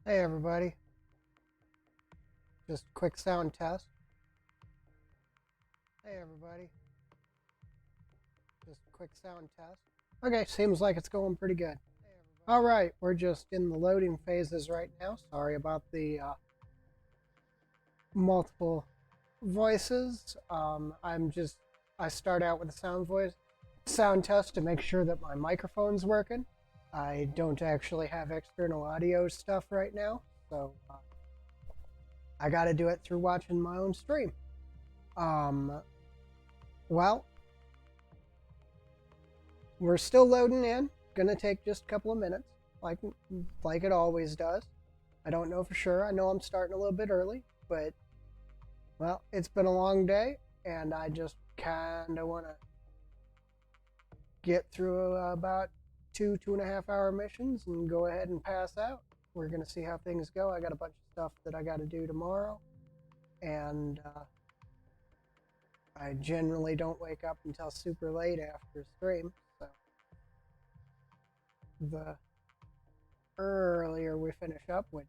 Hey everybody, just quick sound test. Hey everybody, just quick sound test. Okay, seems like it's going pretty good. All right, we're just in the loading phases right now. Sorry about the multiple voices. I start out with a sound test to make sure that my microphone's working. I don't actually have external audio stuff right now, so I got to do it through watching my own stream. Well, we're still loading in. Gonna take just a couple of minutes, like it always does. I don't know for sure. I know I'm starting a little bit early, but well, it's been a long day, and I just kind of want to get through about 2.5 hour missions and go ahead and pass out. We're gonna see how things go. I got a bunch of stuff that I got to do tomorrow, and I generally don't wake up until super late after stream, so the earlier we finish up, which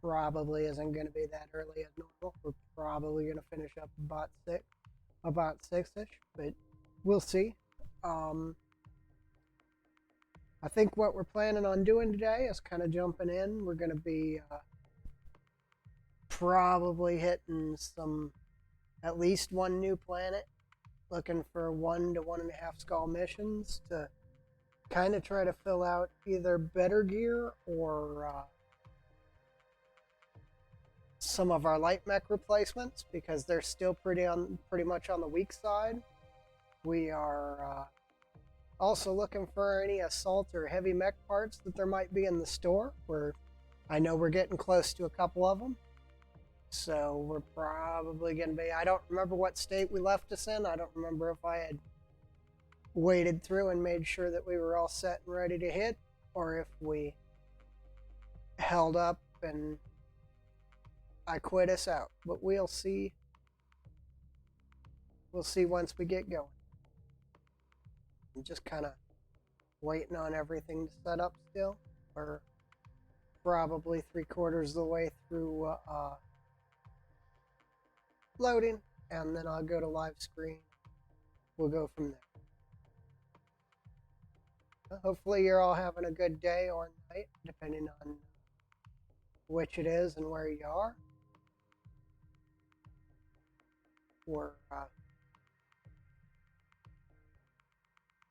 probably isn't going to be that early as normal. We're probably going to finish up about 6ish, but we'll see. I think what we're planning on doing today is kind of jumping in. We're going to be probably hitting at least one new planet, looking for 1 to 1.5 skull missions to kind of try to fill out either better gear or some of our light mech replacements, because they're still pretty much on the weak side. We are also looking for any assault or heavy mech parts that there might be in the store. I know we're getting close to a couple of them, so we're probably going to be. I don't remember what state we left us in. I don't remember if I had waded through and made sure that we were all set and ready to hit, or if we held up and I quit us out. But we'll see. We'll see once we get going. I'm just kind of waiting on everything to set up still. We're probably 3/4 of the way through loading, and then I'll go to live screen. We'll go from there. Hopefully you're all having a good day or night, depending on which it is and where you are.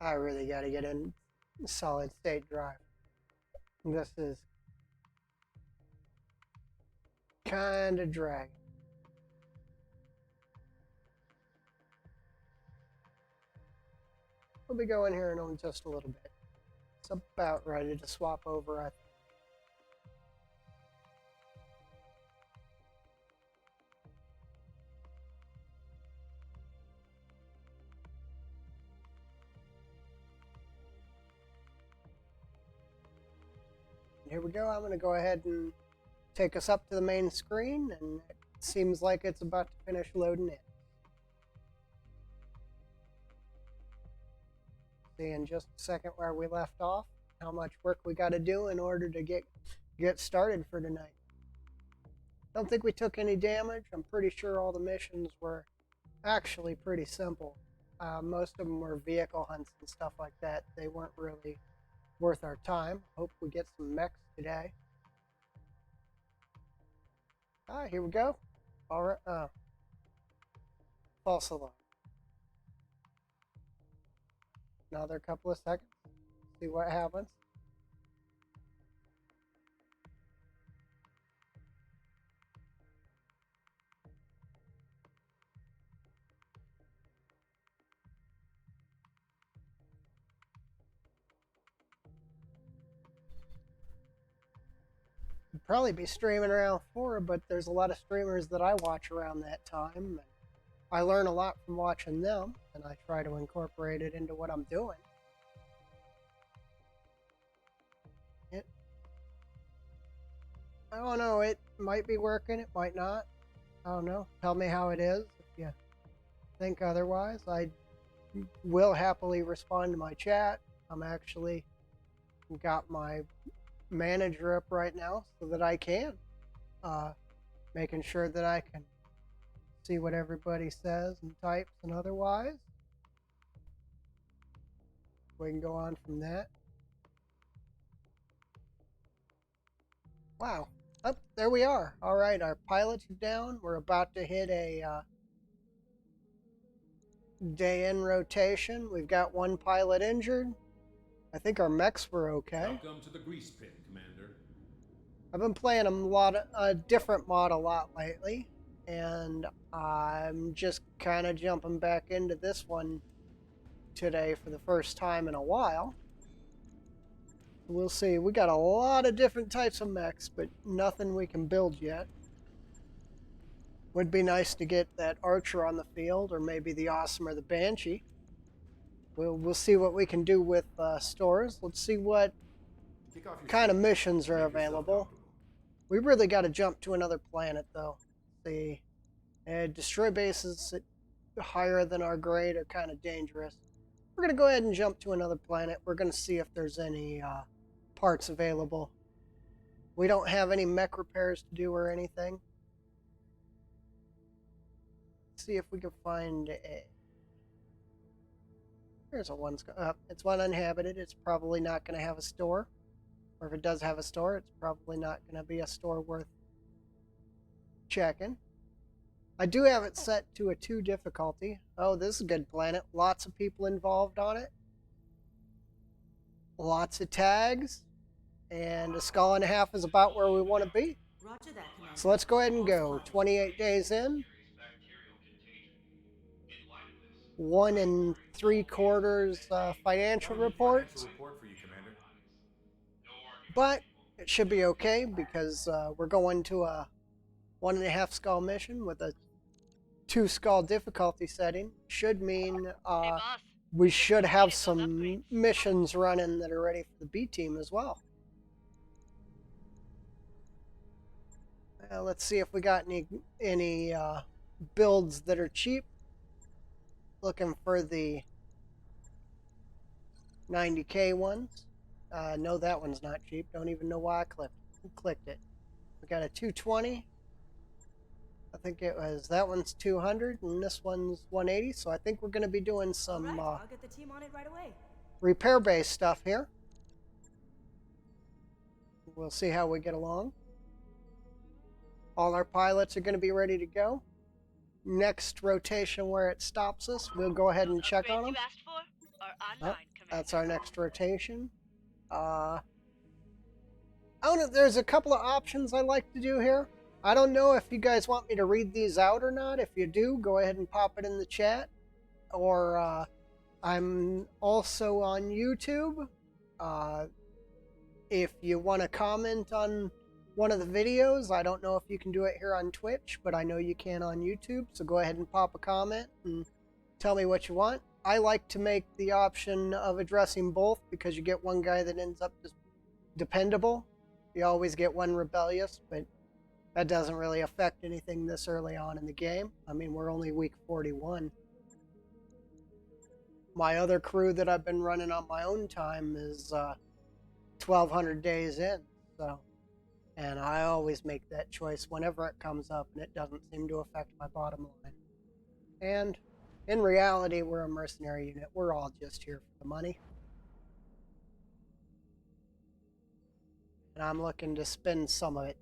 I really got to get in solid state drive. This is kind of dragging. We'll be going here in just a little bit. It's about ready to swap over, I think. Here we go. I'm going to go ahead and take us up to the main screen, and it seems like it's about to finish loading in. See in just a second where we left off, how much work we got to do in order to get started for tonight. Don't think we took any damage. I'm pretty sure all the missions were actually pretty simple. Most of them were vehicle hunts and stuff like that. They weren't really worth our time. Hope we get some mechs today. Here we go. All right. False alarm. Another couple of seconds. See what happens. Probably be streaming around 4, but there's a lot of streamers that I watch around that time, and I learn a lot from watching them, and I try to incorporate it into what I'm doing. I don't know, it might be working, it might not. I don't know. Tell me how it is if you think otherwise. I will happily respond to my chat. I'm actually got my manager up right now so that I can. Making sure that I can see what everybody says and types and otherwise. We can go on from that. Wow. Oh, there we are. All right, our pilots are down. We're about to hit a day in rotation. We've got one pilot injured. I think our mechs were okay. Welcome to the grease pit, Commander. I've been playing a different mod a lot lately, and I'm just kind of jumping back into this one today for the first time in a while. We'll see. We got a lot of different types of mechs, but nothing we can build yet. Would be nice to get that Archer on the field, or maybe the Awesome or the Banshee. We'll see what we can do with stores. Let's see what kind of missions are available. We really got to jump to another planet, though. The destroy bases higher than our grade are kind of dangerous. We're going to go ahead and jump to another planet. We're going to see if there's any parts available. We don't have any mech repairs to do or anything. Let's see if we can find a... There's a one. It's one uninhabited. It's probably not going to have a store. Or if it does have a store, it's probably not going to be a store worth checking. I do have it set to a 2 difficulty. Oh, this is a good planet. Lots of people involved on it. Lots of tags. And a skull and a half is about where we want to be. Roger that, Commander. So let's go ahead and go. 28 days in. 1 3/4 financial reports. But it should be okay because we're going to a 1.5 skull mission with a 2 skull difficulty setting. Should mean we should have some missions running that are ready for the B team as well. Let's see if we got any builds that are cheap. Looking for the 90K ones. No, that one's not cheap. Don't even know why I clicked it. We got a 220. I think it was, that one's 200 and this one's 180. So I think we're going to be doing some I'll get the team on it right away. repair-based stuff here. We'll see how we get along. All our pilots are going to be ready to go. Next rotation where it stops us, we'll go ahead and check on them. That's our next rotation. I don't know, there's a couple of options I like to do here. I don't know if you guys want me to read these out or not. If you do, go ahead and pop it in the chat. Or I'm also on YouTube. If you want to comment on one of the videos, I don't know if you can do it here on Twitch, but I know you can on YouTube. So go ahead and pop a comment and tell me what you want. I like to make the option of addressing both because you get one guy that ends up just dependable. You always get one rebellious, but that doesn't really affect anything this early on in the game. I mean, we're only week 41. My other crew that I've been running on my own time is 1,200 days in. So, and I always make that choice whenever it comes up, and it doesn't seem to affect my bottom line. And in reality, we're a mercenary unit. We're all just here for the money. And I'm looking to spend some of it.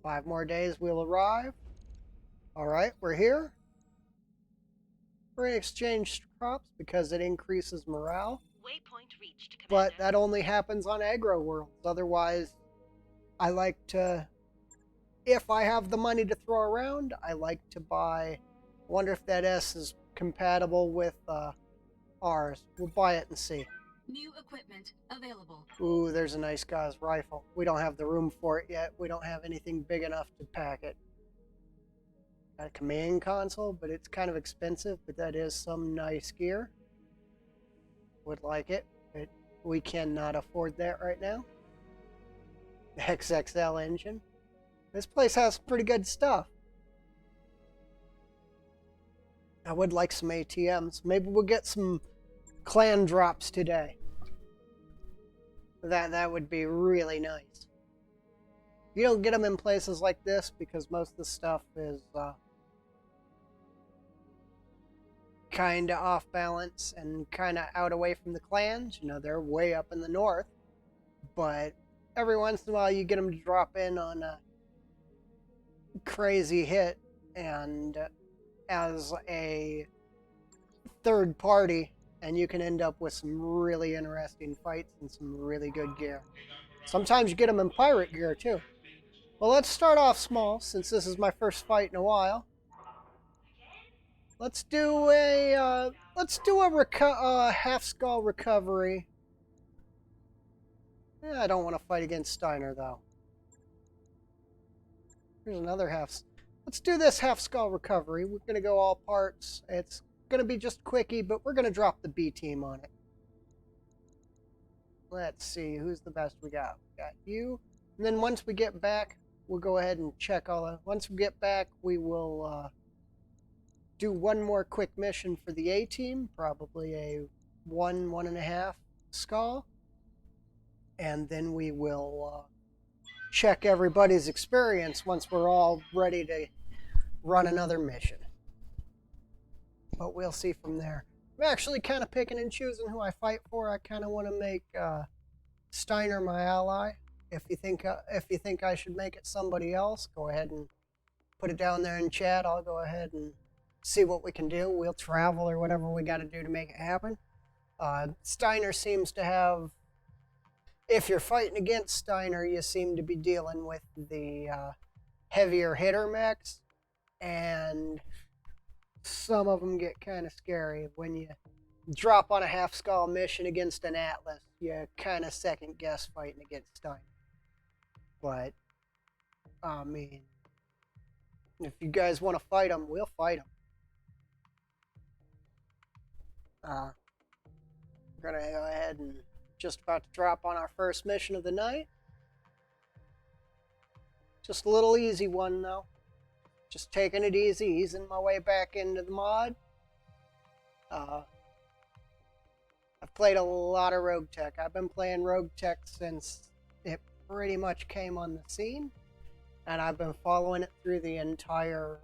5 more days, we'll arrive. All right, we're here. We're going to exchange crops because it increases morale. Waypoint reached, Commander. But that only happens on aggro worlds. Otherwise, I like to, if I have the money to throw around, I like to buy. I wonder if that S is compatible with ours. We'll buy it and see. New equipment available. Ooh, there's a nice guy's rifle. We don't have the room for it yet. We don't have anything big enough to pack it. Got a command console, but it's kind of expensive, but that is some nice gear. Would like it, but we cannot afford that right now. The XXL engine. This place has pretty good stuff. I would like some ATMs. Maybe we'll get some clan drops today. That would be really nice. You don't get them in places like this because most of the stuff is kind of off balance and kind of out away from the clans. You know, they're way up in the north. But every once in a while, you get them to drop in on a crazy hit, and as a third party, and you can end up with some really interesting fights and some really good gear. Sometimes you get them in pirate gear too. Well, let's start off small since this is my first fight in a while. Let's do a half skull recovery. I don't want to fight against Steiner though. Here's another half. Let's do this half skull recovery. We're gonna go all parts. It's gonna be just quickie, but we're gonna drop the B team on it. Let's see who's the best we got. We got you, and then once we get back, we'll go ahead and check all the. Once we get back, we will do one more quick mission for the A team, probably a 1.5 skull, and then we will check everybody's experience once we're all ready to run another mission. But we'll see from there. I'm actually kind of picking and choosing who I fight for. I kind of want to make Steiner my ally. If you think I should make it somebody else, go ahead and put it down there in chat. I'll go ahead and see what we can do. We'll travel or whatever we got to do to make it happen. Steiner seems to have. If you're fighting against Steiner, you seem to be dealing with the heavier hitter mechs, and some of them get kind of scary. When you drop on a half skull mission against an Atlas, you kind of second guess fighting against Steiner. But, I mean, if you guys want to fight them, we'll fight them. We're going to go ahead and just about to drop on our first mission of the night. Just a little easy one, though. Just taking it easy, easing my way back into the mod. I've played a lot of roguetech. I've been playing roguetech since it pretty much came on the scene, and I've been following it through the entire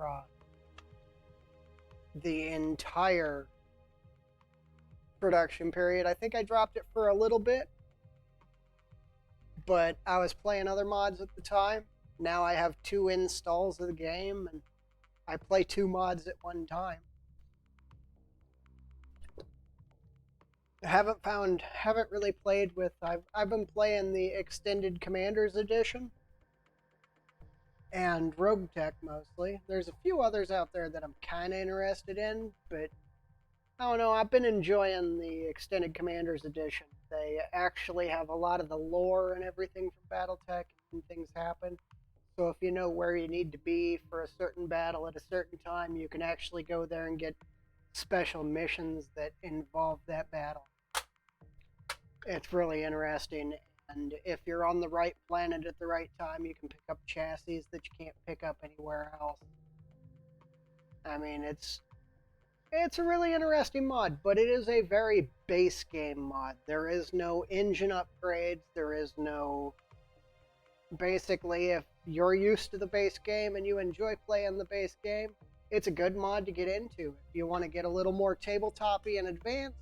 production period. I think I dropped it for a little bit, but I was playing other mods at the time. Now I have 2 installs of the game, and I play 2 mods at one time. Haven't really played with. I've been playing the Extended Commanders Edition and roguetech mostly. There's a few others out there that I'm kind of interested in, but I don't know, I've been enjoying the Extended Commanders Edition. They actually have a lot of the lore and everything from Battletech, and things happen. So if you know where you need to be for a certain battle at a certain time, you can actually go there and get special missions that involve that battle. It's really interesting, and if you're on the right planet at the right time, you can pick up chassis that you can't pick up anywhere else. I mean, it's a really interesting mod, but it is a very base game mod. There is no engine upgrades. There is no... Basically, if you're used to the base game and you enjoy playing the base game, it's a good mod to get into. If you want to get a little more tabletop-y and advanced,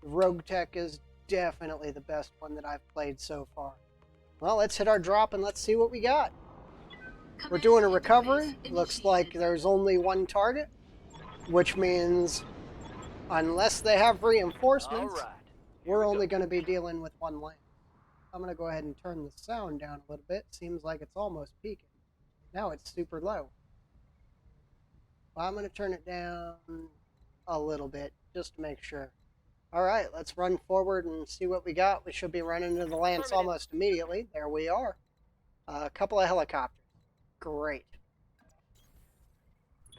roguetech is definitely the best one that I've played so far. Well, let's hit our drop and let's see what we got. We're doing a recovery. Looks like there's only one target, which means unless they have reinforcements, we're only going to be dealing with one lane. I'm going to go ahead and turn the sound down a little bit. Seems like it's almost peaking. Now it's super low. Well, I'm going to turn it down a little bit just to make sure. All right, let's run forward and see what we got. We should be running into the Lance almost immediately. There we are. A couple of helicopters. Great.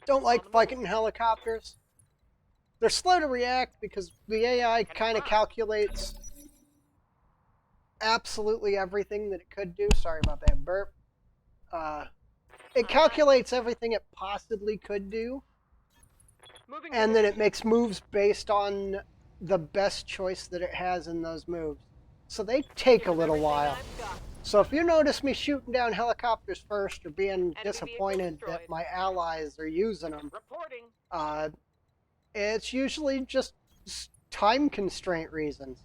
Don't like fighting helicopters. They're slow to react because the AI kind of calculates absolutely everything that it could do. Sorry about that burp. It calculates everything it possibly could do, and then it makes moves based on the best choice that it has in those moves. so they take a little while. So if you notice me shooting down helicopters first or being disappointed that my allies are using them, it's usually just time constraint reasons.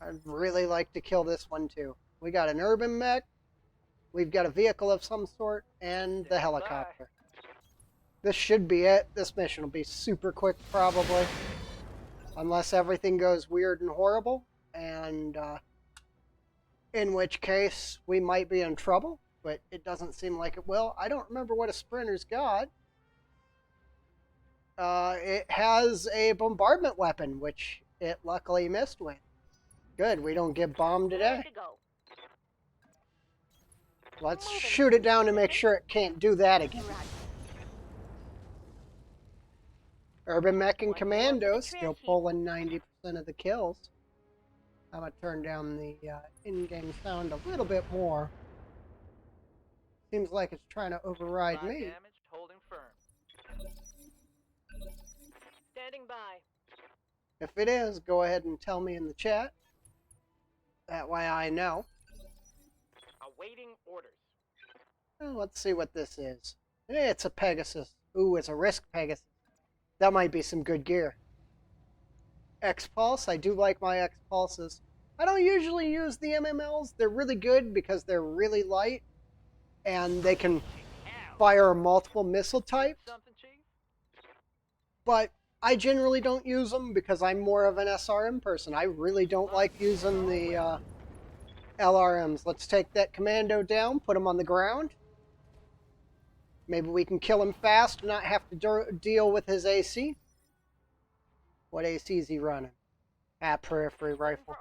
I'd really like to kill this one too. We got an urban mech, we've got a vehicle of some sort, and the helicopter. This should be it. This mission will be super quick probably. Unless everything goes weird and horrible, and in which case we might be in trouble, but it doesn't seem like it will. I don't remember what a sprinter's got. It has a bombardment weapon, which it luckily missed with. Good, we don't get bombed today. Let's shoot it down to make sure it can't do that again. Urban Mech and Commandos still pulling 90% of the kills. I'm going to turn down the in-game sound a little bit more. Seems like it's trying to override me. Damaged, holding firm. Standing by. If it is, go ahead and tell me in the chat. That way I know. Awaiting orders. Well, let's see what this is. It's a Pegasus. Ooh, it's a Risk Pegasus. That might be some good gear. X-Pulse. I do like my X-Pulses. I don't usually use the MMLs. They're really good because they're really light and they can fire multiple missile types. But I generally don't use them because I'm more of an SRM person. I really don't like using the LRMs. Let's take that commando down, put him on the ground. Maybe we can kill him fast and not have to deal with his AC. What AC is he running? Periphery rifle.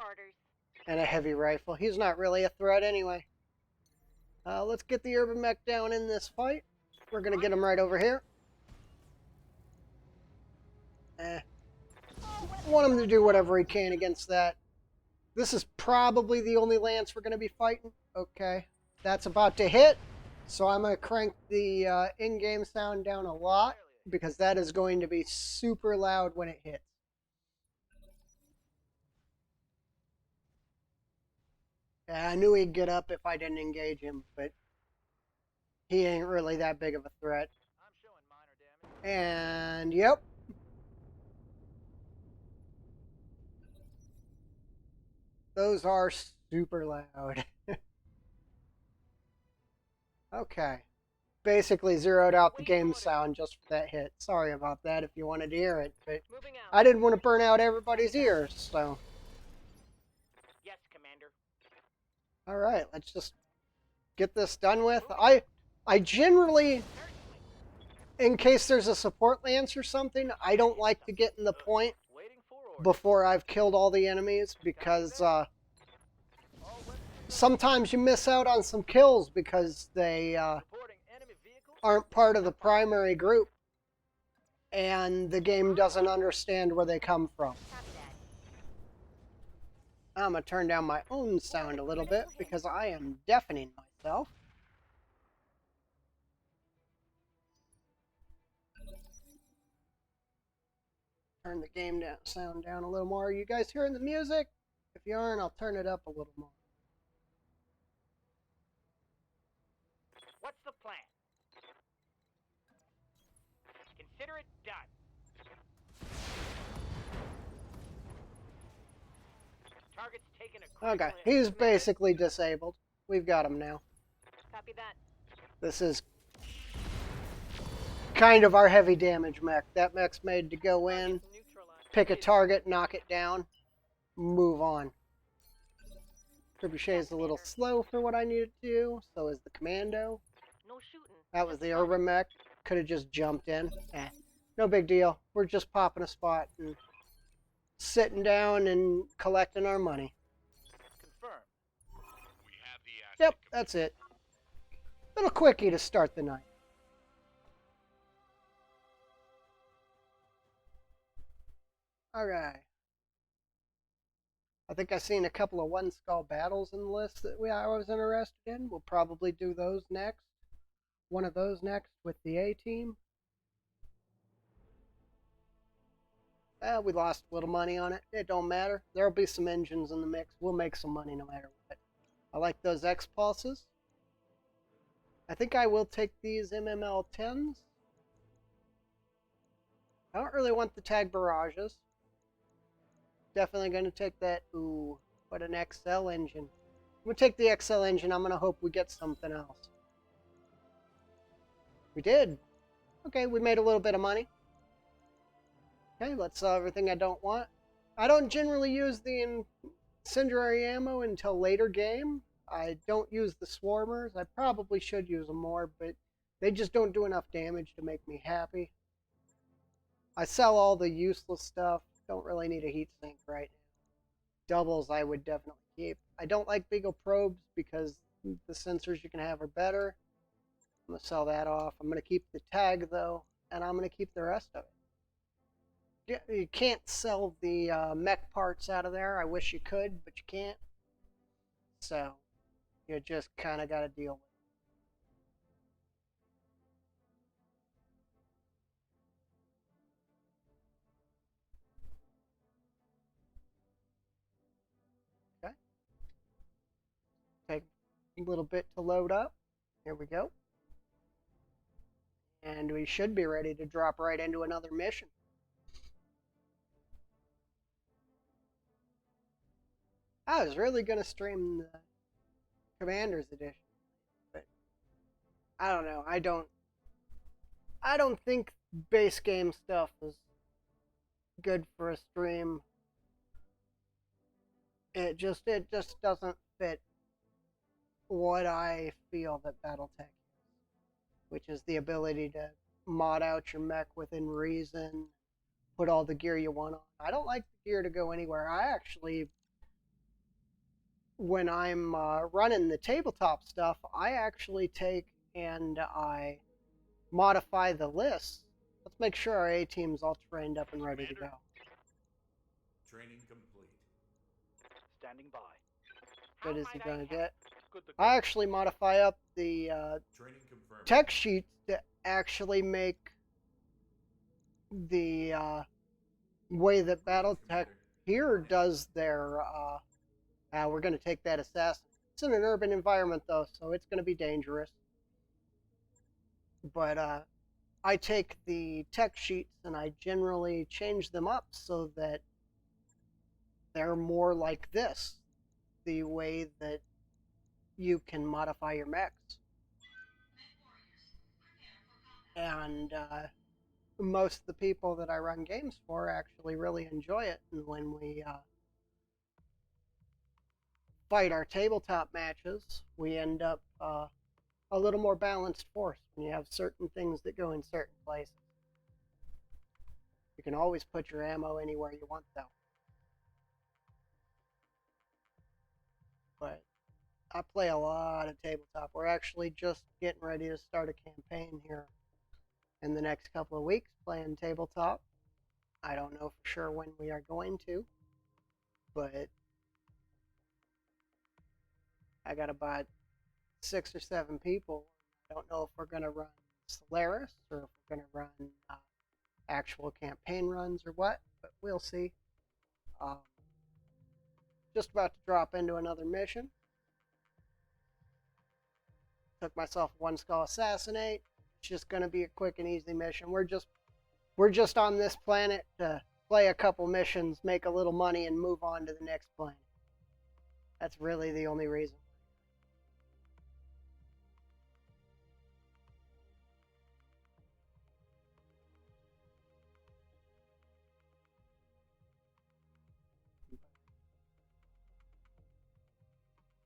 And a heavy rifle. He's not really a threat anyway. Let's get the urban mech down in this fight. We're going to get him right over here. Want him to do whatever he can against that. This is probably the only lance we're going to be fighting. Okay. That's about to hit. So I'm going to crank the in-game sound down a lot because that is going to be super loud when it hits. Yeah, I knew he'd get up if I didn't engage him, but he ain't really that big of a threat. And, yep. Those are super loud. Okay. Basically zeroed out the game sound just for that hit. Sorry about that if you wanted to hear it, but I didn't want to burn out everybody's ears, so. Yes, Commander. All right, let's just get this done with. I generally, in case there's a support lance or something, I don't like to get in the point before I've killed all the enemies because sometimes you miss out on some kills because they aren't part of the primary group and the game doesn't understand where they come from. I'm going to turn down my own sound a little bit because I am deafening myself. Turn the game sound down a little more. Are you guys hearing the music? If you aren't, I'll turn it up a little more. What's the plan? Consider it done. Target's taken a Okay, he's basically disabled. We've got him now. Copy that. This is kind of our heavy damage mech. That mech's made to go in, pick a target, knock it down, move on. Trebuchet's a little slow for what I needed to do, so is the commando. No shooting. That was the urban mech. Could have just jumped in. No big deal. We're just popping a spot and sitting down and collecting our money. Confirm. Yep, that's it. Little quickie to start the night. Alright. I think I've seen a couple of one skull battles in the list that I was interested in. We'll probably do those next. One of those next with the A team. We lost a little money on it. It don't matter. There'll be some engines in the mix. We'll make some money no matter what. I like those X pulses. I think I will take these MML 10s. I don't really want the tag barrages. Definitely going to take that. Ooh, what an XL engine. I'm going to take the XL engine. I'm going to hope we get something else. We did. Okay, we made a little bit of money. Okay, let's sell everything I don't want. I don't generally use the incendiary ammo until later game. I don't use the swarmers. I probably should use them more, but they just don't do enough damage to make me happy. I sell all the useless stuff. Don't really need a heat sink right now. Doubles I would definitely keep. I don't like Beagle probes because the sensors you can have are better. I'm going to sell that off. I'm going to keep the tag though, and I'm going to keep the rest of it. You can't sell the mech parts out of there. I wish you could, but you can't. So you just kind of got to deal with it. Okay. Take a little bit to load up. Here we go. And we should be ready to drop right into another mission. I was really going to stream the Commander's Edition, but I don't know. I don't think base game stuff is good for a stream. It just doesn't fit what I feel that Battletech is, which is the ability to mod out your mech within reason, put all the gear you want on. I don't like the gear to go anywhere. I actually, when I'm running the tabletop stuff, I actually take and I modify the lists. Let's make sure our A-team's all trained up and ready to go. Training complete. Standing by. Good is he going to get? Good to go. I actually modify up the Training confirmed. tech sheets to actually make the way that Battletech here does their we're going to take that assassin. It's in an urban environment though, so it's going to be dangerous. But I take the tech sheets and I generally change them up so that they're more like this, the way that you can modify your mechs. And most of the people that I run games for actually really enjoy it. And when we fight our tabletop matches, we end up a little more balanced force when you have certain things that go in certain places. You can always put your ammo anywhere you want though. But I play a lot of tabletop. We're actually just getting ready to start a campaign here in the next couple of weeks playing tabletop. I don't know for sure when we are going to, but I got about 6 or 7 people. I don't know if we're going to run Solaris or if we're going to run actual campaign runs or what, but we'll see. Just about to drop into another mission. Took myself one skull assassinate. It's just going to be a quick and easy mission. We're just on this planet to play a couple missions, make a little money, and move on to the next planet. That's really the only reason.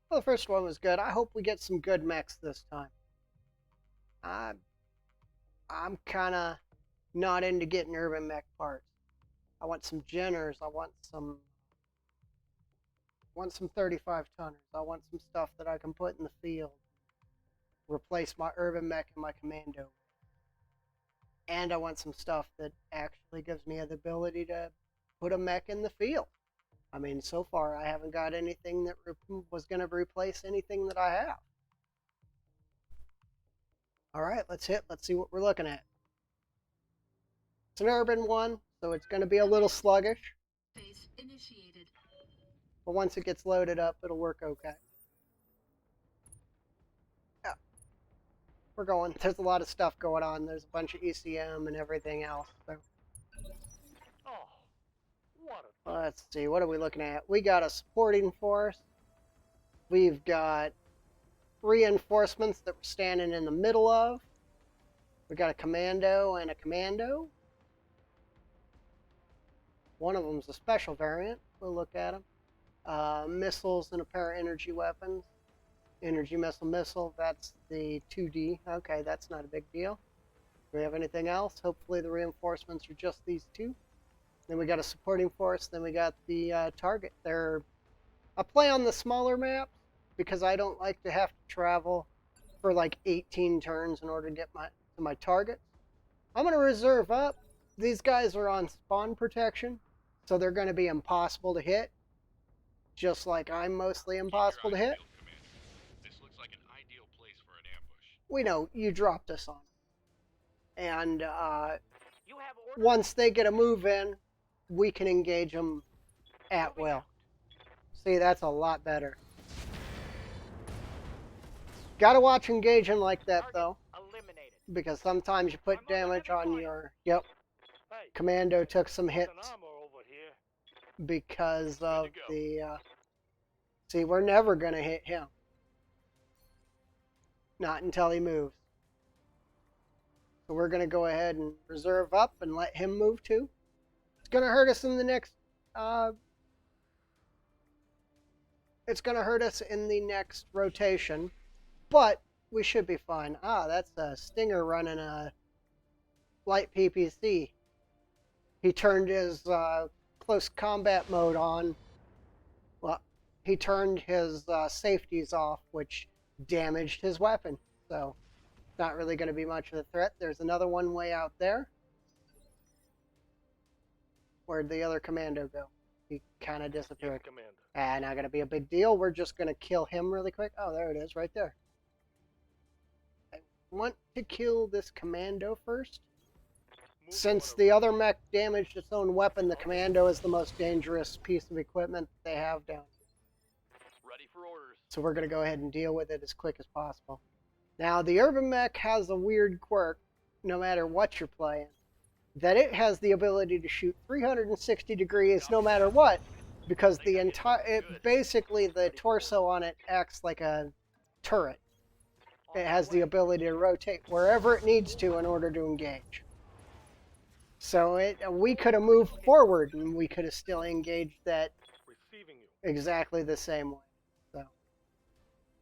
Well, the first one was good. I hope we get some good mechs this time. I'm kind of not into getting urban mech parts. I want some Jenners. I want some 35 tonners. I want some stuff that I can put in the field. Replace my urban mech and my commando. And I want some stuff that actually gives me the ability to put a mech in the field. I mean, so far I haven't got anything that was going to replace anything that I have. All right, let's hit. Let's see what we're looking at. It's an urban one, so it's going to be a little sluggish. Phase initiated. But once it gets loaded up, it'll work okay. Yeah. We're going. There's a lot of stuff going on. There's a bunch of ECM and everything else. So Oh, what a let's see. What are we looking at? We got a supporting force. We've got reinforcements that we're standing in the middle of. We got a commando and a commando. One of them's a special variant. We'll look at them. Missiles and a pair of energy weapons. Energy missile, that's the 2D. Okay, that's not a big deal. Do we have anything else? Hopefully the reinforcements are just these two. Then we got a supporting force. Then we got the target. I play on the smaller maps because I don't like to have to travel for like 18 turns in order to get to my targets. I'm going to reserve up. These guys are on spawn protection, so they're going to be impossible to hit, just like I'm mostly impossible to hit. This looks like an ideal place for an ambush. We know you dropped us on it. And you have orders. once they get a move in, we can engage them at will. See, that's a lot better. Gotta watch engaging like that, though, Eliminated. because sometimes you put damage on your... Yep, Hey, commando took some there's hits an armor over here. because of go. the... See, we're never going to hit him. Not until he moves. So we're going to go ahead and reserve up and let him move too. It's going to hurt us in the next... it's going to hurt us in the next rotation. But we should be fine. Ah, that's a Stinger running a light PPC. He turned his close combat mode on. Well, he turned his safeties off, which damaged his weapon. So, not really going to be much of a threat. There's another one way out there. Where'd the other commando go? He kind of disappeared. Commander. Not going to be a big deal. We're just going to kill him really quick. Oh, there it is, right there. I want to kill this commando first. Since the other mech damaged its own weapon, the commando is the most dangerous piece of equipment they have down. Ready for orders. So we're going to go ahead and deal with it as quick as possible. Now, the urban mech has a weird quirk, no matter what you're playing, that it has the ability to shoot 360 degrees no matter what, because basically the torso on it acts like a turret. It has the ability to rotate wherever it needs to in order to engage. So we could have moved forward and we could have still engaged that Receiving you. exactly the same way. So,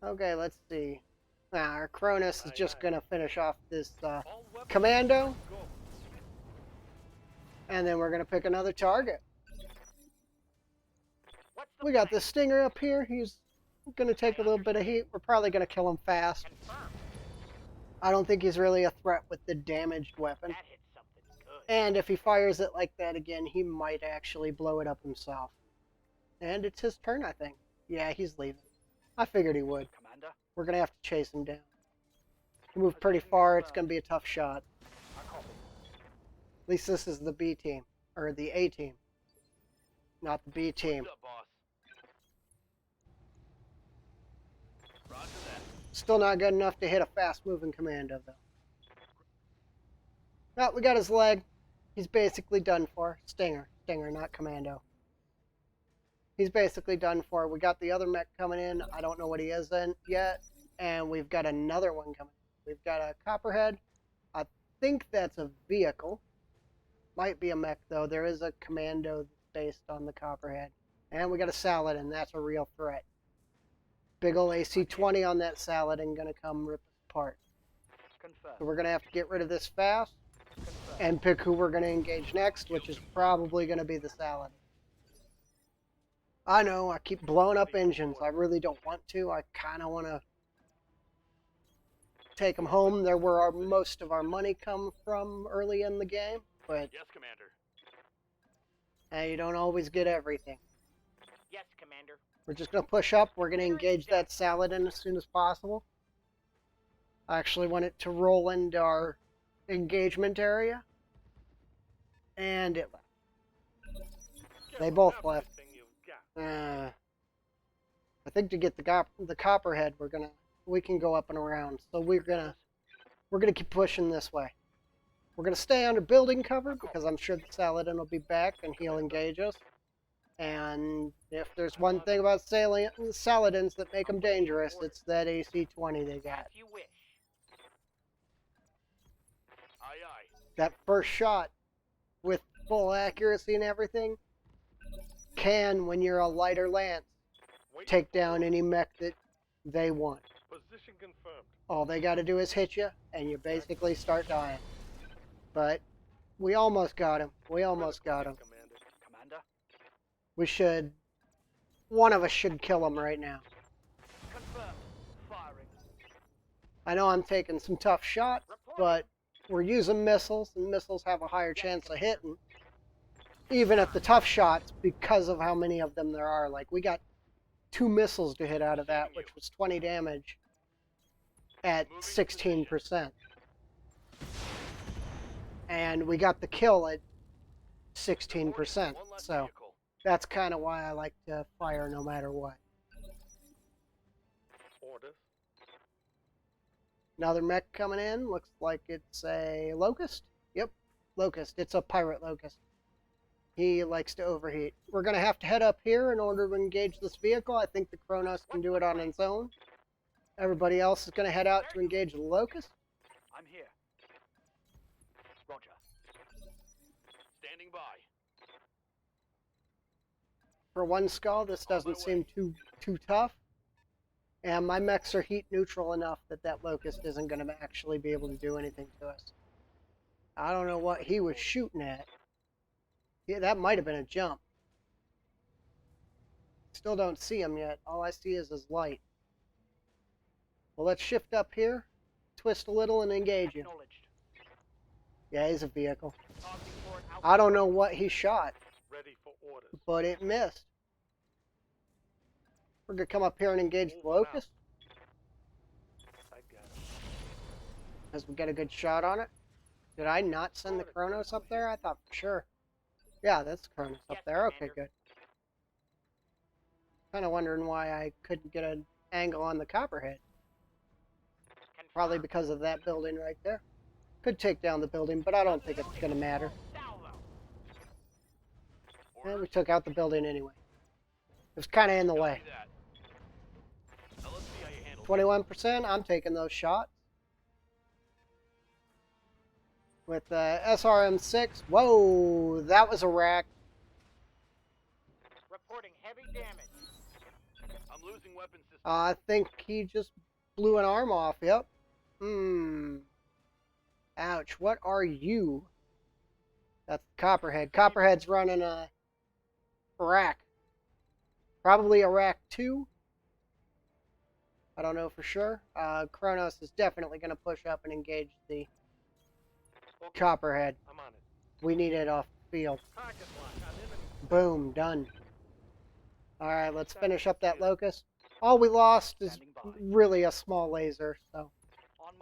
okay, let's see. Now, our Cronus is just going to finish off this All weapons commando, go. and then we're going to pick another target. What's the We got plan? the Stinger up here. He's going to take a little bit of heat. We're probably going to kill him fast. Confirmed. I don't think he's really a threat with the damaged weapon. That hit something good. And if he fires it like that again, he might actually blow it up himself. And it's his turn, I think. Yeah, he's leaving. I figured he would. Commander, We're going to have to chase him down. He moved pretty far. It's going to be a tough shot. I copy. At least this is the B team. Or the A team. Not the B team. What's up, boss? Roger that. Still not good enough to hit a fast-moving commando, though. Oh, we got his leg. He's basically done for. Stinger, not commando. He's basically done for. We got the other mech coming in. I don't know what he is in yet. And we've got another one coming. We've got a Copperhead. I think that's a vehicle. Might be a mech, though. There is a commando based on the Copperhead. And we got a Saladin. That's a real threat. Big ol' AC-20 on that Saladin gonna come rip us apart. Confirmed. So we're gonna have to get rid of this fast Confirmed. and pick who we're gonna engage next, which is probably gonna be the Saladin. I know, I keep blowing up engines. I really don't want to. I kind of want to take them home. They're where most of our money come from early in the game, but Yes, Commander. you don't always get everything. Yes, Commander. We're just going to push up. We're going to engage that Saladin as soon as possible. I actually want it to roll into our engagement area. And it left. They both left. I think to get the copperhead, we can go up and around. So we're gonna keep pushing this way. We're gonna stay under building cover because I'm sure the Saladin will be back and he'll engage us. And if there's one thing about Saladins that make them dangerous, it's that AC-20 they got. As you wish. Aye, aye. That first shot with full accuracy and everything can, when you're a lighter lance, take down any mech that they want. Position confirmed. All they got to do is hit you, and you basically start dying. But we almost got him. We almost got him. Commander. We should... One of us should kill him right now. Confirmed. Firing. I know I'm taking some tough shots, but we're using missiles, and missiles have a higher chance of hitting. Even at the tough shots, because of how many of them there are. Like, we got 2 missiles to hit out of that, which was 20 damage at 16%. And we got the kill at 16%. So that's kind of why I like to fire no matter what. Orders. Another mech coming in. Looks like it's a Locust. Yep, Locust. It's a pirate Locust. He likes to overheat. We're going to have to head up here in order to engage this vehicle. I think the Kronos can do it on its own. Everybody else is going to head out to engage the Locust. I'm here. Roger. Standing by. For one skull, this doesn't seem too tough. And my mechs are heat neutral enough that that Locust isn't going to actually be able to do anything to us. I don't know what he was shooting at. Yeah, that might have been a jump. Still don't see him yet. All I see is his light. Well, let's shift up here, twist a little, and engage him. Yeah, he's a vehicle. I don't know what he shot, Ready for orders. but it missed. We're going to come up here and engage the Locust, I got it. as we get a good shot on it. Did I not send the Kronos up there? I thought for sure. Yeah, that's the Kronos up there. Okay, good. Kind of wondering why I couldn't get an angle on the Copperhead. Probably because of that building right there. Could take down the building, but I don't think it's going to matter. And we took out the building anyway. It was kind of in the way. 21%, I'm taking those shots. With the SRM-6, whoa, that was a rack. Reporting heavy damage. I'm losing weapon system. I think he just blew an arm off, yep. Ouch, what are you? That's Copperhead. Copperhead's running a rack. Probably a rack 2. I don't know for sure. Kronos is definitely going to push up and engage the Copperhead. I'm on it. We need it off the field. Target lock. I'm in. Boom, done. Alright, let's finish up that Locust. All we lost is really a small laser, so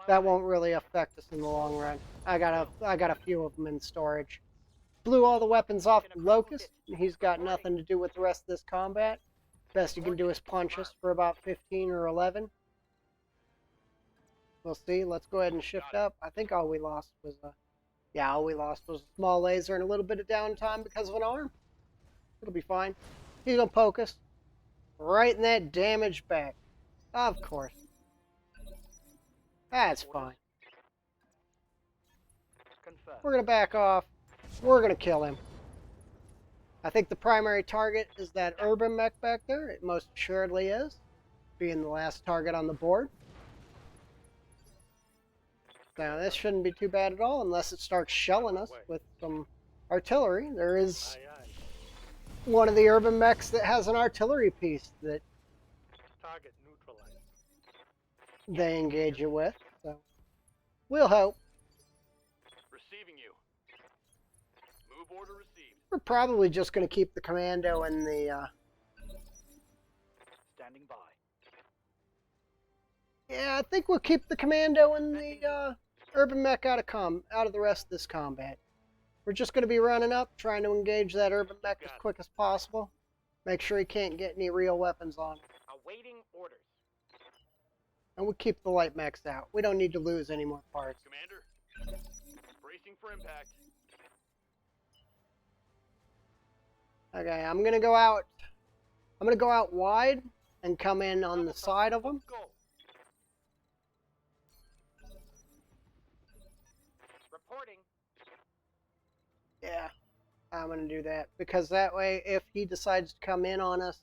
that won't really affect us in the long run. I got a few of them in storage. Blew all the weapons off the Locust. He's got nothing to do with the rest of this combat. Best you can do is punch us for about 15 or 11. We'll see. Let's go ahead and shift up. I think all we lost was a small laser and a little bit of downtime because of an arm. It'll be fine. He's gonna poke us right in that damaged back. Of course. That's fine. We're gonna back off. We're gonna kill him. I think the primary target is that urban mech back there. It most assuredly is, being the last target on the board. Now this shouldn't be too bad at all unless it starts shelling us with some artillery. There is one of the urban mechs that has an artillery piece that Target neutralized. they engage you with. So we'll hope. Receiving you. Move order received. We're probably just going to keep the commando and the... Standing by. Yeah, I think we'll keep the commando and the urban mech out of the rest of this combat. We're just going to be running up, trying to engage that urban mech as Got it. quick as possible. Make sure he can't get any real weapons on him. Awaiting orders. And we'll keep the light mechs out. We don't need to lose any more parts. Commander. Bracing for impact. Okay, I'm going to go out. I'm going to go out wide and come in on the side of them. Go. Reporting. Yeah, I'm going to do that. Because that way, if he decides to come in on us,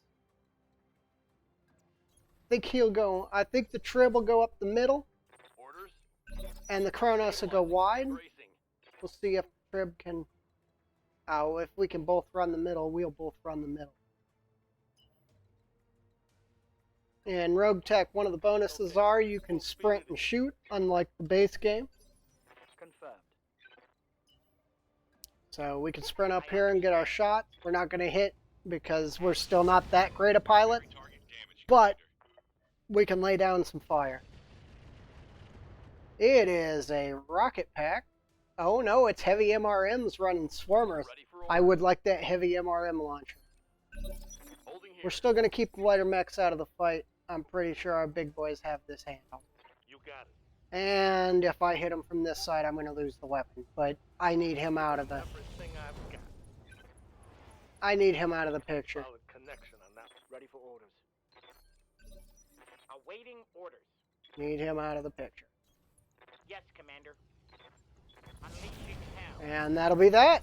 I think the Trib will go up the middle, Orders. and the Kronos will go wide. Bracing. We'll see if Trib can... Oh, if we can both run the middle, we'll both run the middle. In roguetech, one of the bonuses are you can sprint and shoot, unlike the base game. Confirmed. So we can sprint up here and get our shot. We're not going to hit because we're still not that great a pilot, Every target damaged, but Commander. we can lay down some fire. It is a rocket pack. Oh no, it's heavy MRMs running swarmers. Ready for I orders. would like that heavy MRM launcher. Holding here. We're still going to keep the lighter mechs out of the fight. I'm pretty sure our big boys have this handled. You got it. And if I hit him from this side, I'm going to lose the weapon. But I need him out of the... Everything I've got. I need him out of the picture. Solid connection on that. Ready for orders. Awaiting orders. Need him out of the picture. Yes, Commander. Unleashing hell. And that'll be that.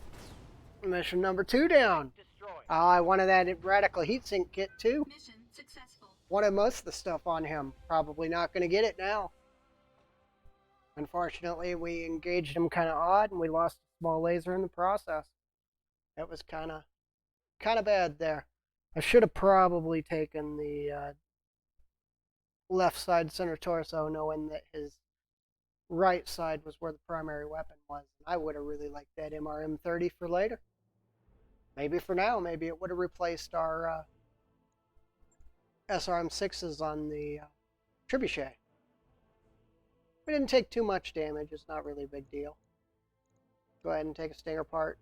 Mission number 2 down. Destroy. I wanted that radical heatsink kit too. Mission successful. Wanted most of the stuff on him. Probably not going to get it now. Unfortunately, we engaged him kind of odd, and we lost a small laser in the process. That was kind of bad there. I should have probably taken the left side center torso, knowing that his right side was where the primary weapon was. I would have really liked that MRM-30 for later. Maybe for now, maybe it would have replaced our SRM-6s on the trebuchet. We didn't take too much damage. It's not really a big deal. Go ahead and take a stinger part.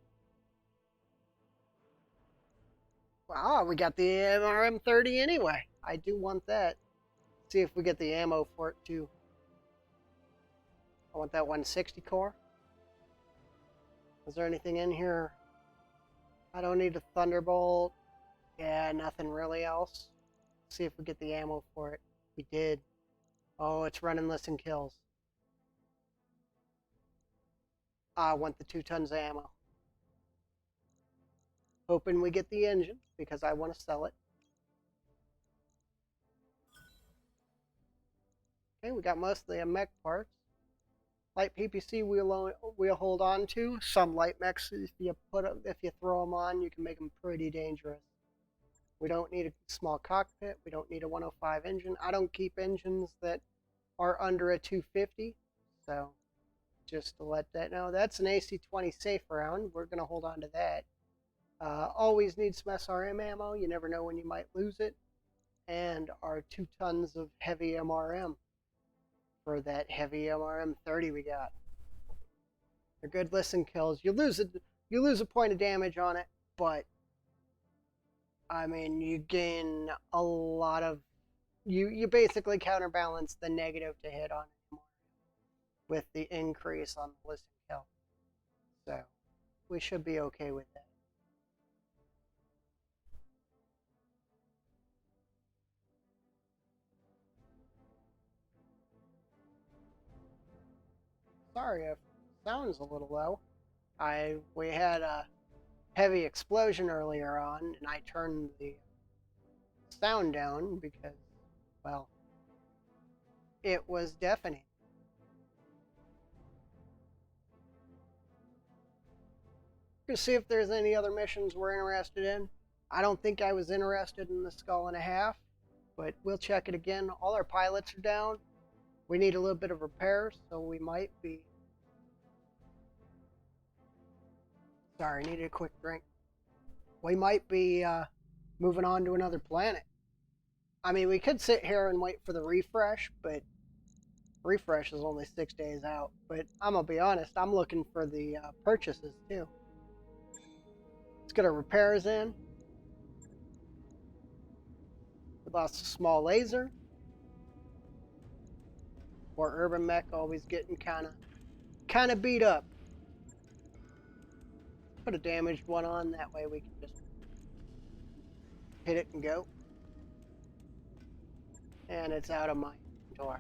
Wow, we got the MRM-30 anyway. I do want that. See if we get the ammo for it too. I want that 160 core. Is there anything in here? I don't need a Thunderbolt. Yeah, nothing really else. See if we get the ammo for it. We did. Oh, it's running listen kills. I want the 2 tons of ammo. Hoping we get the engine because I want to sell it. Okay, we got most of the mech parts. Light PPC we'll hold on to. Some light mechs, if you throw them on, you can make them pretty dangerous. We don't need a small cockpit. We don't need a 105 engine. I don't keep engines that are under a 250. So just to let that know, that's an AC-20 safe round. We're going to hold on to that. Always need some SRM ammo. You never know when you might lose it. And our 2 tons of heavy MRM for that heavy MRM-30 we got. They're good listen kills. You lose a point of damage on it, but I mean, you gain a lot of... You basically counterbalance the negative to hit on it with the increase on the listen kill. So, we should be okay with that. Sorry if sound's a little low. We had a heavy explosion earlier on, and I turned the sound down because, well, it was deafening. We're gonna see if there's any other missions we're interested in. I don't think I was interested in the Skull and a Half, but we'll check it again. All our pilots are down. We need a little bit of repairs, so we might be... Sorry, needed a quick drink. We might be moving on to another planet. I mean, we could sit here and wait for the refresh, but refresh is only 6 days out. But I'm gonna be honest, I'm looking for the purchases too. Let's get our repairs in. We lost a small laser. Or urban mech always getting kind of beat up. Put a damaged one on, that way we can just hit it and go. And it's out of my door.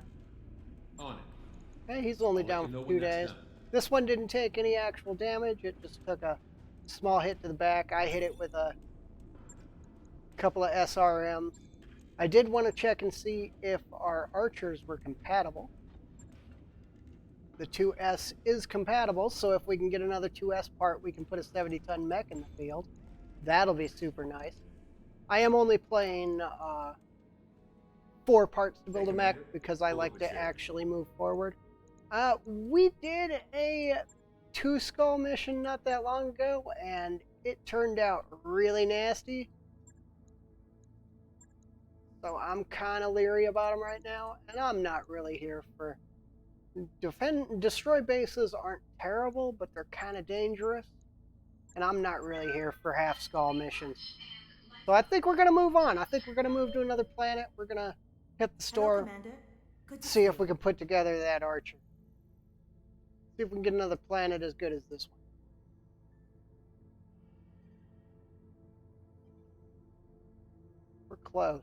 On it. Hey, he's only I'll let down you know for when 2 that's days. done. This one didn't take any actual damage. It just took a small hit to the back. I hit it with a couple of SRMs. I did want to check and see if our archers were compatible. The 2S is compatible, so if we can get another 2S part, we can put a 70-ton mech in the field. That'll be super nice. I am only playing 4 parts to build a mech because I like to actually move forward. We did a 2-skull mission not that long ago, and it turned out really nasty. So I'm kind of leery about them right now, and I'm not really here for... Destroy bases aren't terrible, but they're kind of dangerous. And I'm not really here for half-skull missions. So I think we're going to move on. I think we're going to move to another planet. We're going to hit the store, see if we can put together that archer. See if we can get another planet as good as this one. We're close.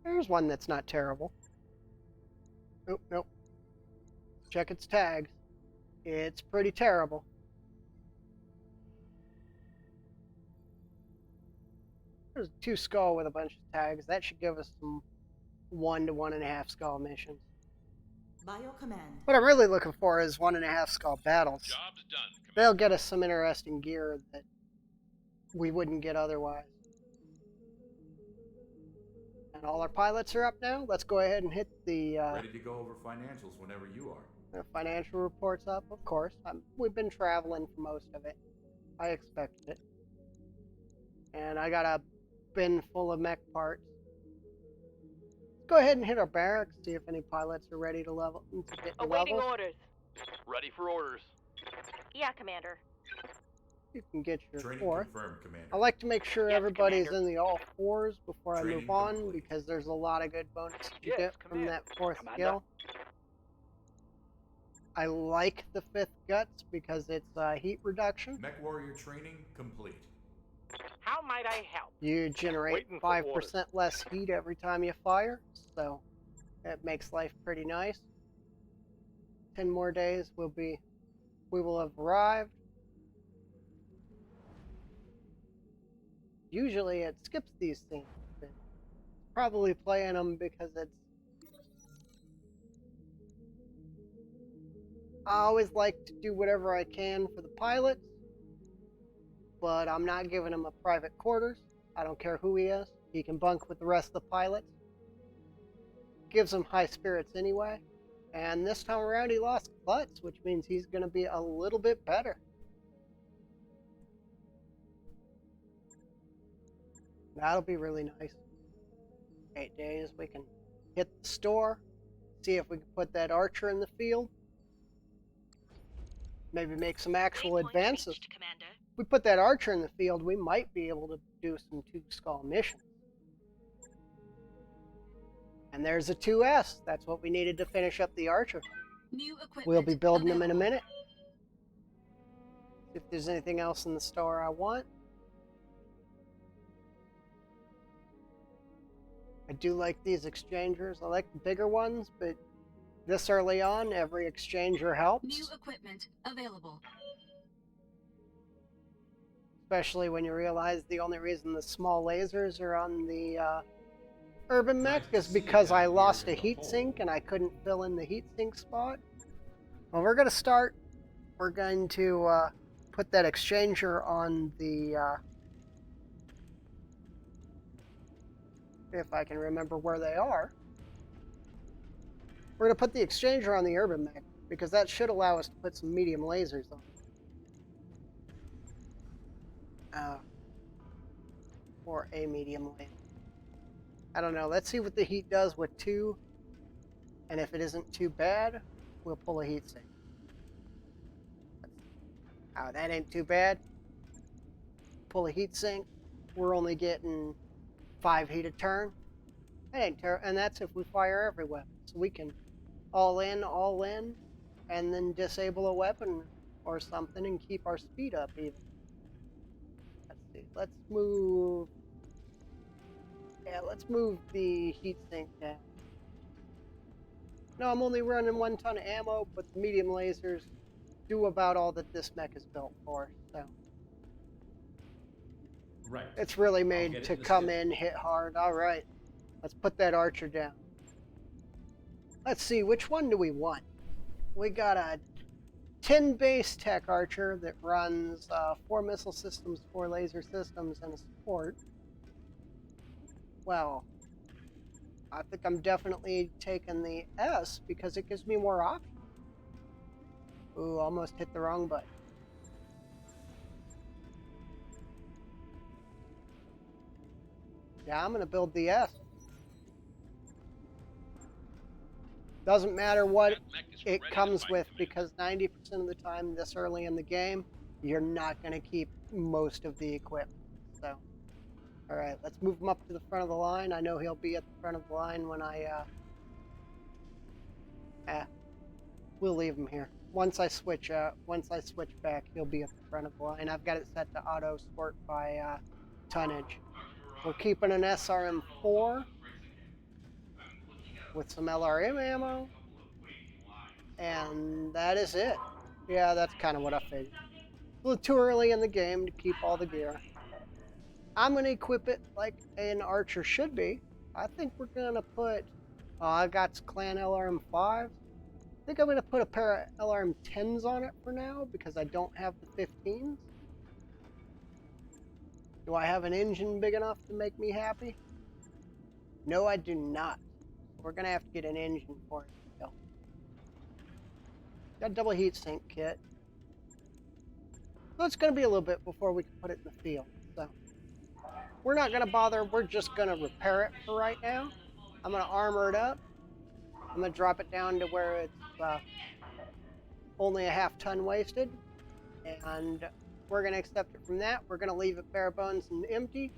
There's one that's not terrible. Nope, nope. Check its tags. It's pretty terrible. There's 2 skull with a bunch of tags. That should give us some 1 to 1.5 skull missions. Bio command. What I'm really looking for is 1.5 skull battles. Job's done, Commander. They'll get us some interesting gear that we wouldn't get otherwise. And all our pilots are up now. Let's go ahead and hit the Ready to go over financials whenever you are. financial reports up, of course. We've been traveling for most of it. I expected it. And I got a bin full of mech parts. Let's go ahead and hit our barracks, see if any pilots are ready to level to get the Awaiting levels. orders. Ready for orders. Yeah, Commander. You can get your Training 4th. confirmed, Commander. I like to make sure Yes, everybody's Commander. in the all 4s before I Training move on, complete. because there's a lot of good bonuses you Yes, get from Commander. that 4th Commander. skill. I like the 5th guts because it's heat reduction. Mech warrior training complete. How might I help? You generate Waiting for 5% less heat every time you fire, so that makes life pretty nice. 10 more days we will have arrived. Usually it skips these things, but probably playing them because it's... I always like to do whatever I can for the pilots, but I'm not giving him a private quarters. I don't care who he is. He can bunk with the rest of the pilots. Gives him high spirits anyway. And this time around he lost butts, which means he's going to be a little bit better. That'll be really nice. 8 days we can hit the store, see if we can put that archer in the field. Maybe make some actual advances. Reached, Commander. If we put that archer in the field, we might be able to do some 2-skull missions. And there's a 2S. That's what we needed to finish up the archer. New equipment We'll be building them in a available. minute. See if there's anything else in the store I want. I do like these exchangers. I like the bigger ones, but this early on, every exchanger helps. New equipment available. Especially when you realize the only reason the small lasers are on the urban mech Nice is to see because that I here lost a in the heat hole. sink and I couldn't fill in the heat sink spot. Well, we're going to start. We're going to put that exchanger on the... if I can remember where they are. We're going to put the exchanger on the urban mech because that should allow us to put some medium lasers on. Or a medium laser. I don't know. Let's see what the heat does with 2. And if it isn't too bad, we'll pull a heat sink. Oh, that ain't too bad. Pull a heat sink. We're only getting 5 heat a turn. That ain't terrible. And that's if we fire every weapon. So we can all in, and then disable a weapon or something and keep our speed up even. Let's see. Let's move. Yeah, let's move the heatsink down. No, I'm only running 1 ton of ammo, but the medium lasers do about all that this mech is built for. So Right. it's really I'll made get it to in the come schedule. in, hit hard. All right, let's put that archer down. Let's see, which one do we want? We got a 10 base tech archer that runs 4 missile systems, 4 laser systems, and a support. Well, I think I'm definitely taking the S because it gives me more options. Ooh, almost hit the wrong button. Yeah, I'm going to build the S. Doesn't matter what That mech is it ready to comes fight, with, Commander. because 90% of the time this early in the game, you're not going to keep most of the equipment. So, all right, let's move him up to the front of the line. I know he'll be at the front of the line when we'll leave him here. Once I switch back, he'll be at the front of the line. I've got it set to auto sort by tonnage. We're keeping an SRM4 with some LRM ammo, and that is it. Yeah, that's kind of what I figured. A little too early in the game to keep all the gear. I'm going to equip it like an archer should be. I think we're going to put... I got clan LRM5s. I think I'm going to put a pair of LRM10s on it for now because I don't have the 15s. Do I have an engine big enough to make me happy? No, I do not. We're going to have to get an engine for it still. Got a double heatsink kit. So it's going to be a little bit before we can put it in the field. So we're not going to bother. We're just going to repair it for right now. I'm going to armor it up. I'm going to drop it down to where it's only a half ton wasted. And we're going to accept it from that. We're going to leave it bare bones and empty.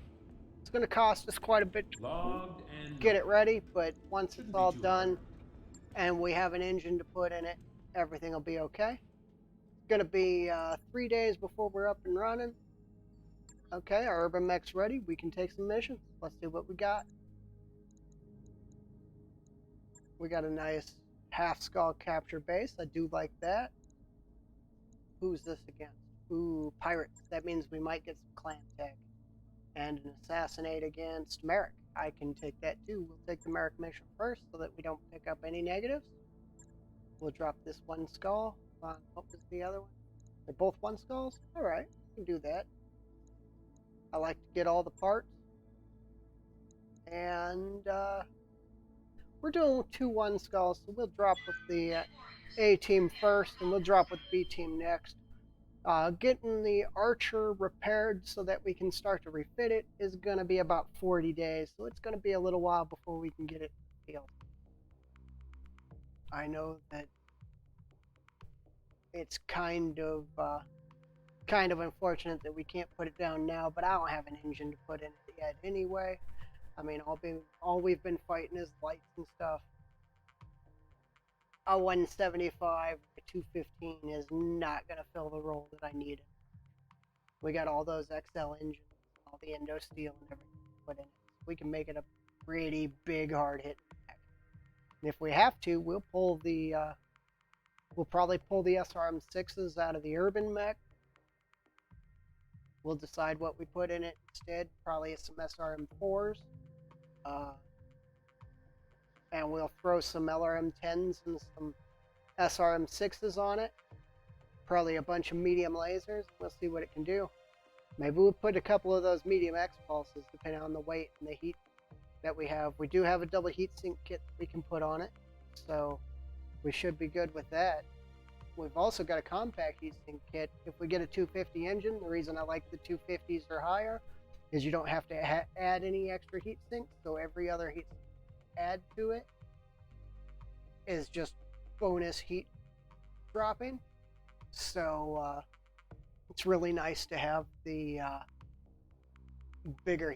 It's going to cost us quite a bit to Logged and get it ready, but once Shouldn't it's be all too done hard. and we have an engine to put in it, everything will be okay. It's going to be 3 days before we're up and running. Okay, our urban mech's ready. We can take some missions. Let's see what we got. We got a nice half skull capture base. I do like that. Who's this against? Ooh, pirates. That means we might get some clan tech. And an assassinate against Merrick. I can take that too. We'll take the Merrick mission first so that we don't pick up any negatives. We'll drop this 1 skull. What was the other one? They're both 1 skulls? Alright, we can do that. I like to get all the parts. And we're doing 2 1 skulls, so we'll drop with the A team first, and we'll drop with B team next. Getting the archer repaired so that we can start to refit it is going to be about 40 days, so it's going to be a little while before we can get it in the field. I know that it's kind of unfortunate that we can't put it down now, but I don't have an engine to put in it yet anyway. I mean, all we've been fighting is lights and stuff. A 175, a 215 is not going to fill the role that I needed. We got all those XL engines, all the endo steel and everything put in it. We can make it a pretty big hard hit mech. And if we have to, we'll probably pull the SRM6s out of the urban mech. We'll decide what we put in it instead. Probably some SRM4s. And we'll throw some LRM10s and some SRM6s on it. Probably a bunch of medium lasers. We'll see what it can do. Maybe we'll put a couple of those medium X pulses depending on the weight and the heat that we have. We do have a double heatsink kit that we can put on it, so we should be good with that. We've also got a compact heatsink kit. If we get a 250 engine, the reason I like the 250s or higher is you don't have to add any extra heatsink, so every other heat add to it is just bonus heat dropping. So It's really nice to have the bigger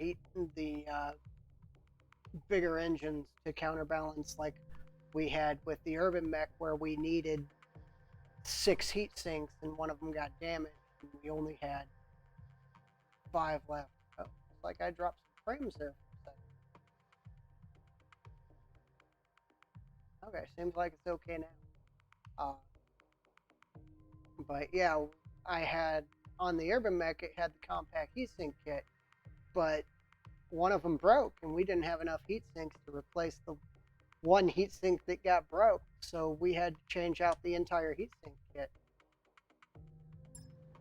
bigger engines to counterbalance, like we had with the urban mech, where we needed 6 heat sinks and one of them got damaged and we only had 5 left. Oh, looks like I dropped some frames there for a second. Okay, seems like it's okay now. But yeah, I had on the urban mech, it had the compact heatsink kit, but one of them broke and we didn't have enough heat sinks to replace the one heatsink that got broke, so we had to change out the entire heatsink kit.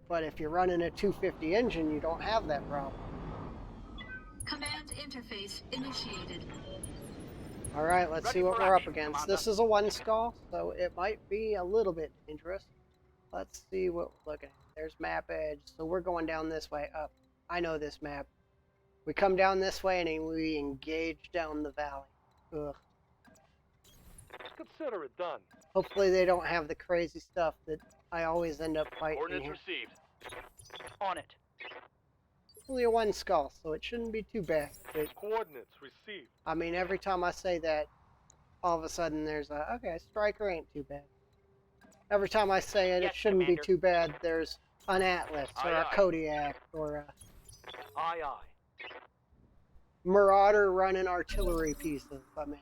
But if you're running a 250 engine, you don't have that problem. Command interface initiated. All right, let's see what we're up against. This is a 1 skull, so it might be a little bit dangerous. Let's see what we're looking at. There's map edge, so we're going down this way up. I know this map. We come down this way and we engage down the valley. Ugh. Consider it done. Hopefully they don't have the crazy stuff that I always end up fighting Ordnance here. received. On it. Only a 1 skull, so it shouldn't be too bad. But, Coordinates received. I mean, every time I say that, all of a sudden there's a, okay, Striker ain't too bad. Every time I say it, Yes, it shouldn't Commander. be too bad, there's an Atlas, or Aye, a aye. Kodiak, or a Aye, aye. Marauder running artillery pieces. I mean,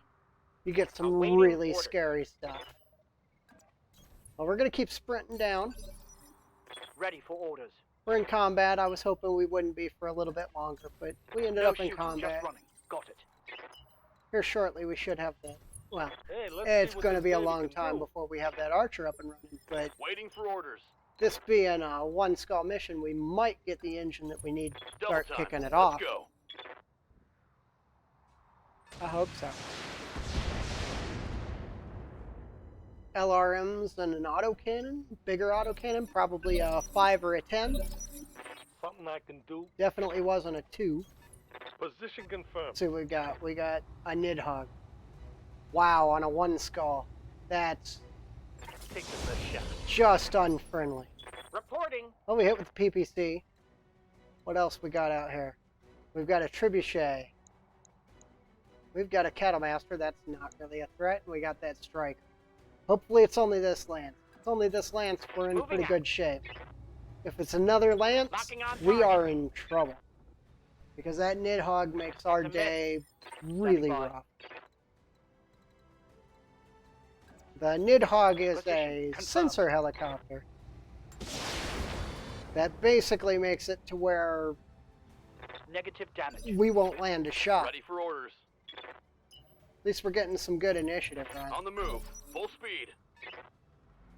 you get some Awaiting really orders. scary stuff. Well, we're going to keep sprinting down. Ready for orders. We're in combat. I was hoping we wouldn't be for a little bit longer, but we ended No up in shooting, combat. just running. Got it. Here shortly, we should have that. Well, Hey, let's it's see what going to this be a lady long can time do. before we have that archer up and running, but Waiting for orders. this being a 1 skull mission, we might get the engine that we need to Double start time. kicking it Let's off. go. I hope so. LRMs and an autocannon, bigger autocannon, probably a 5 or a 10. Something I can do. Definitely wasn't a 2. Position confirmed. Let's see what we got. We got a Nidhogg. Wow, on a 1 skull. That's Take the best shot. just unfriendly. Reporting. Oh, we hit with the PPC. What else we got out here? We've got a Trebuchet. We've got a Cattlemaster. That's not really a threat. And we got that Striker. Hopefully it's only this Lance. If it's only this Lance, we're in Moving pretty out. good shape. If it's another Lance, Locking on we target. are in trouble. Because that Nidhogg makes our Commit. day really Standing by. rough. The Nidhogg is Position a confirmed. sensor helicopter. That basically makes it to where Negative damage. we won't land a shot. Ready for orders. At least we're getting some good initiative, right? On the move. Full speed.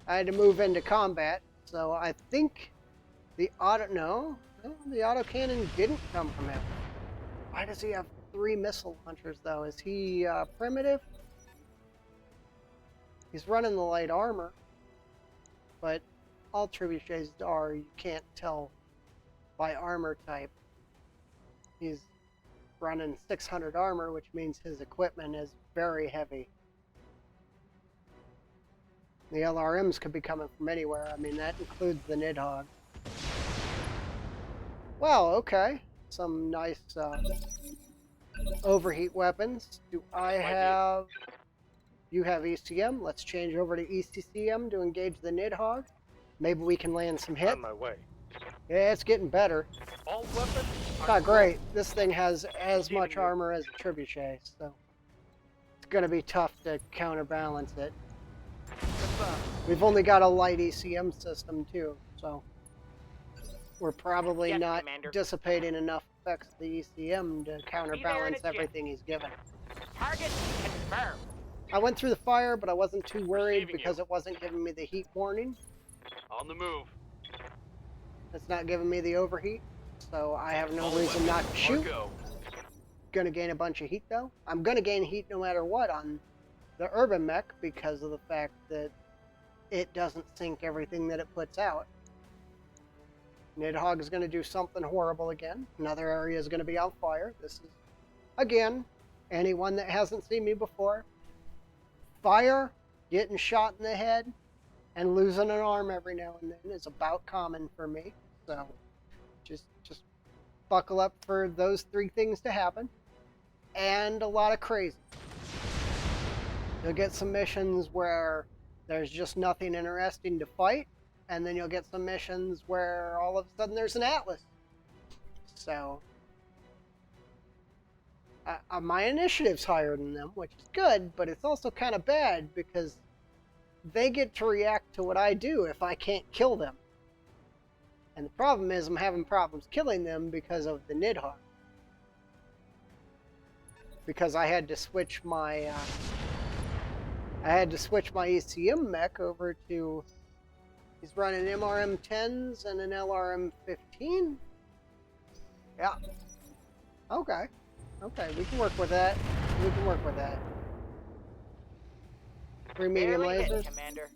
I had to move into combat, so I think the no, the autocannon didn't come from him. Why does he have 3 missile launchers, though? Is he primitive? He's running the light armor, but all trebuchets are, you can't tell by armor type. He's running 600 armor, which means his equipment is very heavy. The LRMs could be coming from anywhere. I mean, that includes the Nidhogg. Well, okay. Some nice overheat weapons. Do I have... You have ECM. Let's change over to ECCM to engage the Nidhogg. Maybe we can land some hits. On my way. Yeah, it's getting better. All weapons. Not great. This thing has as Receiving much you. armor as a trebuchet, so it's going to be tough to counterbalance it. We've only got a light ECM system too, so we're probably Yes, not Commander. dissipating enough effects of the ECM to counterbalance a jiff. everything he's given. Target confirmed. I went through the fire, but I wasn't too worried Receiving because you. it wasn't giving me the heat warning. On the move. It's not giving me the overheat, so I have no All reason not to weapons shoot. on go. Gonna gain a bunch of heat though. I'm gonna gain heat no matter what on the urban mech because of the fact that it doesn't sink everything that it puts out. Nidhogg is gonna do something horrible again. Another area is gonna be on fire. This is, again, anyone that hasn't seen me before, fire, getting shot in the head, and losing an arm every now and then is about common for me. So just buckle up for those 3 things to happen, and a lot of crazy. You'll get some missions where there's just nothing interesting to fight, and then you'll get some missions where all of a sudden there's an atlas. So my initiative's higher than them, which is good, but it's also kind of bad because they get to react to what I do if I can't kill them. And the problem is I'm having problems killing them because of the Nidhogg. Because I had to switch my ECM mech over to, he's running MRM-10s and an LRM-15. Yeah. Okay. Okay, we can work with that. We can work with that. 3 medium Barely hit, lasers. Commander.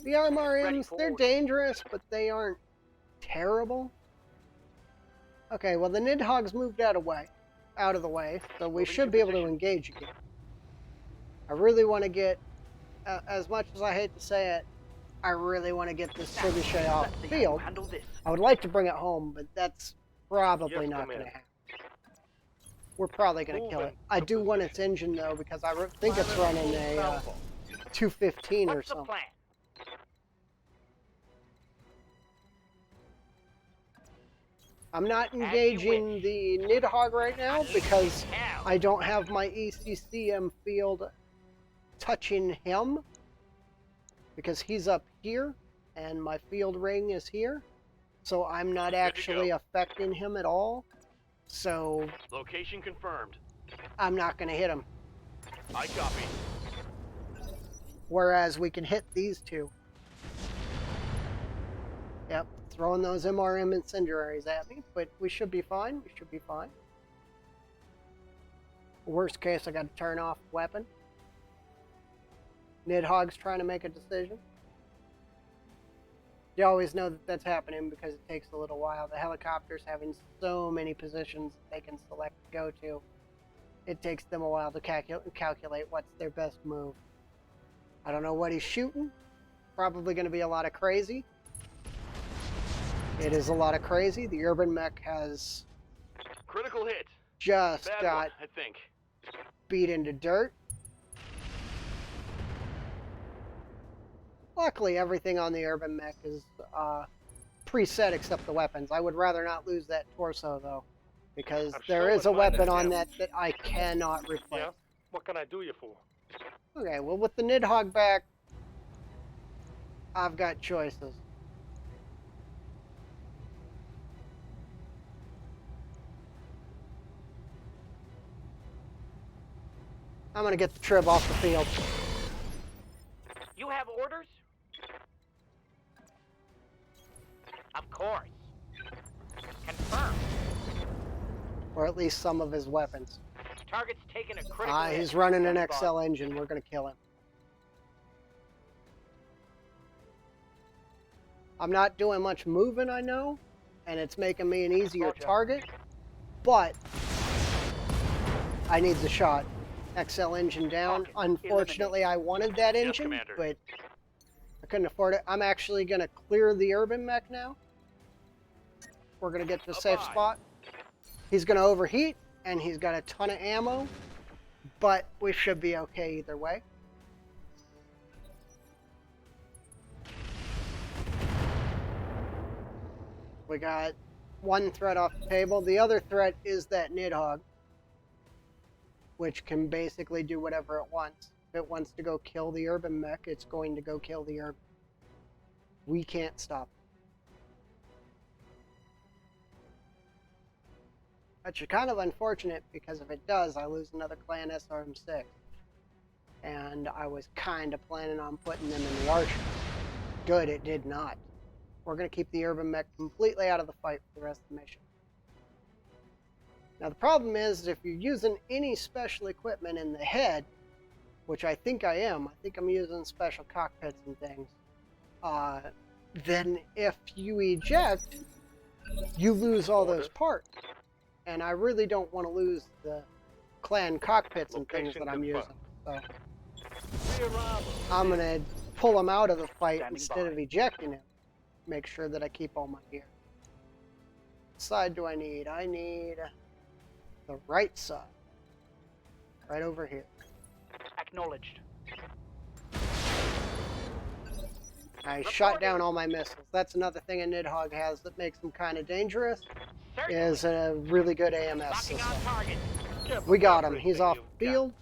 The MRMs, they're forward. dangerous, but they aren't terrible. Okay, well the Nidhogg's moved out of the way, so we Moving should to be able to position. engage again. I really want to get, as much as I hate to say it, I really want to get this trebuchet off Let's the see how you field. handle this. I would like to bring it home, but that's probably Yes, not going to Commander. happen. We're probably going to kill it. I do want its engine though, because I think it's running a 215 or What's the something. plan? I'm not As you engaging wish. the Nidhogg right now because Now. I don't have my ECCM field touching him, because he's up here and my field ring is here, so I'm not actually affecting him at all. So Location confirmed. I'm not going to hit him. I copy. Whereas we can hit these two. Yep, throwing those MRM incendiaries at me, but we should be fine. We should be fine. Worst case, I got to turn off weapon. Nidhogg's trying to make a decision. You always know that that's happening because it takes a little while. The helicopter's having so many positions that they can select to go to. It takes them a while to calculate what's their best move. I don't know what he's shooting. Probably going to be a lot of crazy. It is a lot of crazy. The urban mech has Critical hit. just Bad got one, I think. beat into dirt. Luckily, everything on the urban mech is preset except the weapons. I would rather not lose that torso, though, because I'm there sure is a we'll find weapon it, on yeah. that I cannot replace. Yeah. What can I do you for? Okay, well, with the Nidhogg back, I've got choices. I'm going to get the Trib off the field. You have orders? Of course. Confirmed. Or at least some of his weapons. Target's taking a critical hit. He's running an Standing by. XL engine. We're going to kill him. I'm not doing much moving, I know, and it's making me an easier Roger. target, but I need the shot. XL engine down. Target Unfortunately, I wanted that Yes, engine, Commander. but I couldn't afford it. I'm actually going to clear the urban mech now. We're going to get to a safe Abide. spot. He's going to overheat, and he's got a ton of ammo, but we should be okay either way. We got one threat off the table. The other threat is that Nidhogg, which can basically do whatever it wants. If it wants to go kill the urban mech, it's going to go kill the urban. We can't stop it. Which is kind of unfortunate, because if it does, I lose another clan SRM6. And I was kind of planning on putting them in the Archer. Good, it did not. We're going to keep the urban mech completely out of the fight for the rest of the mission. Now the problem is, if you're using any special equipment in the head, which I think I am, I think I'm using special cockpits and things, then if you eject, you lose all those parts. And I really don't want to lose the clan cockpits and things Location that I'm using. confirmed. So Rearrival. I'm going to pull him out of the fight Standing instead by. of ejecting him. Make sure that I keep all my gear. side do I need? I need the right side. Right over here. Acknowledged. I shot down all my missiles. That's another thing a Nidhogg has that makes him kind of dangerous, Certainly. is a really good AMS Locking system. on target. We got him. He's off You've the field.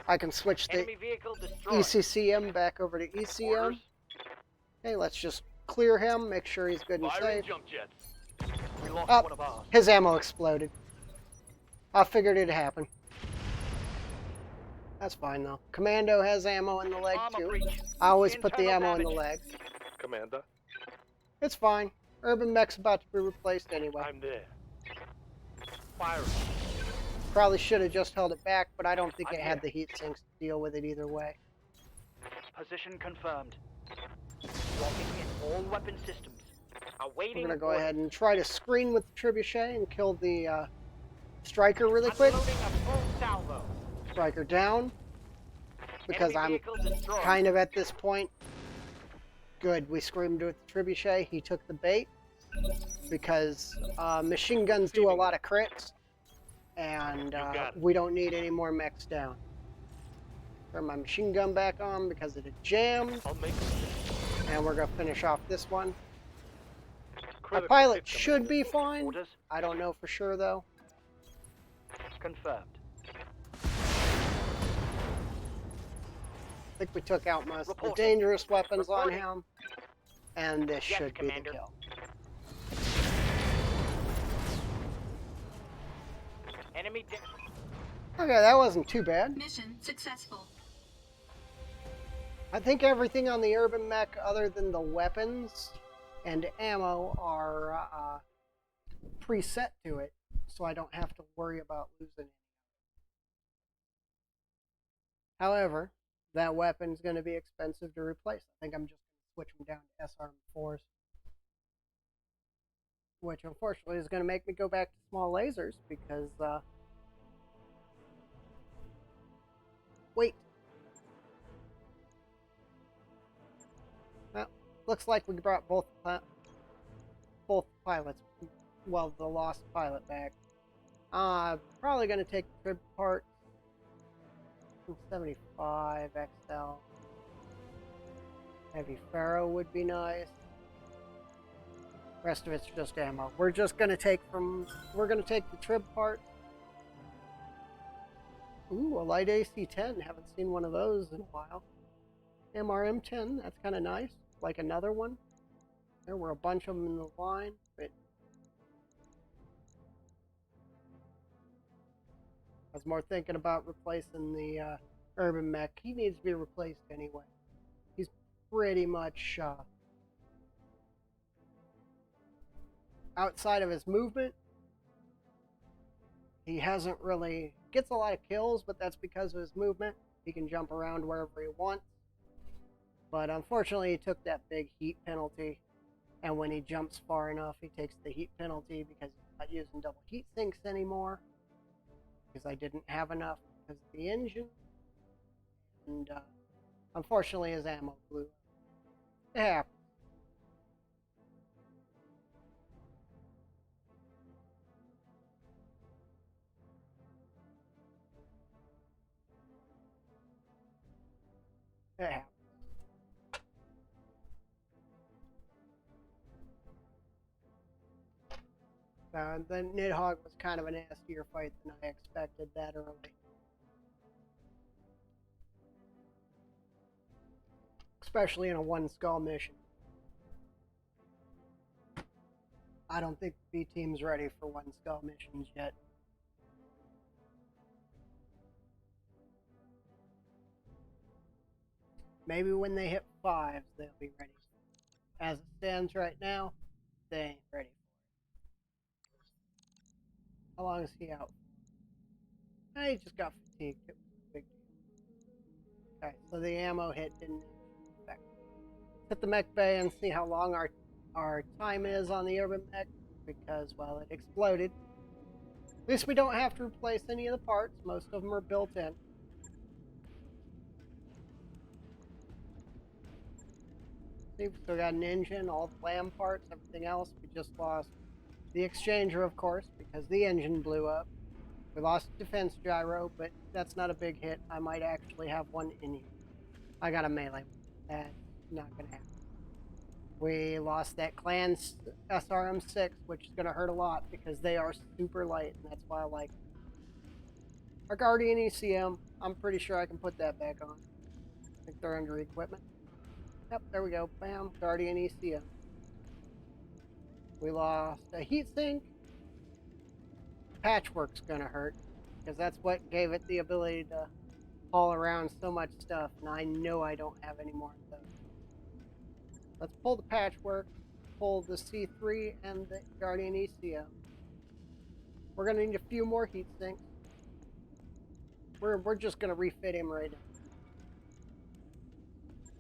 I can switch the Enemy vehicle destroyed. ECCM back over to ECM. Orders. Okay, let's just clear him, make sure he's good and Firing safe. jump jets. We lost Oh, one of ours. his ammo exploded. I figured it'd happen. That's fine though. Commando has ammo in the leg Armor too. breach. I always put the Internal ammo in the damage. leg. Commander, It's fine. Urban Mech's about to be replaced anyway. I'm there. Firing. Probably should have just held it back, but I don't think I'm it had here. the heat sinks to deal with it either way. Position confirmed. Locking in all weapon systems. We're Awaiting gonna go orders. ahead and try to screen with the trebuchet and kill the striker really quick. Unloading a full salvo. Striker down. Because Enemy I'm vehicle destroyed. kind of at this point. Good, we screamed with the trebuchet. He took the bait because machine guns do a lot of crits, and got it. we don't need any more mechs down. Turn my machine gun back on because it had jammed, I'll make and we're gonna finish off this one. My critical pilot hit, should be fine. Orders I don't know for sure though. confirmed. I think we took out most of the Reporting. dangerous weapons on Reporting. him, and this Yes, should Commander. be the kill. Enemy Okay, that wasn't too bad. Mission successful. I think everything on the Urban Mech, other than the weapons and ammo, are preset to it, so I don't have to worry about losing it. However, that weapon's going to be expensive to replace. I think I'm just going to switch them down to SRM4s, which unfortunately is going to make me go back to small lasers because, wait. Well, looks like we brought both pilots, well, the lost pilot back. Probably going to take the trib part. 75 XL. Heavy Pharaoh would be nice. Rest of it's just ammo. We're just gonna take the trib part. Ooh, a light AC-10. Haven't seen one of those in a while. MRM-10. That's kind of nice. Like another one. There were a bunch of them in the line, but I was more thinking about replacing the Urban Mech. He needs to be replaced anyway. He's pretty much outside of his movement. He hasn't really gets a lot of kills, but that's because of his movement. He can jump around wherever he wants. But unfortunately, he took that big heat penalty. And when he jumps far enough, he takes the heat penalty because he's not using double heat sinks anymore. Because I didn't have enough because of the engine. And unfortunately, his ammo blew up. It happens. It happens. The Nidhogg was kind of a nastier fight than I expected that early. Especially in a one skull mission. I don't think the B team's ready for one skull missions yet. Maybe when they hit 5s, they'll be ready. As it stands right now, they ain't ready. How long is he out? He just got fatigued. It was a big deal. Okay, so the ammo hit didn't affect. Hit the mech bay and see how long our time is on the Urban Mech, because, well, it exploded. At least we don't have to replace any of the parts. Most of them are built in. See, we still got an engine, all the lamb parts, everything else. We just lost the exchanger, of course, because the engine blew up. We lost defense gyro, but that's not a big hit. I might actually have one in here. I got a melee. That's not going to happen. We lost that clan SRM6, which is going to hurt a lot because they are super light, and that's why I like them. Our Guardian ECM, I'm pretty sure I can put that back on. I think they're under equipment. Yep, there we go. Bam, Guardian ECM. We lost a heatsink. Patchwork's going to hurt because that's what gave it the ability to haul around so much stuff, and I know I don't have any more of those. Let's pull the patchwork, pull the C3 and the Guardian ECM. We're going to need a few more heat sinks. We're just going to refit him right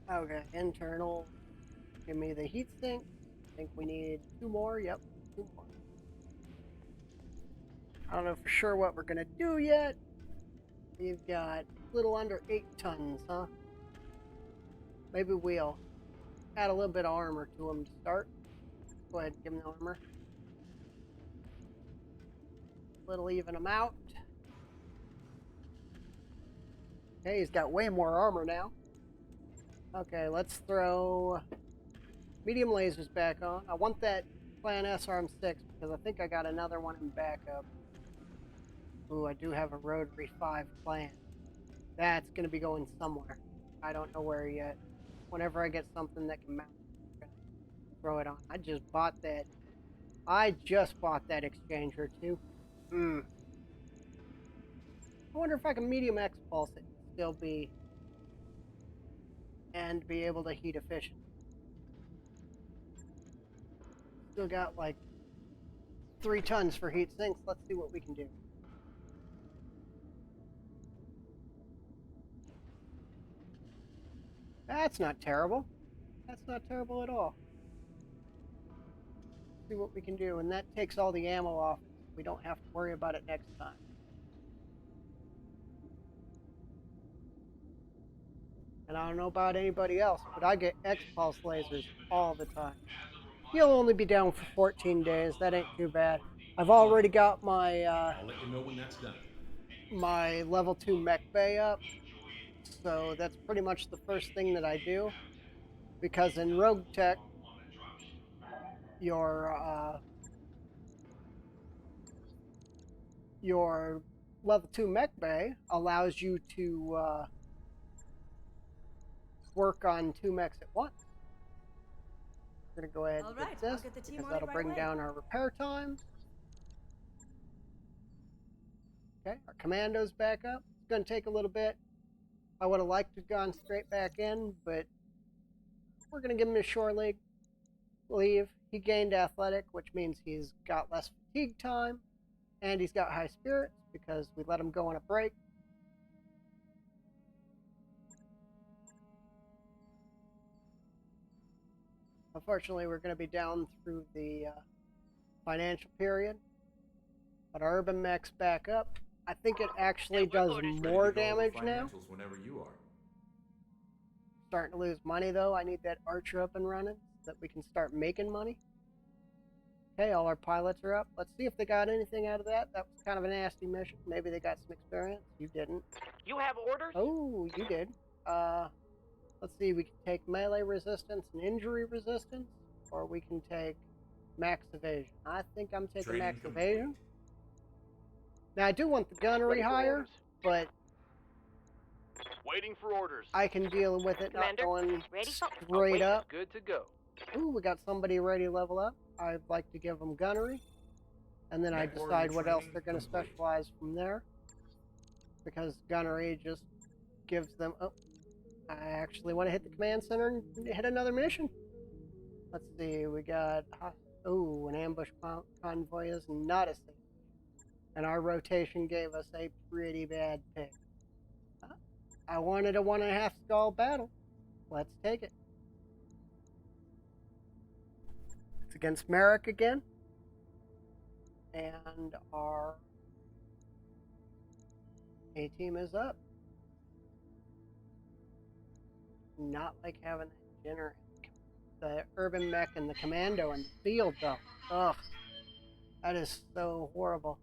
now. Okay, internal. Give me the heat sink. I think we need 2 more. Yep, 2 more. I don't know for sure what we're going to do yet. We've got a little under 8 tons, huh? Maybe we'll add a little bit of armor to him to start. Go ahead and give him the armor. A little even him out. Okay, he's got way more armor now. Okay, let's throw medium lasers back on. I want that Clan SRM6 because I think I got another one in backup. Ooh, I do have a Rotary 5 Clan. That's going to be going somewhere. I don't know where yet. Whenever I get something that can mount, I'm going to throw it on. I just bought that exchanger too. I wonder if I can medium X pulse it and still be able to heat efficient. Still got like 3 tons for heat sinks. Let's see what we can do. That's not terrible. That's not terrible at all. See what we can do, and that takes all the ammo off. We don't have to worry about it next time. And I don't know about anybody else, but I get X-pulse lasers all the time. He'll only be down for 14 days. That ain't too bad. I've already got my I'll let you know when that's done. my level 2 mech bay up, so that's pretty much the first thing that I do. Because in roguetech, your level 2 mech bay allows you to work on 2 mechs at once. We're going to go ahead and get this because that'll bring down our repair times. Okay, our commando's back up. It's going to take a little bit. I would have liked to have gone straight back in, but we're going to give him a shore leave. He gained athletic, which means he's got less fatigue time, and he's got high spirits because we let him go on a break. Unfortunately, we're going to be down through the financial period, but our urban mech's back up. I think it actually does more damage now. Whenever you are. Starting to lose money though. I need that archer up and running so that we can start making money. Okay, all our pilots are up. Let's see if they got anything out of that. That was kind of a nasty mission. Maybe they got some experience. You didn't. You have orders? Oh, you did. Let's see, we can take melee resistance and injury resistance, or we can take max evasion. I think I'm taking Training max complete. evasion. Now, I do want the gunnery Ready for higher, orders. but Waiting for orders. I can deal with it not Commander, going ready for- straight Await. up. Good to go. Ooh, we got somebody ready to level up. I'd like to give them gunnery, and then I Mech decide warrior what else training they're going to complete. specialize from there. Because gunnery just gives them... Oh, I actually want to hit the command center and hit another mission. Let's see, we got... Oh, an ambush convoy is not a safe. And our rotation gave us a pretty bad pick. I wanted a 1.5 skull battle. Let's take it. It's against Merrick again. And our A-team is up. Not like having that Jenner, the urban mech and the commando in the field though. Ugh. That is so horrible.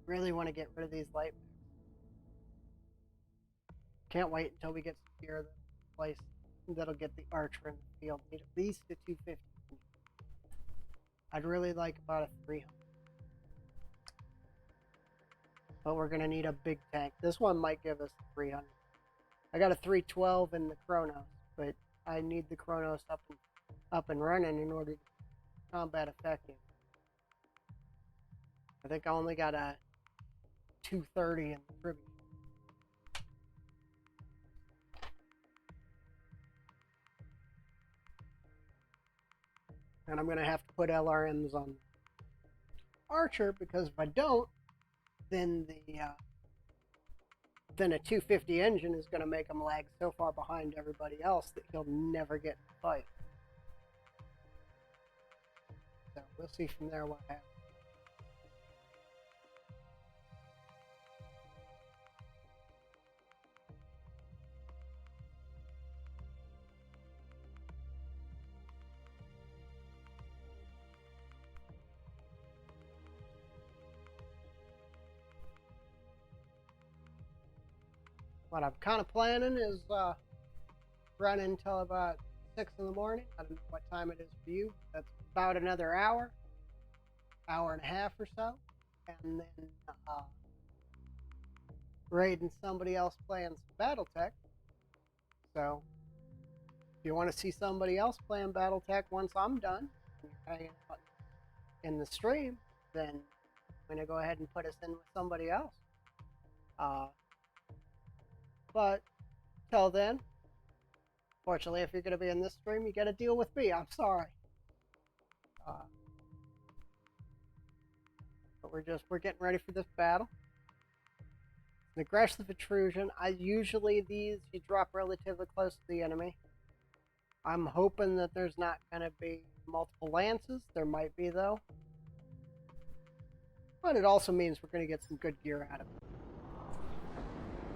Really want to get rid of these light mechs. Can't wait until we get some gear that place that'll get the archer in the field. Need at least a 250. I'd really like about a 300. But we're gonna need a big tank. This one might give us 300. I got a 312 in the Chronos, but I need the Chronos up and running in order to combat effective. I think I only got a 230 in the Tribute. And I'm going to have to put LRMs on Archer, because if I don't, then then a 250 engine is going to make him lag so far behind everybody else that he'll never get in the fight. So we'll see from there what happens. What I'm kind of planning is run until about 6 in the morning. I don't know what time it is for you. That's about another hour and a half or so. And then raiding somebody else playing some Battletech. So if you want to see somebody else playing Battletech once I'm done, and you're hanging out in the stream, then I'm going to go ahead and put us in with somebody else. But till then, fortunately, if you're going to be in this stream, you got to deal with me. I'm sorry. But we're getting ready for this battle. An aggressive intrusion. Usually these you drop relatively close to the enemy. I'm hoping that there's not going to be multiple lances. There might be though. But it also means we're going to get some good gear out of it.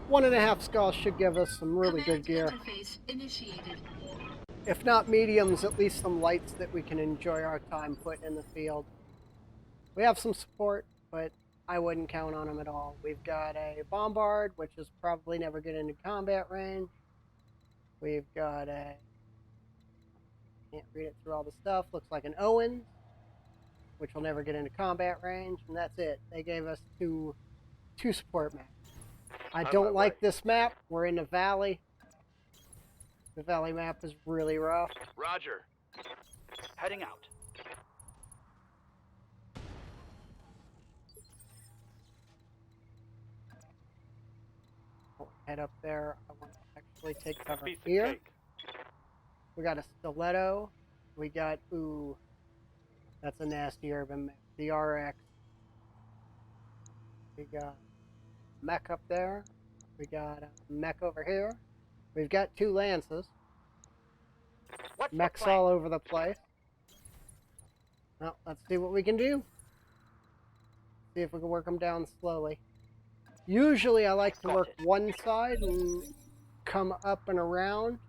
1.5 skulls should give us some really good gear. Interface initiated. If not mediums, at least some lights that we can enjoy our time putting in the field. We have some support, but I wouldn't count on them at all. We've got a Bombard, which is probably never get into combat range. We've got a... can't read it through all the stuff. Looks like an Owen, which will never get into combat range, and that's it. They gave us two support maps. I don't like this map. We're in the valley. The valley map is really rough. Roger. Heading out. We'll head up there. I want to actually take cover Piece of here. cake. We got a stiletto. We got, ooh, that's a nasty urban mech. The RX. We got mech up there. We got a mech over here. We've got 2 lances. What's Mechs the plan? all over the place. Well, let's see what we can do. See if we can work them down slowly. Usually I like to work one side and come up and around.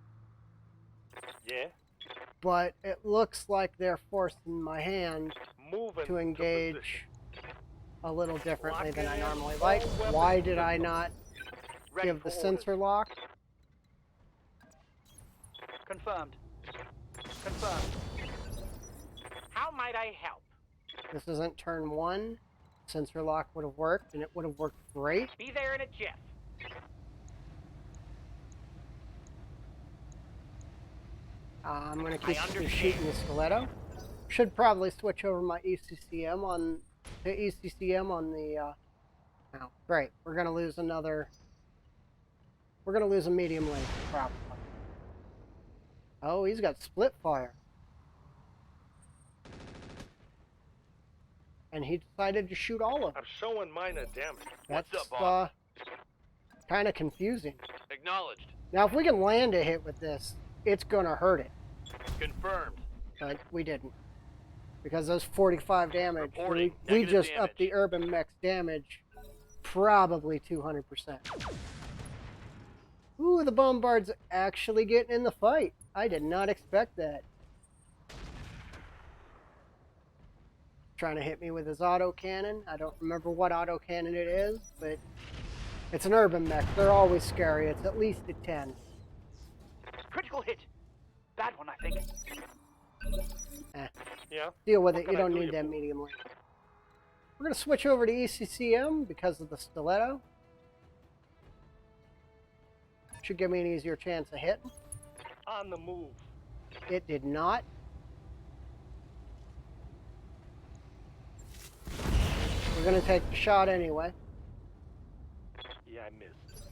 Yeah. But it looks like they're forcing my hand Moving to engage position. a little differently than I Lock in. normally like. All weapons Why did I not Ready give the for sensor orders. lock? Confirmed. Confirmed. How might I help? This isn't turn 1. Sensor lock would have worked, and it would have worked great. Be there in a jiff. I'm going to keep I understand. shooting the stiletto. Should probably switch over my ECCM on the. Oh, great. We're going to lose another. We're going to lose a medium link, probably. Oh, he's got split fire. And he decided to shoot all of them. I'm showing minor damage. That's What's up, boss? kind of confusing. Acknowledged. Now, if we can land a hit with this, it's going to hurt it. Confirmed. But we didn't. Because those 45 damage, Reporting we negative just damage. upped the urban mech's damage probably 200%. Ooh, the Bombard's actually getting in the fight. I did not expect that. trying to hit me with his autocannon. I don't remember what autocannon it is, but it's an urban mech. They're always scary. It's at least a 10. Critical hit. Bad one, I think. Yeah? Deal with What it. can You I don't do need you that for? medium link. We're going to switch over to ECCM because of the stiletto. Should give me an easier chance of hitting. On the move. It did not. We're going to take the shot anyway. Yeah, I missed.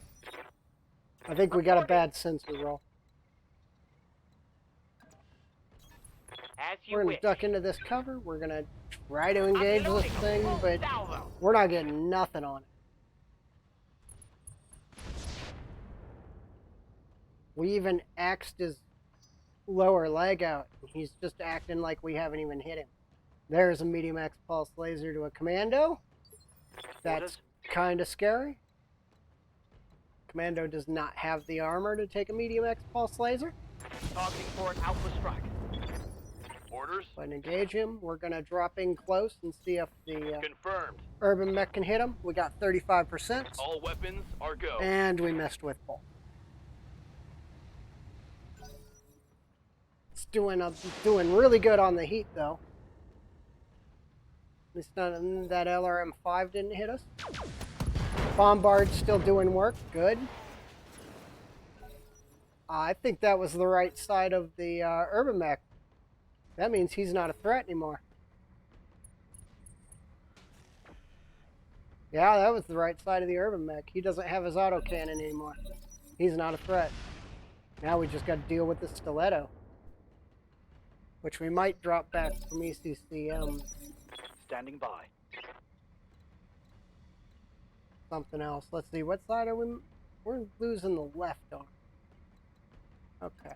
I think we got a bad sensor roll. As you We're going wish. to duck into this cover. We're going to try to engage this Unloading a thing, full but salvo. we're not getting nothing on it. We even axed his lower leg out. He's just acting like we haven't even hit him. There's a medium X pulse laser to a commando. That's kind of scary. Commando does not have the armor to take a medium X pulse laser. Targeting for an alpha strike. Orders? But engage him. We're going to drop in close and see if the Confirmed. urban mech can hit him. We got 35%. All weapons are go. And we missed with both. It's doing really good on the heat, though. At least that LRM-5 didn't hit us. Bombard's still doing work. Good. I think that was the right side of the urban mech. That means he's not a threat anymore. Yeah, that was the right side of the urban mech. He doesn't have his autocannon anymore. He's not a threat. Now we just got to deal with the stiletto, which we might drop back from ECCM. Standing by. Something else. Let's see, what side are we? We're losing the left arm. Okay.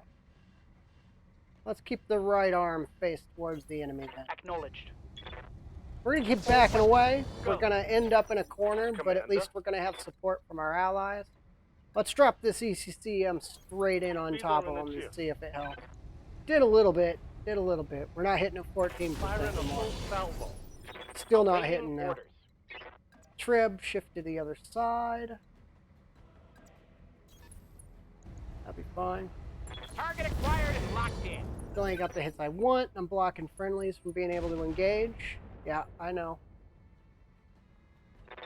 Let's keep the right arm faced towards the enemy then. Acknowledged. We're going to keep backing away. We're going to end up in a corner, but at Commander. least we're going to have support from our allies. Let's drop this ECCM straight in on Speed top on of the them and chip. see if it helps. Did a little bit. Did a little bit. We're not hitting a 14% Firing a anymore. full salvo. Still not Awaiting hitting now. orders. Trib, shift to the other side. That'll be fine. Target acquired and locked in. Still ain't got the hits I want. I'm blocking friendlies from being able to engage. Yeah, I know.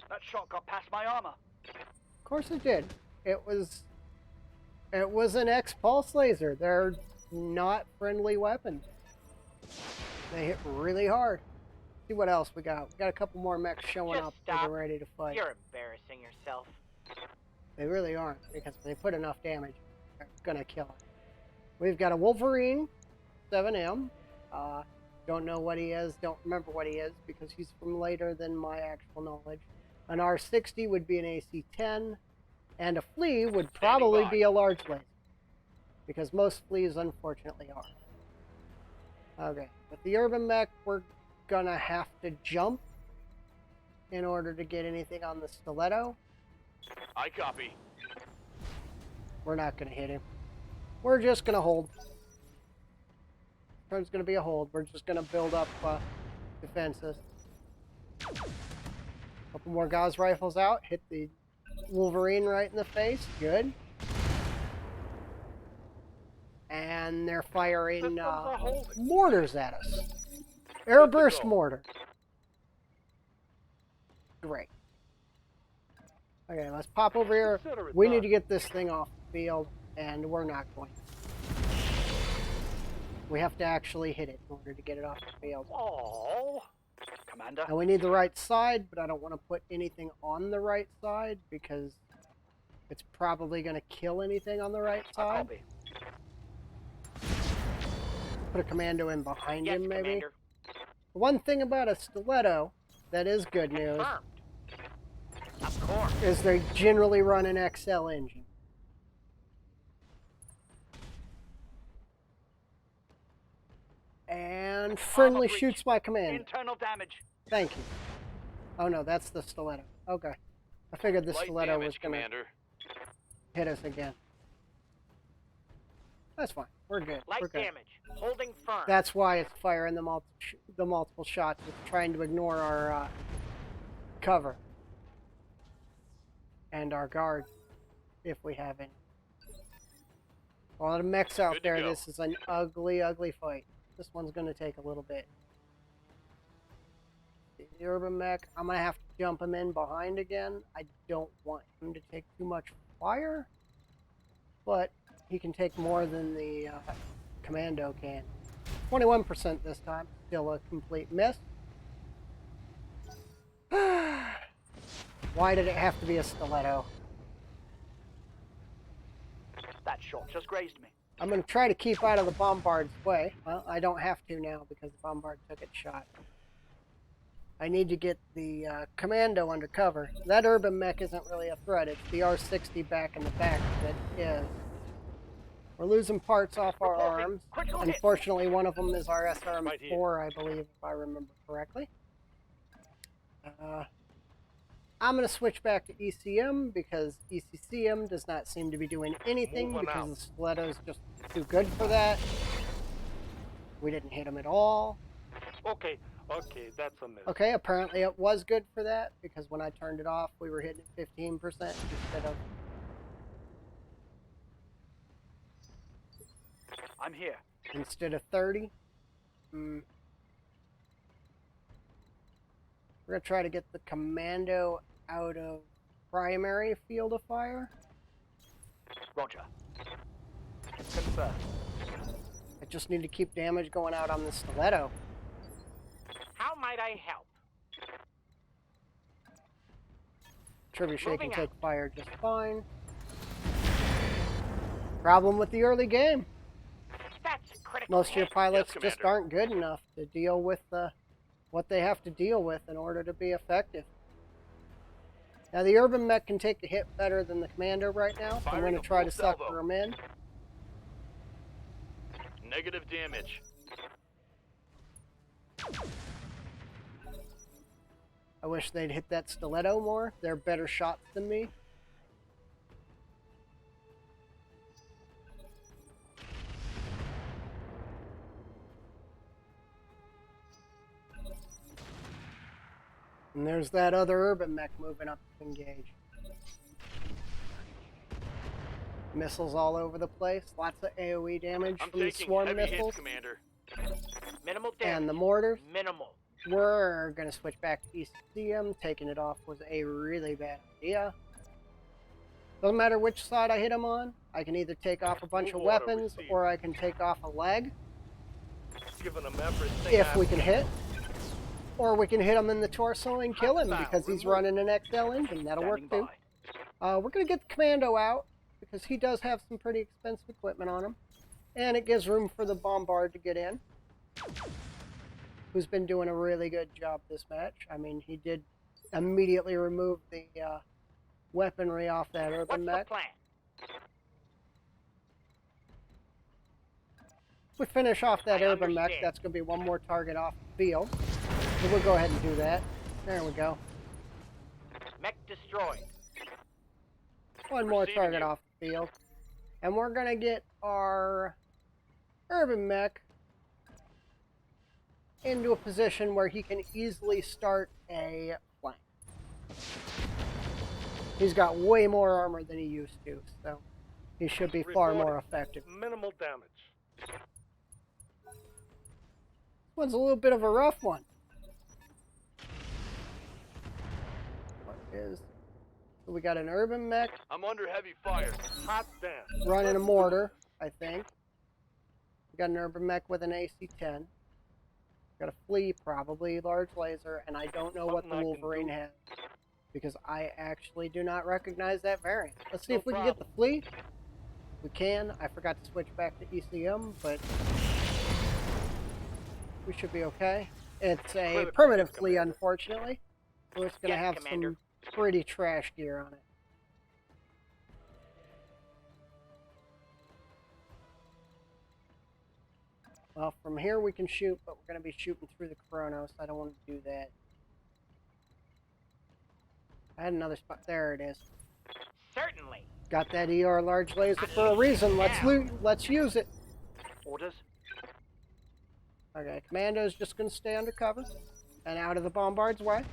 That shot got past my armor. Of course it did. It was an X-Pulse laser. They're not friendly weapons. They hit really hard. See what else we got. We got a couple more mechs showing Just up. stop. They're ready to fight. You're embarrassing yourself. They really aren't, because if they put enough damage, they're gonna kill it. We've got a Wolverine 7M. Don't know what he is. Don't remember what he is because he's from later than my actual knowledge. An R60 would be an AC-10, and a flea would probably by. be a large laser, because most fleas unfortunately are. Okay, with the urban mech, we're gonna have to jump in order to get anything on the stiletto. I copy. We're not gonna hit him. We're just gonna hold. Turn's gonna be a hold. We're just gonna build up defenses. Couple more Gauss rifles out. Hit the Wolverine right in the face. Good. And they're firing Systems are holding. mortars at us. Airburst go. mortar. Great. Okay, let's pop over here. Consider it We done. need to get this thing off the field, and we're not going to. We have to actually hit it in order to get it off the field. Oh, Commander. Now we need the right side, but I don't want to put anything on the right side because it's probably going to kill anything on the right I side. copy. Put a commando in behind Yes, him, maybe. Commander. The one thing about a stiletto that is good news Confirmed. Of course. is they generally run an XL engine. And friendly breach. shoots my commando. Internal damage. Thank you. Oh no, that's the stiletto. Okay. I figured the Light stiletto was damage, going to Commander. hit us again. That's fine. We're good. Light We're good. damage. Holding firm. That's why it's firing the multiple shots. It's trying to ignore our cover and our guard, if we have any. A lot of mechs out Good to there. go. This is an ugly, ugly fight. This one's going to take a little bit. The urban mech, I'm going to have to jump him in behind again. I don't want him to take too much fire, but he can take more than the commando can. 21% this time. Still a complete miss. Why did it have to be a stiletto? That shot just grazed me. I'm going to try to keep out of the bombard's way. Well, I don't have to now because the bombard took its shot. I need to get the commando under cover. That urban mech isn't really a threat. It's the R60 back in the back that is. We're losing parts off our arms. Unfortunately, one of them is our SRM-4, I believe, if I remember correctly. I'm going to switch back to ECM because ECCM does not seem to be doing anything because the stiletto's just too good for that. We didn't hit him at all. Okay, that's a miss. Okay, apparently it was good for that because when I turned it off, we were hitting it 15% instead of... I'm here. Instead of 30. We're going to try to get the commando out of primary field of fire. Roger. Confirmed. I just need to keep damage going out on the stiletto. How might I help? Trebuchet can Moving take out. fire just fine. Problem with the early game. That's a critical Most of your hit. pilots Yes, just Commander. aren't good enough to deal with what they have to deal with in order to be effective. Now the urban mech can take a hit better than the commando right now, so I'm Firing going to a try full to sucker salvo. him in. Negative damage. I wish they'd hit that stiletto more. They're better shots than me. And there's that other urban mech moving up to engage. Missiles all over the place. Lots of AoE damage I'm from the taking swarm heavy missiles. hits, Commander. Minimal damage. And the mortars. Minimal. We're going to switch back to ECM. Taking it off was a really bad idea. Doesn't matter which side I hit him on. I can either take off a bunch of Move order weapons received. or I can take off a leg Giving them everything. if we can hit. Or we can hit him in the torso and kill him because he's running an XL engine. That'll work Standing too. by. We're going to get the commando out because he does have some pretty expensive equipment on him. And it gives room for the bombard to get in, who's been doing a really good job this match. I mean, he did immediately remove the weaponry off that urban What's the mech. plan? If we finish off that I urban mech, understand. that's going to be one more target off the field. So we'll go ahead and do that. There we go. Mech destroyed. One more Receiving target you. off the field. And we're going to get our urban mech into a position where he can easily start a flank. He's got way more armor than he used to, so he should be far Reporting. more effective. Minimal damage. This one's a little bit of a rough one. What is... So we got an urban mech I'm under heavy fire. Hot damn. running a mortar, I think. We got an urban mech with an AC-10. Got a flea, probably, large laser, and I don't know what the Something I can Wolverine do. has. Because I actually do not recognize that variant. Let's see No if we can get the flea. We can. I forgot to switch back to ECM, but we should be okay. It's a Critical primitive hit, flea, Commander. unfortunately. So it's going to Yes, have Commander. some pretty trash gear on it. Well, from here we can shoot, but we're going to be shooting through the Chronos. I don't want to do that. I had another spot. There it is. Certainly. Got that ER large laser for a reason. Let's use it. Orders? Okay, Commando's just gonna stay undercover and out of the bombard's way.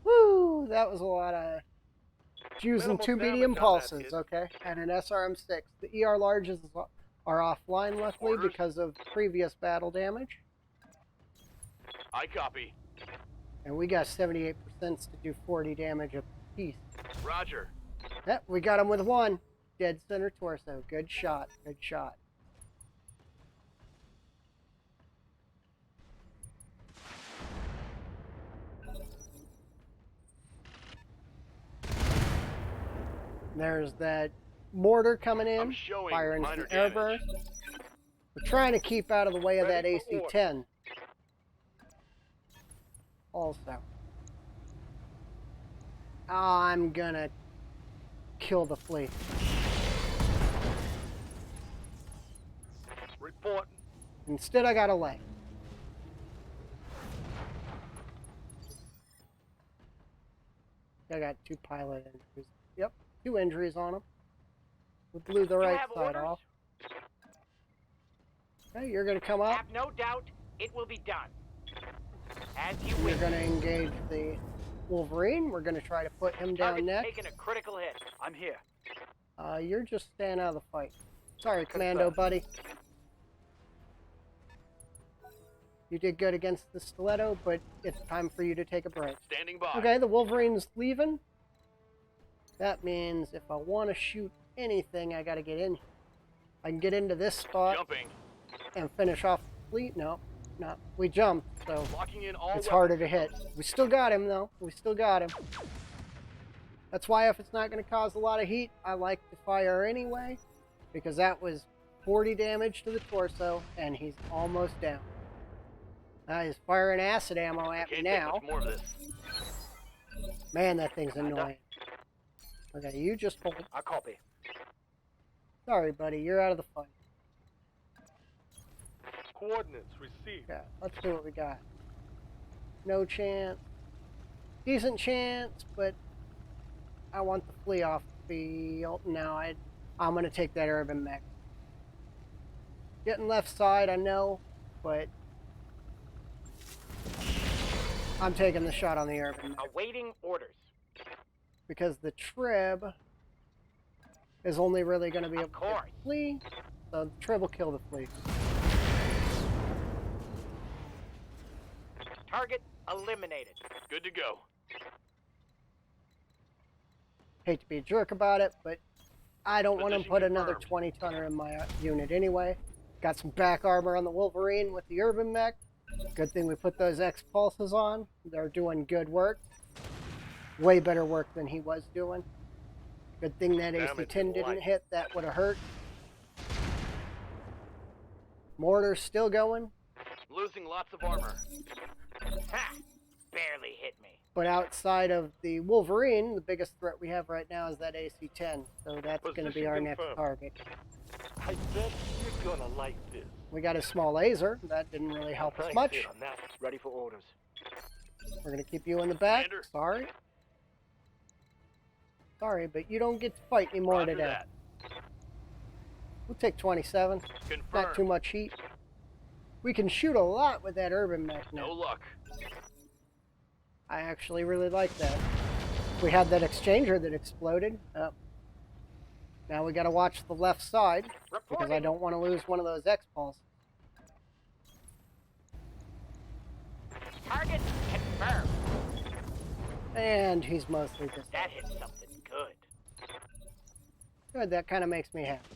Woo! That was a lot of using Minimal 2 damage medium on that, pulses, kid. okay? And an SRM-6. The ER larges are offline, luckily, Orders? because of previous battle damage. I copy. And we got 78% to do 40 damage a piece. Roger. Yep, we got him with 1. Dead center torso. Good shot. Good shot. There's that mortar coming in, I'm showing firing minor some air damage. bursts. We're trying to keep out of the way of that Ready for AC-10. Also. I'm gonna kill the fleet. Reporting. Instead, I got a leg. I got 2 pilot injuries. Yep, 2 injuries on them. We blew the right have side orders? off. Okay, you're gonna come up. Have no doubt it will be done. As you We're wish. gonna engage the Wolverine. We're gonna try to put him down Target's next. taking a critical hit. I'm here. You're just staying out of the fight. Sorry, Commando buddy. You did good against the stiletto, but it's time for you to take a break. Standing by. Okay, the Wolverine's leaving. That means if I want to shoot anything, I gotta get in. I can get into this spot Jumping. and finish off the fleet. No, we jumped, so Locking in all it's weapons. harder to hit. We still got him, though. We still got him. That's why if it's not going to cause a lot of heat, I like to fire anyway, because that was 40 damage to the torso, and he's almost down. Now he's firing acid ammo at me Can't take now. much more of this. Man, that thing's annoying. Okay, you just hold. I copy. Sorry, buddy, you're out of the fight. Coordinates received. Okay, let's see what we got. No chance. Decent chance, but I want the flea off the field. No, I'm going to take that urban mech. Getting left side, I know, but I'm taking the shot on the urban mech. Awaiting orders. Because the trib is only really going to be Of able to course. hit the flea, so the trib will kill the flea. Target eliminated. Good to go. Hate to be a jerk about it, but I don't want to Position put another confirmed. 20-tonner in my unit anyway. Got some back armor on the Wolverine with the urban mech. Good thing we put those X-Pulses on. They're doing good work. Way better work than he was doing. Good thing that Damage AC-10 didn't light. hit. That would have hurt. Mortar's still going, Losing lots of armor. Ha! Barely hit me. but outside of the Wolverine, the biggest threat we have right now is that AC-10. So that's going to be Position our next confirmed. target. I bet you're gonna like this. We got a small laser. That didn't really help us Thanks, much. kid, on that. Ready for orders. We're going to keep you in the back. Commander. Sorry. Sorry, but you don't get to fight anymore Roger today. that. We'll take 27. Confirmed. Not too much heat. We can shoot a lot with that urban mech No now. luck. I actually really like that. We had that exchanger that exploded. Now we got to watch the left side because I Reporting. don't want to lose one of those X-Pulses. Target confirmed. And he's mostly just That hit something good. good. That kind of makes me happy.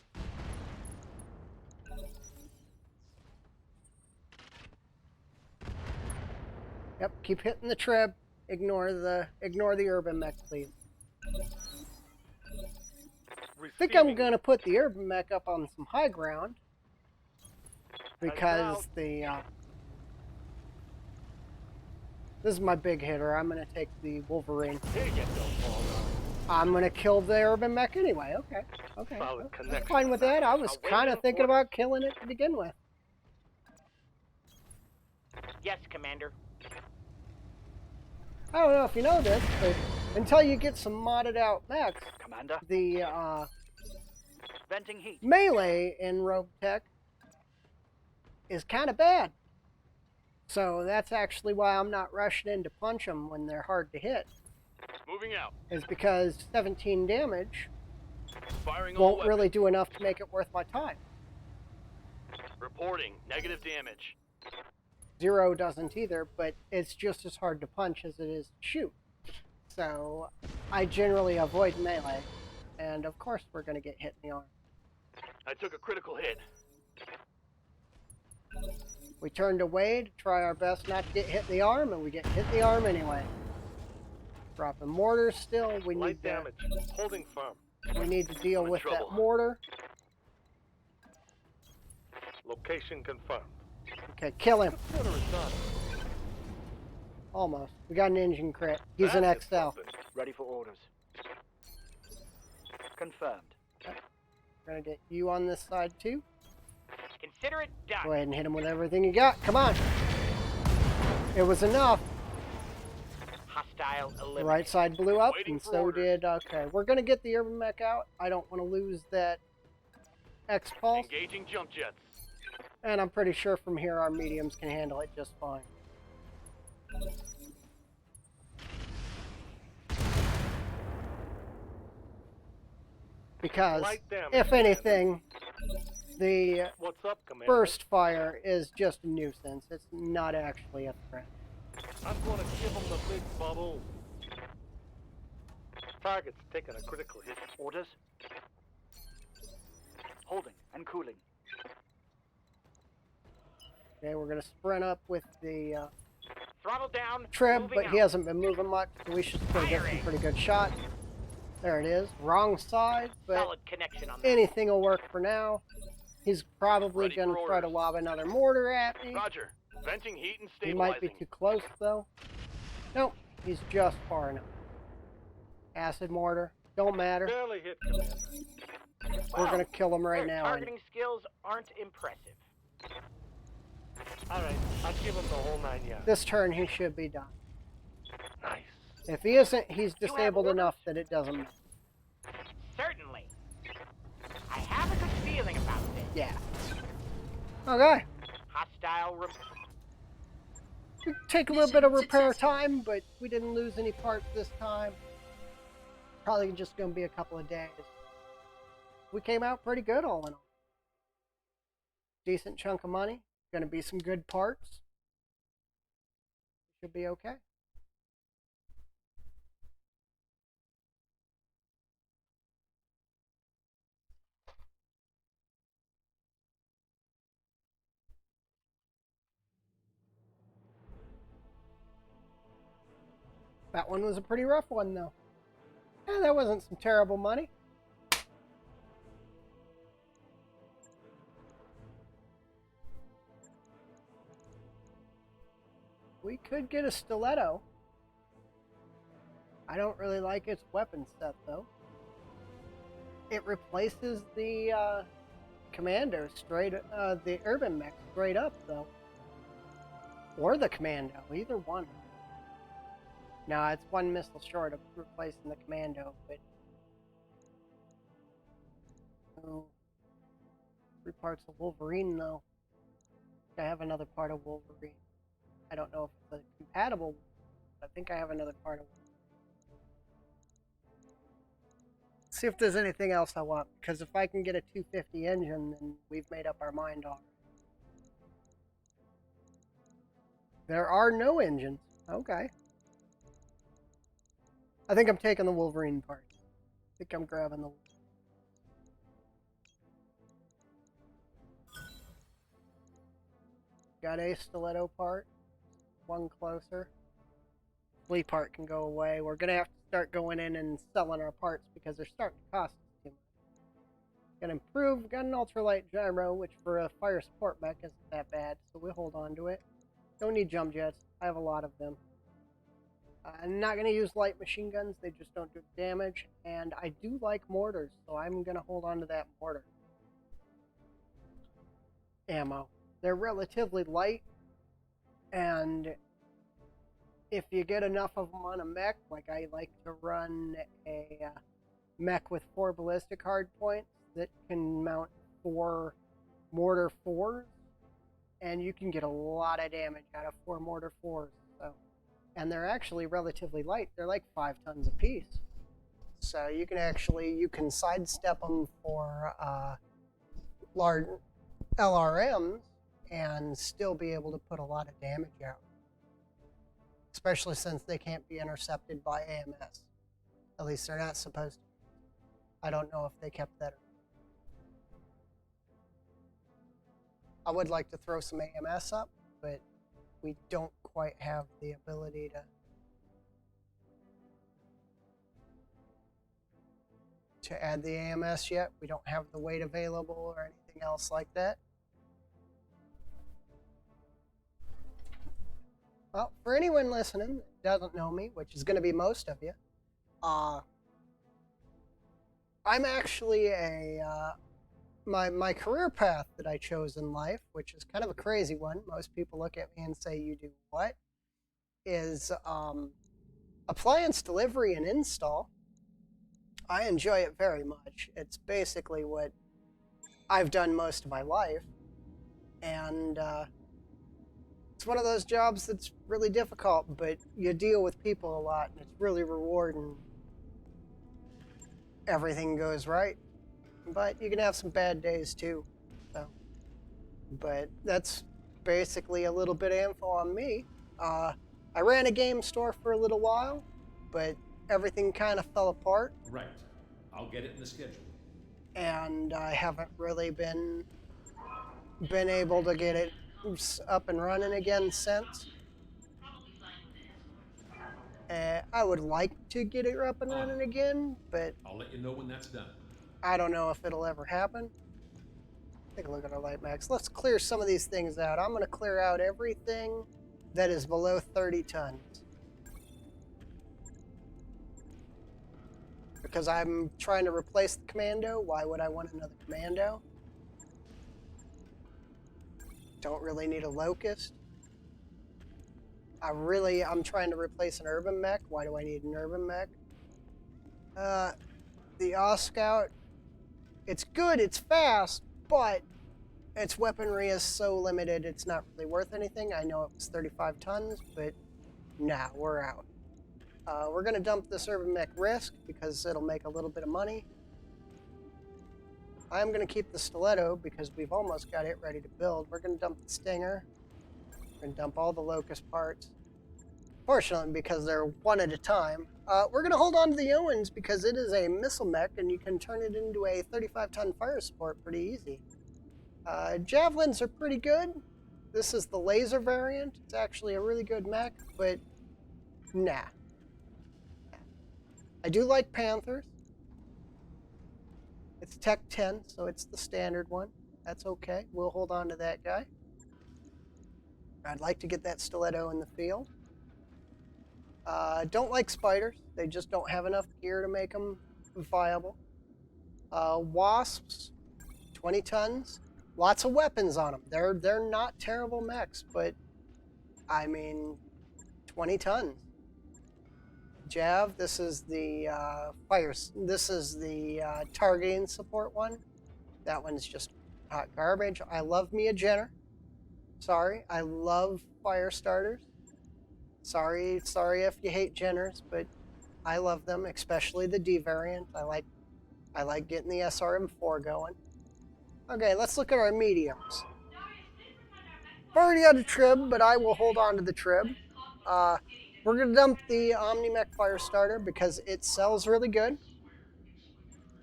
Yep, keep hitting the trib. Ignore the urban mech, please. I think I'm gonna put the urban mech up on some high ground because the this is my big hitter. I'm gonna take the Wolverine. Here you go, I'm gonna kill the urban mech anyway. Okay, okay. Solid I'm connection. fine with that. I was Awaiting kind of thinking orders. about killing it to begin with. Yes, Commander. I don't know if you know this, but Until you get some modded out mechs, Commander, the venting heat. melee in roguetech is kind of bad. So that's actually why I'm not rushing in to punch them when they're hard to hit. Moving out. Is because 17 damage Firing all won't really do enough to make it worth my time. Reporting. Negative damage. 0 doesn't either, but it's just as hard to punch as it is to shoot. So I generally avoid melee. And of course we're going to get hit in the arm. I took a critical hit. We turned away to try our best not to get hit in the arm, and we get hit in the arm anyway. Dropping mortars still. We Light need damage. Holding firm. We need to deal I'm in with trouble. that mortar. Location confirmed. Okay, kill him. Order is done. Almost. We got an engine crit. He's an That is XL. something. Ready for orders. Confirmed. We're gonna get you on this side too. Consider it done. Go ahead and hit him with everything you got. Come on. It was enough. Hostile The eliminated. right side blew up, Waiting and for so orders. did. Okay, we're gonna get the urban mech out. I don't want to lose that X-Pulse, Engaging jump jets. and I'm pretty sure from here our mediums can handle it just fine. Because, Light damage. if anything, the What's up, Commander? burst fire is just a nuisance. It's not actually a threat. I'm gonna give him the big bubble. Target's taking a critical hit. Orders. Holding and cooling. Okay, we're gonna sprint up with the Throttle down. Trib, moving but he out. hasn't been moving much, so we should still get some pretty good shots. There it is. Wrong side, but Solid connection on that. anything will work for now. He's probably Ready gonna for try to orders. lob another mortar at me. Roger. Venting heat and He stabilizing. might be too close though. Nope, he's just far enough. Acid mortar, don't matter. Barely hit, Commander. We're gonna kill him right Their now. targeting skills aren't impressive. All right, I'll give him the whole 9 yards. This turn he should be done. Nice. If he isn't, he's You have disabled orders? enough that it doesn't matter. Certainly. I have a good feeling about this. Yeah. Okay. Hostile Take a little bit of repair time, but we didn't lose any parts this time. Probably just going to be a couple of days. We came out pretty good all in all. Decent chunk of money. Going to be some good parts. Should be okay. That one was a pretty rough one, though. Eh, that wasn't some terrible money. We could get a stiletto. I don't really like its weapon set, though. It replaces the commando straight, the urban mech straight up, though. Or the commando, either one. No, it's one missile short of replacing the commando, but... Oh. 3 parts of Wolverine, though. I have another part of Wolverine. I don't know if it's compatible, but I think I have another part of Wolverine. See if there's anything else I want, because if I can get a 250 engine, then we've made up our mind already. There are no engines. Okay. I think I'm taking the Wolverine part. I think I'm grabbing the... Got a stiletto part. One closer. Flea part can go away. We're going to have to start going in and selling our parts because they're starting to cost us too much. Got improved. Got an ultralight gyro, which for a fire support mech isn't that bad, so we'll hold on to it. Don't need jump jets. I have a lot of them. I'm not going to use light machine guns. They just don't do damage. And I do like mortars, so I'm going to hold on to that mortar. Ammo. They're relatively light, and if you get enough of them on a mech, like I like to run a mech with 4 ballistic hardpoints that can mount 4 mortar 4s, and you can get a lot of damage out of 4 mortar 4s. So, and they're actually relatively light. They're like 5 tons apiece. So you can sidestep them for large LRMs and still be able to put a lot of damage out. Especially since they can't be intercepted by AMS. At least they're not supposed to. I don't know if they kept that. I would like to throw some AMS up, but we don't quite have the ability to add the AMS yet. We don't have the weight available or anything else like that. Well, for anyone listening that doesn't know me, which is going to be most of you, I'm actually my career path that I chose in life, which is kind of a crazy one. Most people look at me and say, "You do what?" Is appliance delivery and install. I enjoy it very much. It's basically what I've done most of my life, and it's one of those jobs that's really difficult, but you deal with people a lot, and it's really rewarding. Everything goes right, but you can have some bad days too. So, but that's basically a little bit of info on me. I ran a game store for a little while, but everything kind of fell apart. Right. I'll get it in the schedule. And I haven't really been able to get it up and running again since. I would like to get it up and running again, but I'll let you know when that's done. I don't know if it'll ever happen. Take a look at our light max. Let's clear some of these things out. I'm going to clear out everything that is below 30 tons. Because I'm trying to replace the commando. Why would I want another commando? Don't really need a locust. I'm trying to replace an urban mech. Why do I need an urban mech? The Oscout, it's good, it's fast, but its weaponry is so limited it's not really worth anything. I know it was 35 tons, but nah, we're out. We're going to dump this urban mech risk because it'll make a little bit of money. I'm going to keep the stiletto because we've almost got it ready to build. We're going to dump the stinger. We're going to dump all the locust parts. Fortunately, because they're one at a time. We're going to hold on to the Owens because it is a missile mech and you can turn it into a 35-ton fire support pretty easy. Javelins are pretty good. This is the laser variant. It's actually a really good mech, but nah. I do like Panthers. It's Tech 10, so it's the standard one. That's okay. We'll hold on to that guy. I'd like to get that stiletto in the field. Don't like spiders. They just don't have enough gear to make them viable. Wasps, 20 tons. Lots of weapons on them. They're not terrible mechs, but I mean, 20 tons. Jav, this is the This is the targeting support one. That one's just hot garbage. I love me a Jenner. Sorry, I love fire starters. Sorry if you hate Jenners, but I love them, especially the D variant. I like getting the SRM4 going. Okay, let's look at our mediums. I've already had a trib, but I will hold on to the trib. We're going to dump the OmniMech Firestarter because it sells really good.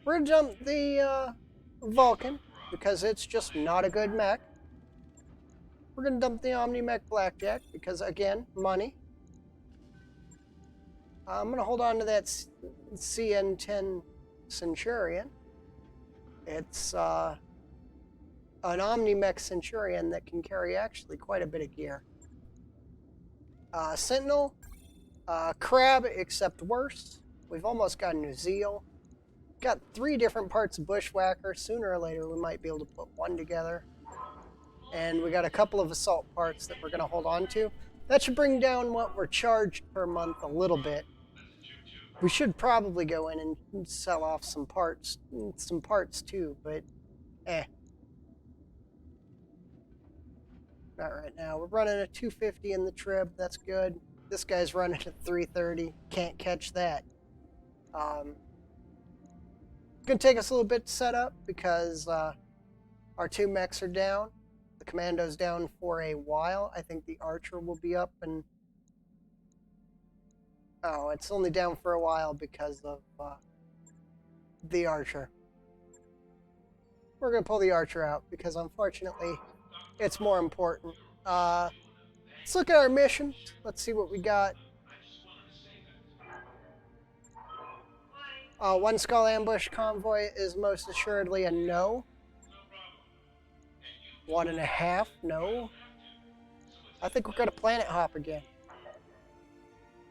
We're going to dump the Vulcan because it's just not a good mech. We're going to dump the OmniMech Blackjack because, again, money. I'm going to hold on to that CN10 Centurion. It's an OmniMech Centurion that can carry actually quite a bit of gear. Sentinel, Crab, except worse. We've almost got a New Zeal. Got 3 different parts of Bushwhacker. Sooner or later, we might be able to put one together. And we got a couple of assault parts that we're going to hold on to. That should bring down what we're charged per month a little bit. We should probably go in and sell off some parts too, but not right now. We're running a 250 in the trib. That's good. This guy's running at 330. Can't catch that. It's gonna take us a little bit to set up because our 2 mechs are down. The commando's down for a while. I think the archer will be up and... Oh, it's only down for a while because of the archer. We're going to pull the archer out because unfortunately it's more important. Let's look at our missions. Let's see what we got. 1 skull ambush convoy is most assuredly a no. 1.5, no. I think we're going to planet hop again.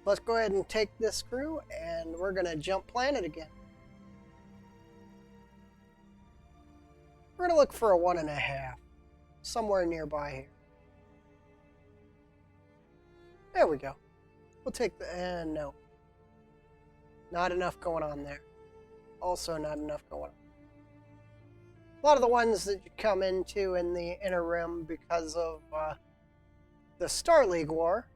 Let's go ahead and take this crew, and we're going to jump planet again. We're going to look for a 1.5, somewhere nearby here. There we go. We'll take the... no. Not enough going on there. Also not enough going on. A lot of the ones that you come into in the Inner Rim because of the Star League War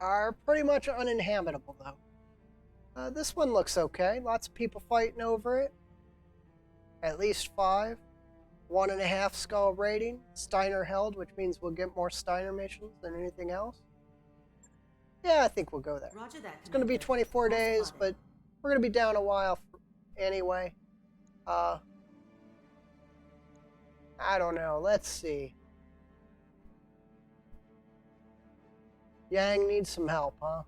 are pretty much uninhabitable, though. This one looks okay. Lots of people fighting over it. At least 5. 1.5 skull rating. Steiner held, which means we'll get more Steiner missions than anything else. Yeah, I think we'll go there. Roger that, It's going to be 24 days, but we're going to be down a while anyway. I don't know. Let's see. Yang needs some help, huh?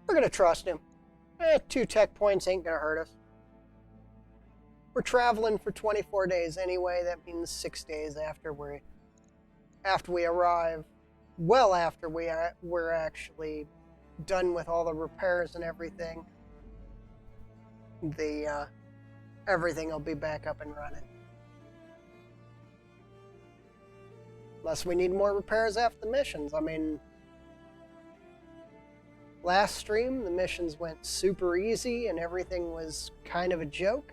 We're going to trust him. 2 tech points ain't going to hurt us. We're traveling for 24 days anyway. That means 6 days after we arrive. Well after we're actually done with all the repairs and everything. Everything will be back up and running. Unless we need more repairs after the missions. I mean, last stream, the missions went super easy and everything was kind of a joke.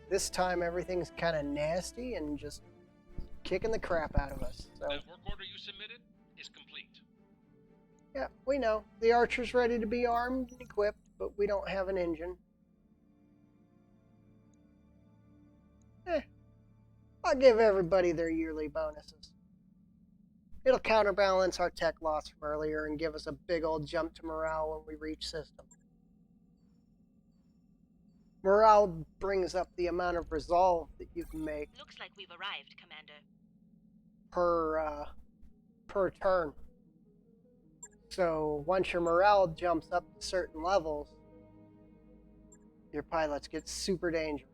This time, everything's kind of nasty and just kicking the crap out of us. So, That work order you submitted is complete. yeah, we know. The archer's ready to be armed and equipped, but we don't have an engine. I'll give everybody their yearly bonuses. It'll counterbalance our tech loss from earlier and give us a big old jump to morale when we reach system. Morale brings up the amount of resolve that you can make Looks like we've arrived, Commander. per turn. So once your morale jumps up to certain levels, your pilots get super dangerous.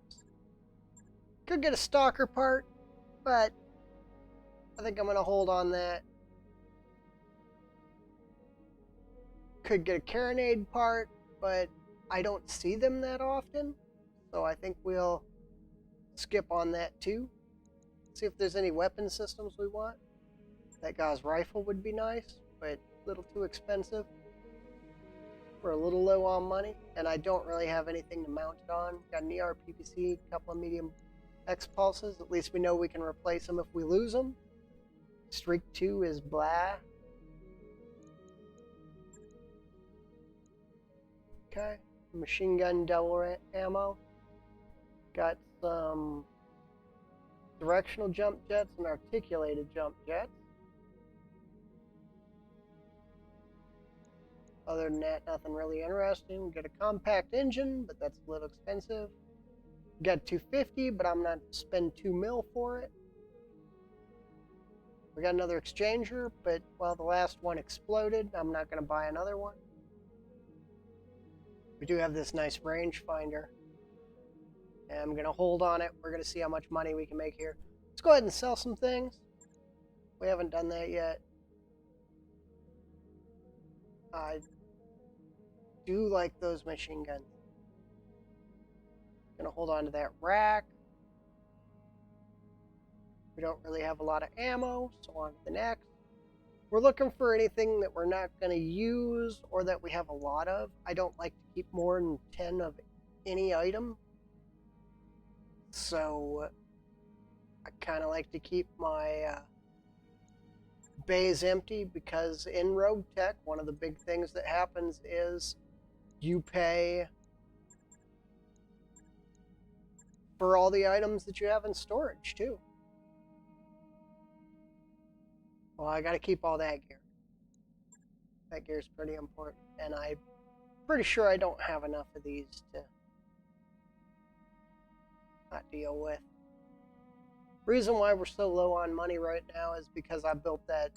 Could get a stalker part, but I think I'm going to hold on that. Could get a carronade part, but I don't see them that often. So I think we'll skip on that too. See if there's any weapon systems we want. That guy's rifle would be nice, but a little too expensive. We're a little low on money, and I don't really have anything to mount it on. Got an ER PPC, a couple of medium X pulses. At least we know we can replace them if we lose them. Streak 2 is blah. Okay, machine gun double ammo. Got some directional jump jets and articulated jump jets. Other than that, nothing really interesting. We got a compact engine, but that's a little expensive. We got 250, but I'm not spend 2 mil for it. We got another exchanger, but well, the last one exploded. I'm not going to buy another one. We do have this nice rangefinder, and I'm going to hold on it. We're going to see how much money we can make here. Let's go ahead and sell some things. We haven't done that yet. I do like those machine guns. Going to hold on to that rack. We don't really have a lot of ammo, so on to the next. We're looking for anything that we're not going to use or that we have a lot of. I don't like to keep more than 10 of any item. So I kind of like to keep my bays empty, because in roguetech, one of the big things that happens is you pay for all the items that you have in storage too. Well, I got to keep all that gear. That gear is pretty important, and I'm pretty sure I don't have enough of these to not deal with. Reason why we're so low on money right now is because I built that.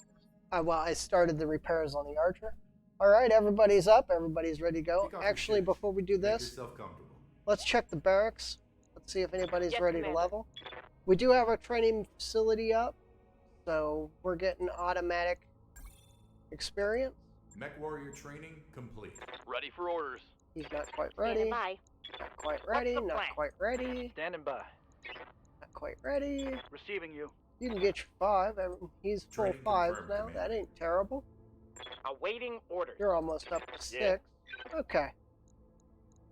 I started the repairs on the Archer. All right, everybody's up. Everybody's ready to go. Kick off your Actually, shoes. before we do Make this, yourself comfortable. let's check the barracks. Let's see if anybody's Yes, ready Commander. to level. We do have a training facility up, so we're getting automatic experience. Mech warrior training complete. Ready for orders. He's not quite Standing ready. by. Not quite What's ready. the Not plan? quite ready. Standing by. Not quite ready. Receiving you. You can get your 5. He's full Training 5s confirmed, now. Commander. That ain't terrible. Awaiting orders. You're almost up to 6. Yeah. Okay.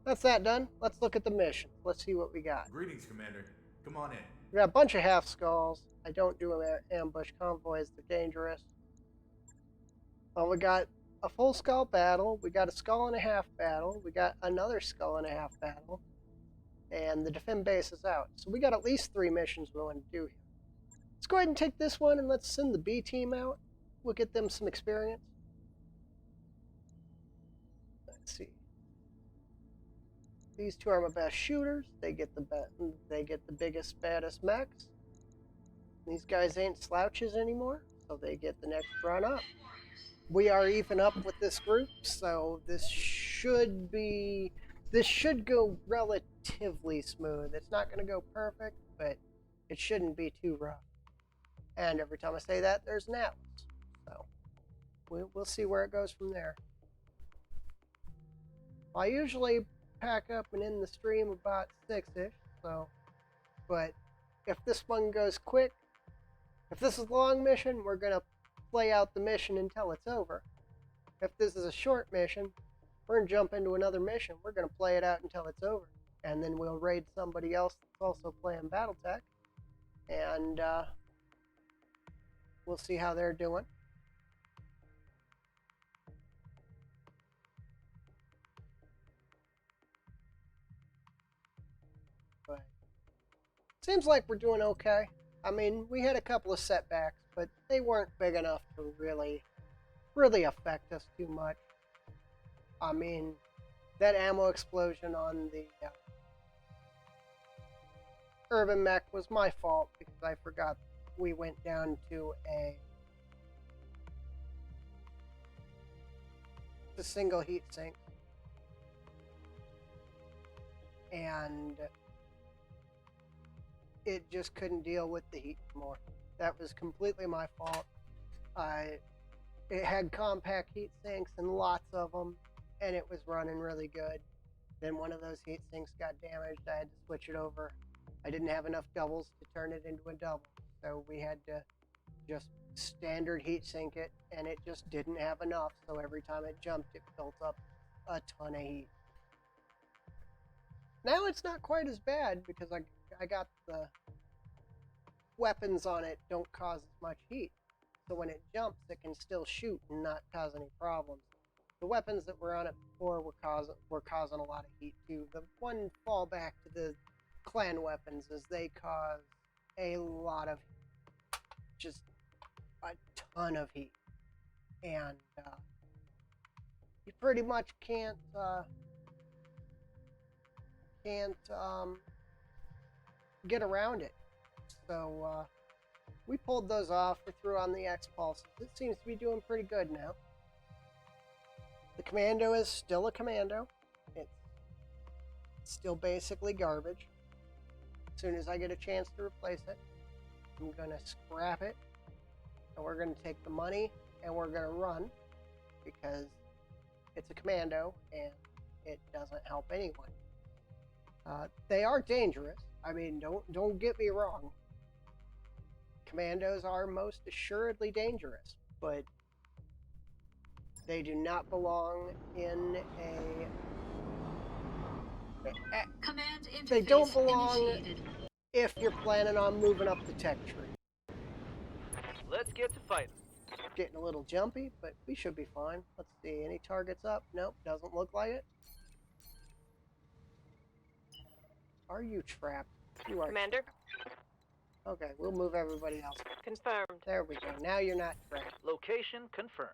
That's that done. Let's look at the mission. Let's see what we got. Greetings, Commander. Come on in. We got a bunch of half skulls. I don't do ambush convoys. They're dangerous. We got a full skull battle. We got a skull and a half battle. We got another skull and a half battle. And the defend base is out. So we got at least 3 missions we want to do here. Let's go ahead and take this one and let's send the B team out. We'll get them some experience. Let's see. These 2 are my best shooters. They get the biggest, baddest mechs. These guys ain't slouches anymore, so they get the next run up. We are even up with this group, so this should go relatively smooth. It's not going to go perfect, but it shouldn't be too rough. And every time I say that, there's an atlas. So we'll see where it goes from there. I usually pack up and end the stream about 6-ish, so, but if this one goes quick, if this is a long mission, we're going to play out the mission until it's over. If this is a short mission, we're going to jump into another mission. We're going to play it out until it's over, and then we'll raid somebody else that's also playing Battletech, and we'll see how they're doing. But seems like we're doing okay. I mean, we had a couple of setbacks, but they weren't big enough to really affect us too much. I mean, that ammo explosion on the urban mech was my fault because I forgot we went down to a single heat sink, and it just couldn't deal with the heat anymore. That was completely my fault. It had compact heat sinks and lots of them, and it was running really good. Then one of those heat sinks got damaged. I had to switch it over. I didn't have enough doubles to turn it into a double, so we had to just standard heat sink it, and it just didn't have enough, so every time it jumped, it built up a ton of heat. Now it's not quite as bad because I got the weapons on it don't cause as much heat. So when it jumps, it can still shoot and not cause any problems. The weapons that were on it before were causing a lot of heat too. The one fallback to the clan weapons is they cause a lot of heat. Just a ton of heat. And you pretty much can't get around it. So we pulled those off. We threw on the X-Pulse. It seems to be doing pretty good now. The Commando is still a Commando. It's still basically garbage. As soon as I get a chance to replace it, I'm going to scrap it. And we're going to take the money and we're going to run, because it's a Commando and it doesn't help anyone. They are dangerous. I mean, don't get me wrong. Commandos are most assuredly dangerous, but they do not belong in a... Command interface They don't belong initiated. if you're planning on moving up the tech tree. Let's get to fighting. Getting a little jumpy, but we should be fine. Let's see, any targets up? Nope, doesn't look like it. Are you trapped? You are. Commander, Okay, we'll move everybody else. confirmed. There we go. Now you're not trapped. Location confirmed.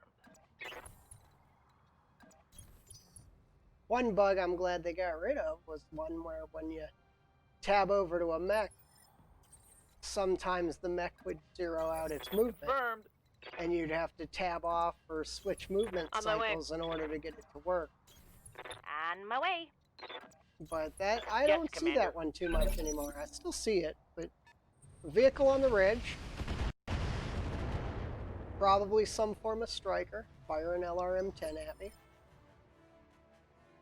One bug I'm glad they got rid of was one where when you tab over to a mech, sometimes the mech would zero out its movement, Confirmed. and you'd have to tab off or switch movement On my way. cycles in order to get it to work. On my way. But that I Yes, don't see Commander. that one too much anymore. I still see it, but vehicle on the ridge, probably some form of striker, fire an LRM-10 at me.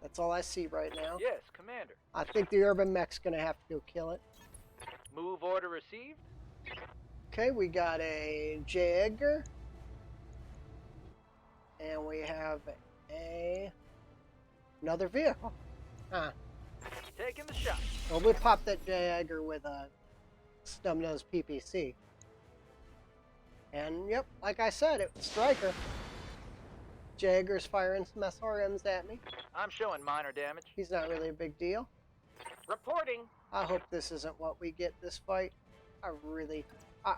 That's all I see right now. Yes, Commander. I think the urban mech's gonna have to go kill it. Move order received. Okay, we got a Jaeger, and we have another vehicle. Huh. Taking the shot. Well, we popped that Jaeger with a snub-nosed PPC. And yep, like I said, it was striker. Jaeger's firing some SRMs at me. I'm showing minor damage. He's not really a big deal. Reporting. I hope this isn't what we get this fight.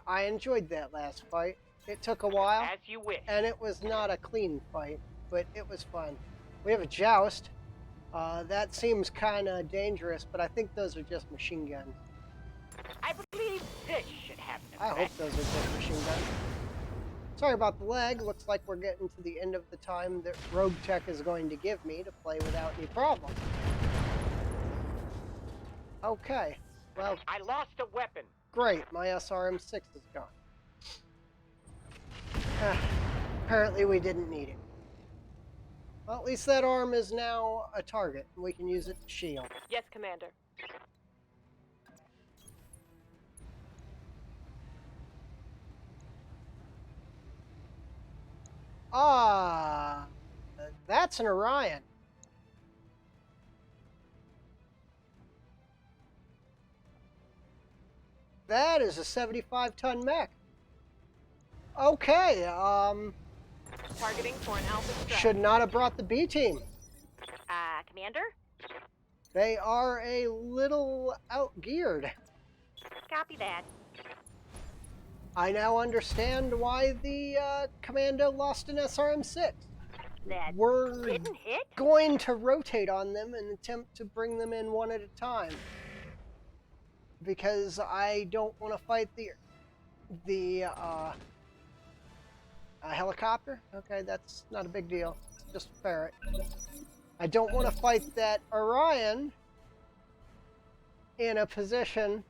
I enjoyed that last fight. It took a while, As you wish. and it was not a clean fight, but it was fun. We have a joust. That seems kind of dangerous, but I think those are just machine guns. I believe this should have an I hope effect. those are just machine guns. Sorry about the lag. Looks like we're getting to the end of the time that roguetech is going to give me to play without any problem. Okay. Well, I lost a weapon. great. My SRM-6 is gone. Apparently we didn't need it. Well, at least that arm is now a target, and we can use it to shield. Yes, Commander. Ah, that's an Orion. That is a 75-ton mech. Okay, Targeting for an Alpha strike. should not have brought the B team. Commander? They are a little outgeared. Copy that. I now understand why the Commando lost an SRM-6. That We're didn't hit? going to rotate on them and attempt to bring them in one at a time. Because I don't want to fight the helicopter. Okay, that's not a big deal. It's just a ferret. I don't want to fight that Orion in a position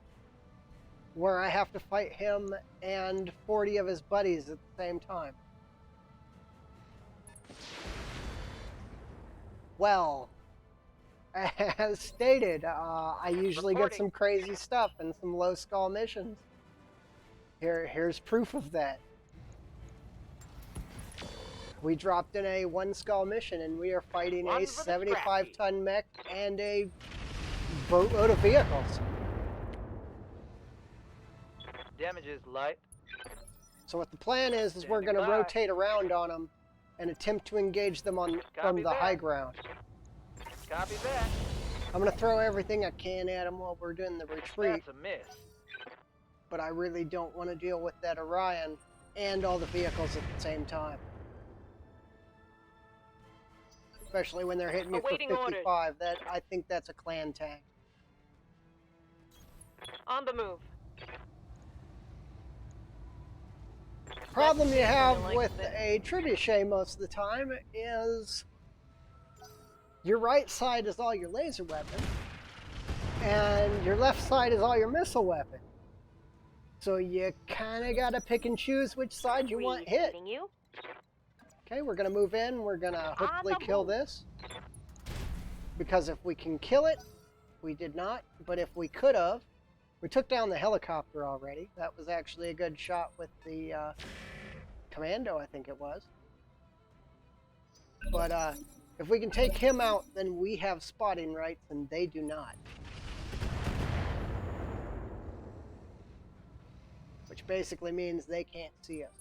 where I have to fight him and 40 of his buddies at the same time. Well, as stated, I usually get some crazy stuff and some low skull missions. Here's proof of that. We dropped in a 1 skull mission and we are fighting One a for the scrappy. 75-ton mech and a boatload of vehicles. Damage is light. So what the plan is we're going to Standing by. rotate around on them and attempt to engage them on from Copy the that. high ground. Copy that. I'm going to throw everything I can at them while we're doing the retreat, That's a miss. but I really don't want to deal with that Orion and all the vehicles at the same time. Especially when they're hitting me Awaiting for orders. 55. I think that's a clan tank. On the move. Problem you have like with this. a trebuchet most of the time is your right side is all your laser weapon and your left side is all your missile weapon. So you kind of got to pick and choose which side you want hit. Receiving you. Okay, we're going to move in. We're going to hopefully the kill move. this. Because if we can kill it, we did not. But if we could have, We took down the helicopter already. That was actually a good shot with the commando, I think it was. But if we can take him out, then we have spotting rights, and they do not. Which basically means they can't see us.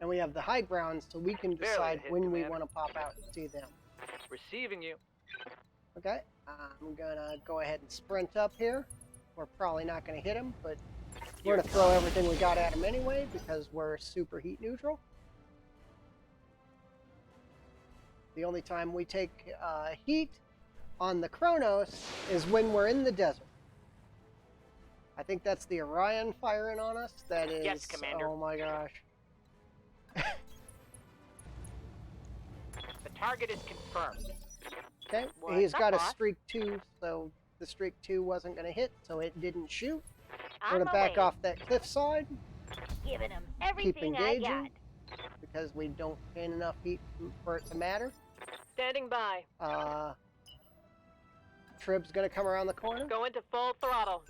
And we have the high ground, so we can Barely decide hit, when we Commander. want to pop out and see them. Receiving you. Okay, I'm gonna go ahead and sprint up here. We're probably not gonna hit him, but we're gonna throw everything we got at him anyway because we're super heat neutral. The only time we take heat on the Kronos is when we're in the desert. I think that's the Orion firing on us. That is, Yes, Commander. oh my gosh. The target is confirmed. Okay, What's he's up, got a boss? streak 2, so the streak 2 wasn't going to hit, so it didn't shoot. We're On going to my back way. off that cliffside, Giving them keep everything I got. engaging, because we don't gain enough heat for it to matter. Standing by. Trib's going to come around the corner. Go into full throttle.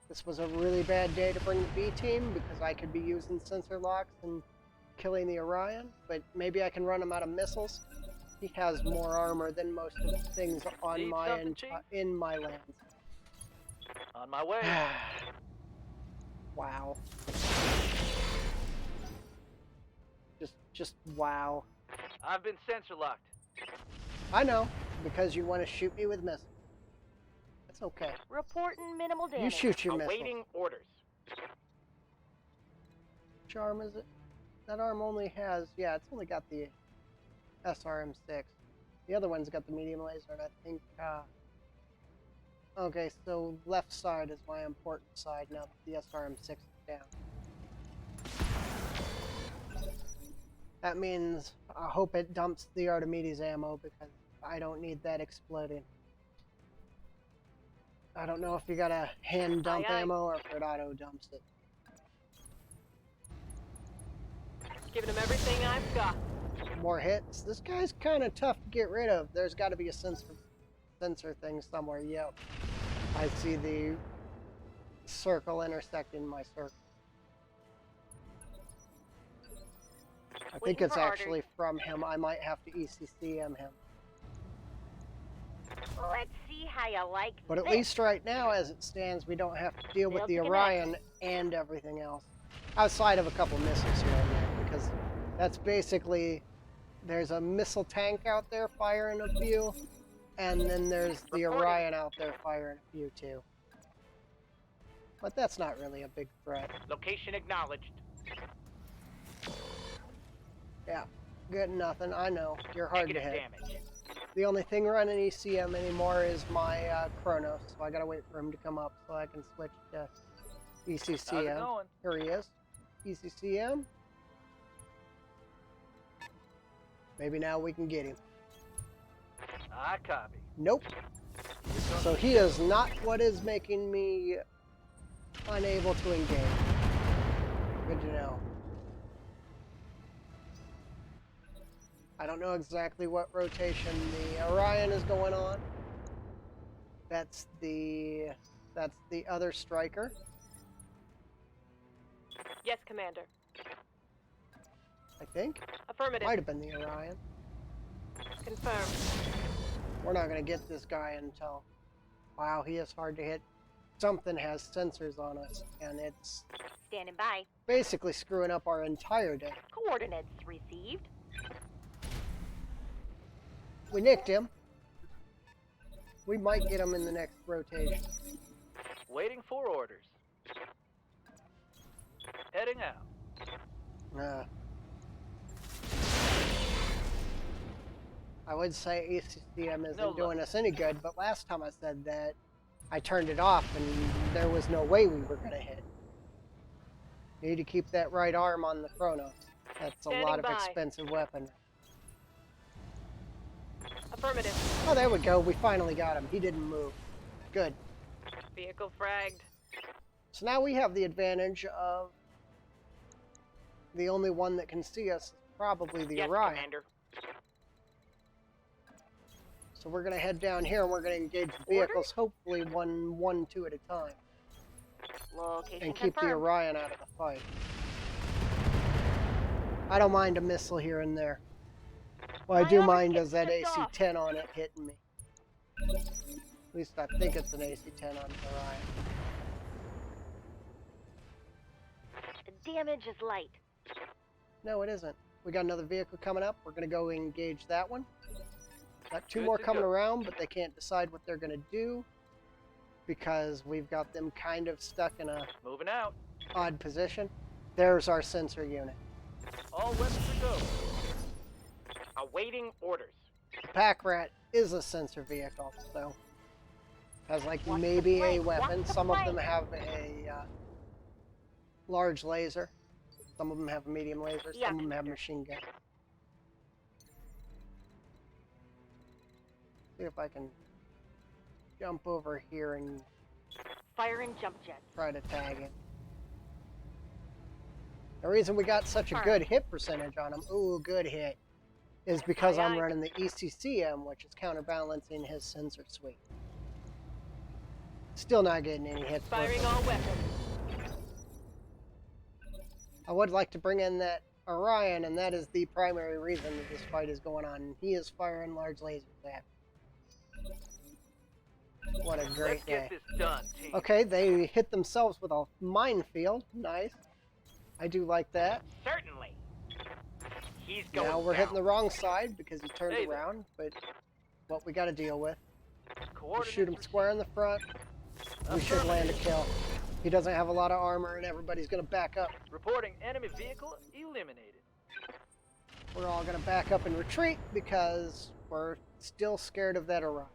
This was a really bad day to bring the B team, because I could be using sensor locks and killing the Orion, but maybe I can run him out of missiles. He has more armor than most of the things on Need my something, Chief? in my lands. On my way. Wow. Just wow. I've been sensor locked. I know, because you want to shoot me with missiles. That's okay. Reporting minimal damage. You shoot your missiles. Awaiting orders. Which arm is it? That arm only has, yeah, it's only got the SRM-6. The other one's got the medium laser, and I think, okay, so left side is my important side now that the SRM-6 is down. That means I hope it dumps the Archimedes ammo, because I don't need that exploding. I don't know if you got a hand dump Aye, aye. ammo or if it auto dumps it. Giving him everything I've got. More hits. This guy's kind of tough to get rid of. There's got to be a sensor thing somewhere. Yep. I see the circle intersecting my circle. I think Waiting it's for orders. actually from him. I might have to ECCM him. Let's see how you like But at this. least right now, as it stands, we don't have to deal with Build the to connect. Orion and everything else. Outside of a couple missiles here and there, because that's basically, there's a missile tank out there firing a few, and then there's the Reporting. Orion out there firing a few too. But that's not really a big threat. Location acknowledged. Yeah, good nothing. I know, you're hard to Negative hit. damage. The only thing running ECM anymore is my Kronos, so I gotta wait for him to come up so I can switch to How's it ECCM. going? Here he is. ECCM. Maybe now we can get him. I copy. Nope. So he is not what is making me unable to engage. Good to know. I don't know exactly what rotation the Orion is going on. That's the other striker. Yes, Commander. I think. Affirmative. Might have been the Orion. Confirmed. We're not gonna get this guy until. Wow, he is hard to hit. Something has sensors on us, and it's Standing by. basically screwing up our entire day. Coordinates received. We nicked him. We might get him in the next rotation. Waiting for orders. Heading out. I would say ECCM isn't No doing us any good, but last time I said that, I turned it off and there was no way we were going to hit. Need to keep that right arm on the Kronos. That's a Standing lot of by. expensive weapon. Affirmative. Oh, there we go. We finally got him. He didn't move. Good. Vehicle fragged. So now we have the advantage of the only one that can see us, probably the Yes, Orion. Commander. So we're going to head down here and we're going to engage the vehicles, hopefully two at a time. Location And keep the confirmed. Orion out of the fight. I don't mind a missile here and there. What I do mind is that AC-10 on it hitting me. At least I think it's an AC-10 on the Orion. The damage is light. No, it isn't. We got another vehicle coming up. We're going to go engage that one. Got two Good more to coming go. around, but they can't decide what they're going to do because we've got them kind of stuck in a Moving out. odd position. There's our sensor unit. All weapons are go. Awaiting orders. The Pack Rat is a sensor vehicle, so has like Watch the maybe a flank, weapon. watch the Some of them flank. have a large laser. Some of them have a medium laser. Yeah, Some of them have Commander. machine gun. See if I can jump over here and Firing jump jets. try to tag it. The reason we got such a good hit percentage on him, ooh, good hit, is because Aye, I'm aye. running the ECCM, which is counterbalancing his sensor suite. Still not getting any hits. worth Firing it. all weapons. I would like to bring in that Orion, and that is the primary reason that this fight is going on. He is firing large lasers at me. What a great Let's day. get this done, team. Okay, they hit themselves with a minefield. Nice. I do like that. Certainly. He's going Now we're down. hitting the wrong side because he turned Hey there. around, but what we got to deal with. We Coordinates shoot him square in the front. We should land a kill. He doesn't have a lot of armor, and everybody's going to back up. Reporting enemy vehicle eliminated. We're all going to back up and retreat because we're still scared of that Orion.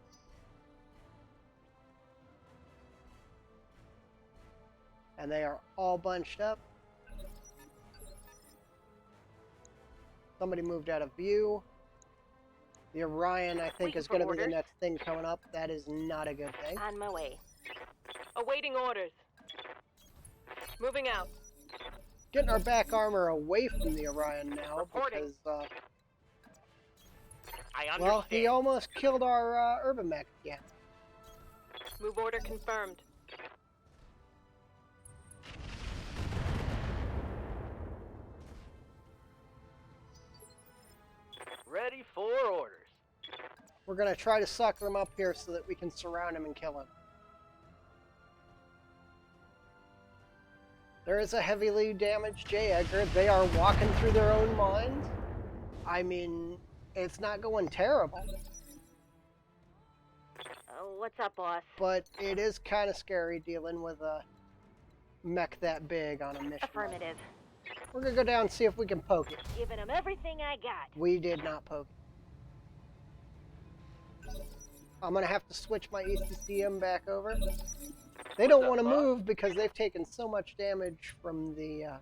And they are all bunched up. Somebody moved out of view. The Orion, I think, Waiting is for going to be the orders. next thing coming up. That is not a good thing. On my way. Awaiting orders. Moving out. Getting our back armor away from the Orion now Reporting. because, I understand. well, he almost killed our urban mech again. Move order confirmed. Ready for orders. We're going to try to sucker him up here so that we can surround him and kill him. There is a heavily damaged J. Edgar. They are walking through their own mines. I mean, it's not going terrible, What's up, boss? but it is kind of scary dealing with a mech that big on a mission. Affirmative. We're going to go down and see if we can poke it. Giving him everything I got. We did not poke it. I'm going to have to switch my ECCM back over. They don't want to move because they've taken so much damage from the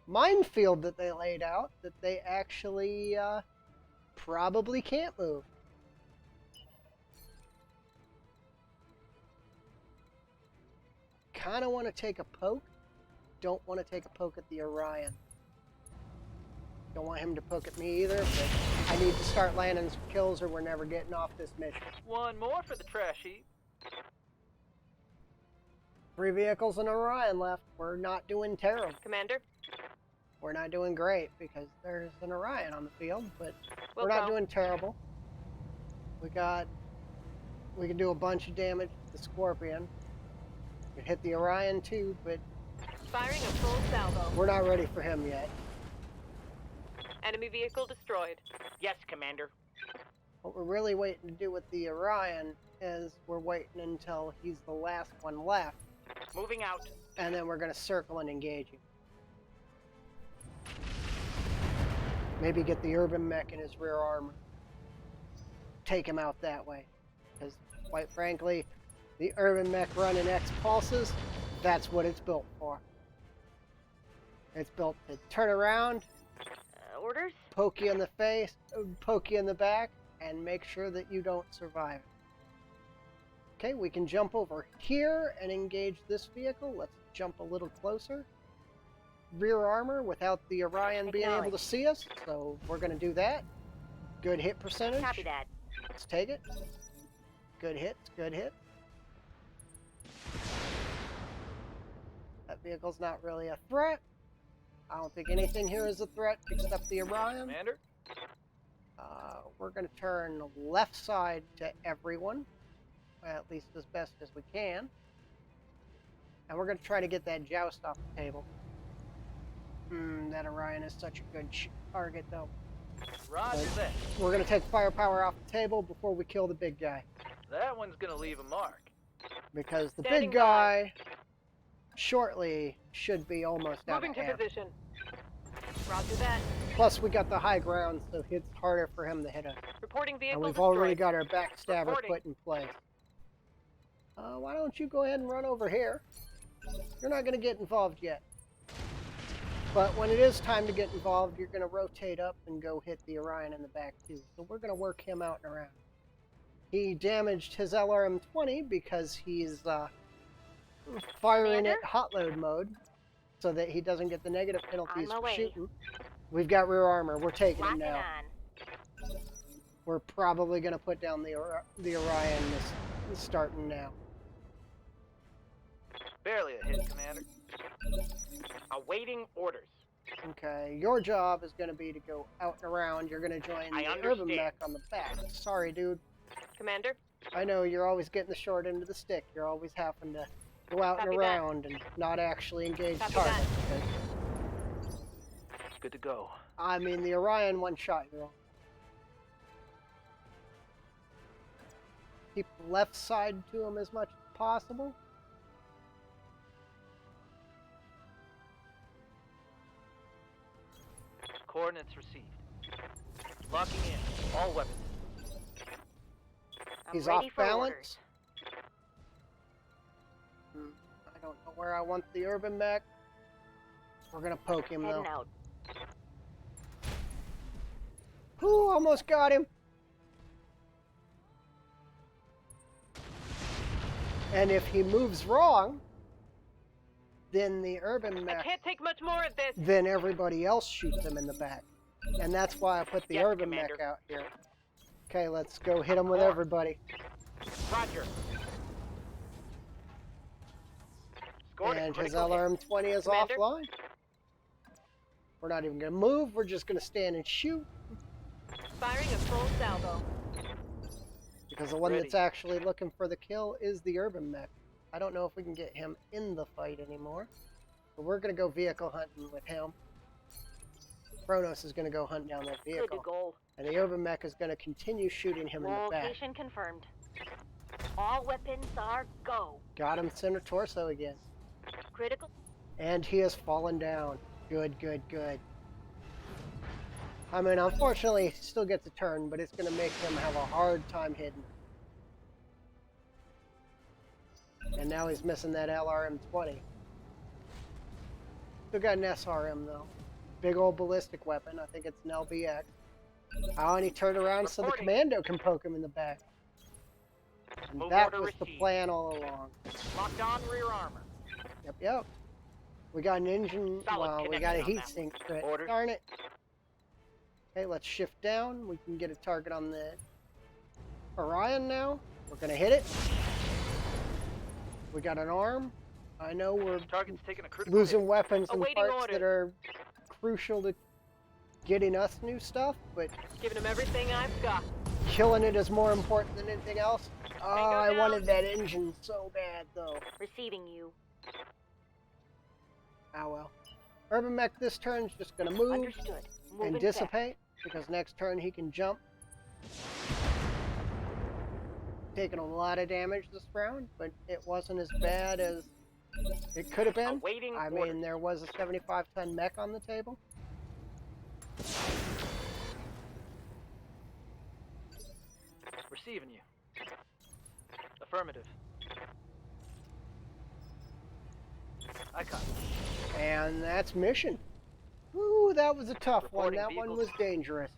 minefield that they laid out that they actually probably can't move. Kind of want to take a poke. Don't want to take a poke at the Orion. Don't want him to poke at me either, but I need to start landing some kills or we're never getting off this mission. One more for the trash heap. 3 vehicles and Orion left. We're not doing terrible. Commander, We're not doing great because there's an Orion on the field, but we'll we're not go. doing terrible. We can do a bunch of damage to the Scorpion. We can hit the Orion too, but Firing a full salvo. we're not ready for him yet. Enemy vehicle destroyed. Yes, Commander. What we're really waiting to do with the Orion is we're waiting until he's the last one left, Moving out. and then we're going to circle and engage him. Maybe get the urban mech in his rear armor. Take him out that way. Because, quite frankly, the urban mech running X pulses, that's what it's built for. It's built to turn around, Orders? poke you in the face, poke you in the back, and make sure that you don't survive. Okay, we can jump over here and engage this vehicle. Let's jump a little closer. Rear armor without the Orion being able to see us, so we're going to do that. Good hit percentage. Copy that. Let's take it. Good hits, good hits. That vehicle's not really a threat. I don't think anything here is a threat except the Orion. Commander? We're going to turn left side to everyone, at least as best as we can. And we're going to try to get that joust off the table. That Orion is such a good target, though. Roger But that. we're going to take firepower off the table before we kill the big guy. That one's gonna leave a mark. Because the Standing big guy shortly should be almost out Moving of to ammo. position. Roger that. Plus, we got the high ground, so it's harder for him to hit us. Reporting vehicle And we've destroyed. already got our backstabber Reporting. put in place. Why don't you go ahead and run over here? You're not going to get involved yet. But when it is time to get involved, you're going to rotate up and go hit the Orion in the back, too. So we're going to work him out and around. He damaged his LRM-20 because he's firing Commander? at hot load mode so that he doesn't get the negative penalties my for way. shooting. We've got rear armor. We're taking him Locking now. on. We're probably going to put down the Orion starting now. Barely a hit, Commander. Awaiting orders. Okay, your job is going to be to go out and around. You're going to join I the urban understand. mech on the back. Sorry, dude. Commander? I know you're always getting the short end of the stick. You're always having to go out and Copy that. around and not actually engage Copy targets. that. but- Good to go. I mean, the Orion one shot you. Keep the left side to him as much as possible. Coordinates received. Locking in. All weapons. I'm He's ready off for balance. I don't know where I want the urban mech. We're gonna poke him orders. though. Heading out. Ooh, almost got him. And if he moves wrong, then the urban I mech, can't take much more of this. then everybody else shoots him in the back. And that's why I put the Yes, urban Commander. mech out here. Okay, let's go hit him with Or- everybody. Roger. Scored a And his critical hit. LRM-20 is Commander? offline. We're not even going to move. We're just going to stand and shoot. Firing a full salvo. Because the one Ready. that's actually looking for the kill is the urban mech. I don't know if we can get him in the fight anymore. But we're going to go vehicle hunting with him. Kronos is going to go hunt down that Good to vehicle. go. And the urban mech is going to continue shooting him in the back. Location confirmed. All weapons are go. Got him center torso again. Critical. And he has fallen down. Good, good, good. I mean, unfortunately, he still gets a turn, but it's going to make him have a hard time hitting. And now he's missing that LRM-20. Still got an SRM, though. Big old ballistic weapon. I think it's an LBX. Oh, and he turned around so the Reporting. commando can poke him in the back. And Move that order was the received. plan all along. Locked on rear armor. Yep, yep. We got an engine, Solid well, we got a connection on heat that sink, but Orders. darn it. Okay, let's shift down. We can get a target on the Orion now. We're gonna hit it. We got an arm. I know we're Target's taking a critical losing hit. weapons and Awaiting parts orders. that are crucial to getting us new stuff, but Giving him everything I've got. killing it is more important than anything else. Oh, I down. wanted that engine so bad, though. Receiving you. Ah, well. Urban Mech this turn is just gonna move Understood. Moving and dissipate, because next turn he can jump. Taking a lot of damage this round, but it wasn't as bad as it could have been. Awaiting I orders. mean, there was a 75-ton mech on the table. Receiving you. Affirmative. I copy. And that's mission. Ooh, that was a tough one. Reporting That one vehicle was dangerous.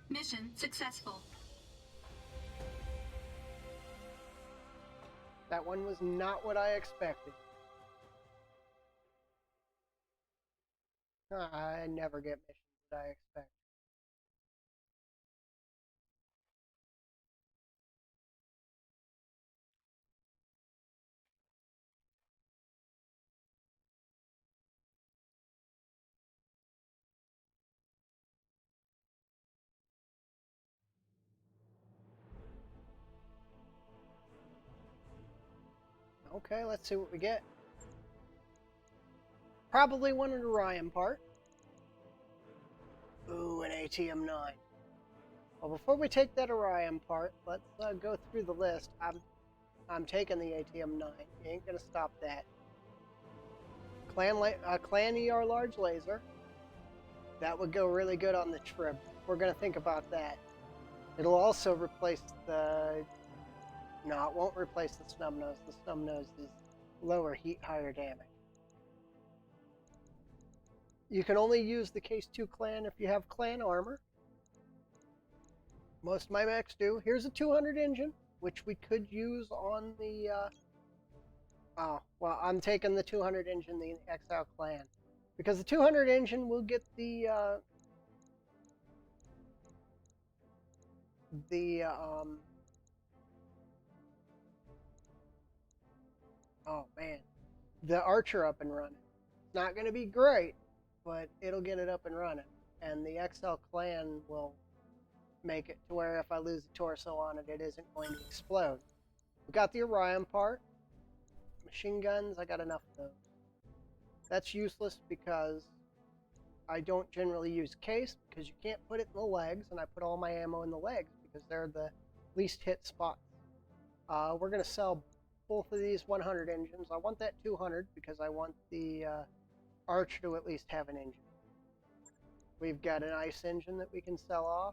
Mission successful. That one was not what I expected. I never get missions that I expect. Okay, let's see what we get. Probably one an Orion part. Ooh, an ATM-9. Well, before we take that Orion part, let's go through the list. I'm taking the ATM-9. You ain't gonna stop that. Clan ER large laser. That would go really good on the Trib. We're gonna think about that. It'll also replace the... No, it won't replace the snub nose. The snub nose is lower heat, higher damage. You can only use the Case 2 clan if you have clan armor. Most of my mechs do. Here's a 200 engine, which we could use on the... Oh, well, I'm taking the 200 engine, the Exile clan. Because the 200 engine will get the... Oh, man. The Archer up and running. It's not going to be great, but it'll get it up and running. And the XL clan will make it to where if I lose the torso on it, it isn't going to explode. We got the Orion part. Machine guns, I got enough of those. That's useless because I don't generally use case because you can't put it in the legs, and I put all my ammo in the legs because they're the least hit spots. We're going to sell both of these 100 engines. I want that 200 because I want the Archer to at least have an engine. We've got an ice engine that we can sell off.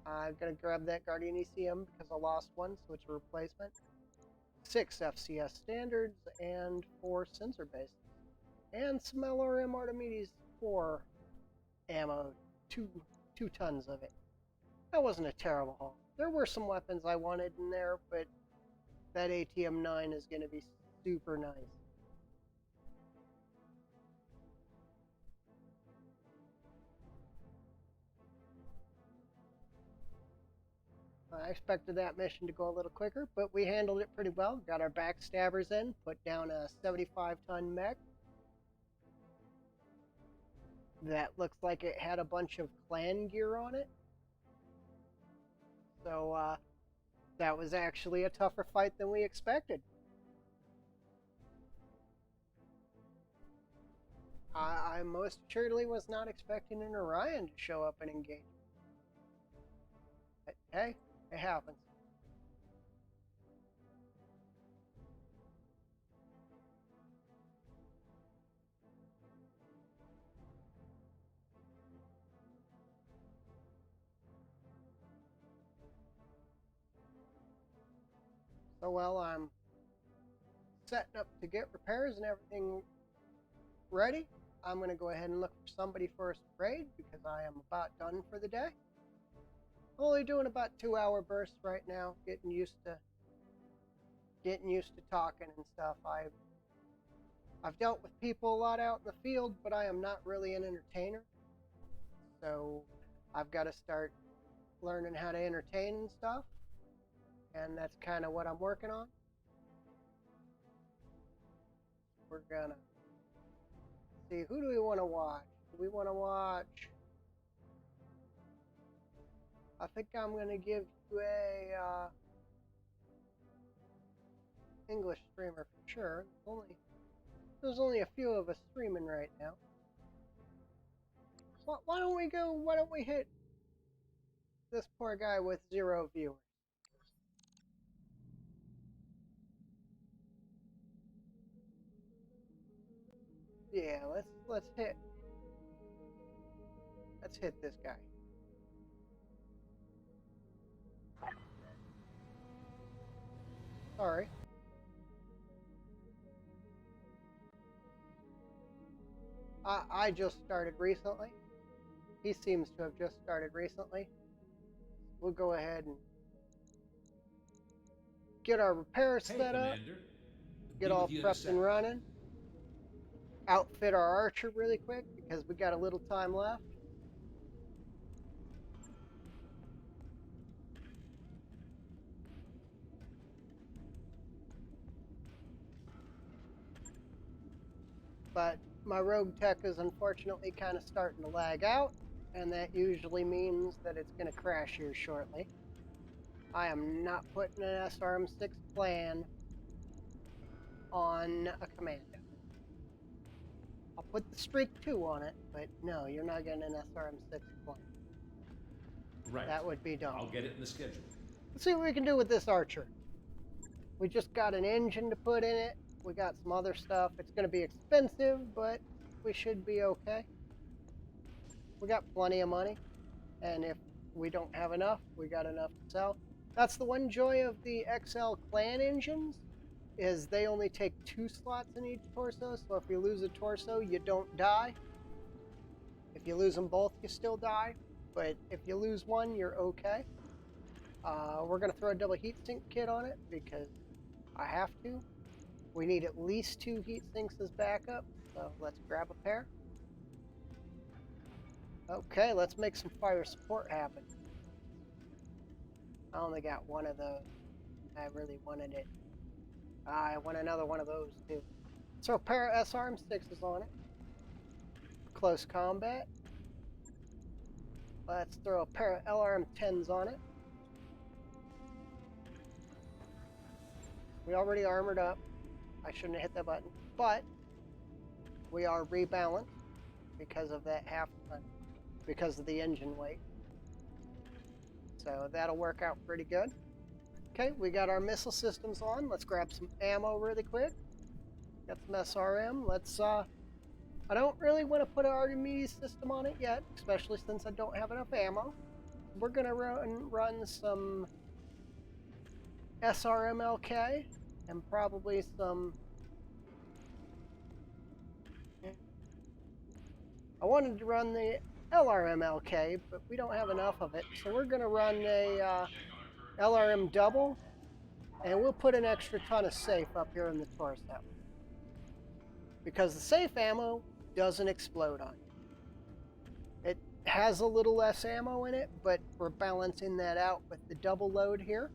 I'm going to grab that Guardian ECM because I lost one, so it's a replacement. 6 FCS standards and 4 sensor bases. And some LRM Archimedes 4 ammo, 2 tons of it. That wasn't a terrible haul. There were some weapons I wanted in there, but that ATM-9 is going to be super nice. I expected that mission to go a little quicker, but we handled it pretty well. Got our backstabbers in, put down a 75-ton mech. That looks like it had a bunch of clan gear on it. So, that was actually a tougher fight than we expected. I most assuredly was not expecting an Orion to show up and engage. But hey, it happens. So well, I'm setting up to get repairs and everything ready. I'm going to go ahead and look for somebody for a raid because I am about done for the day. Only doing about 2-hour bursts right now, getting used to talking and stuff. I've dealt with people a lot out in the field, but I am not really an entertainer. So I've got to start learning how to entertain and stuff. And that's kind of what I'm working on. We're gonna see, who do we want to watch? Do we want to watch? I think I'm going to give you a English streamer for sure. There's only a few of us streaming right now. Why don't we hit this poor guy with 0 viewers? Yeah, let's hit this guy. Sorry. I just started recently. He seems to have just started recently. We'll go ahead and get our repairs set up. Get all prepped and running. Outfit our Archer really quick because we got a little time left. But my roguetech is unfortunately kind of starting to lag out, and that usually means that it's going to crash here shortly. I am not putting an SRM6 plan on a commando. I'll put the Streak 2 on it, but no, you're not getting an SRM-6 plane. Right. That would be dumb. I'll get it in the schedule. Let's see what we can do with this Archer. We just got an engine to put in it. We got some other stuff. It's going to be expensive, but we should be okay. We got plenty of money, and if we don't have enough, we got enough to sell. That's the one joy of the XL clan engines, is they only take 2 slots in each torso, so if you lose a torso, you don't die. If you lose them both, you still die, but if you lose one, you're okay. We're going to throw a double heatsink kit on it because I have to. We need at least 2 heat sinks as backup, so let's grab a pair. Okay, let's make some fire support happen. I only got one of those. I really wanted it. I want another one of those too. So a pair of SRM-6s on it. Close combat. Let's throw a pair of LRM-10s on it. We already armored up. I shouldn't have hit that button, but we are rebalanced because of that half ton, because of the engine weight. So that'll work out pretty good. Okay, we got our missile systems on. Let's grab some ammo really quick. Got some SRM. Let's, I don't really want to put an Archimedes system on it yet, especially since I don't have enough ammo. We're gonna run some SRM-LK and probably some... I wanted to run the LRM-LK, but we don't have enough of it, so we're gonna run a LRM double, and we'll put an extra ton of safe up here in the torso. Because the safe ammo doesn't explode on you. It has a little less ammo in it, but we're balancing that out with the double load here.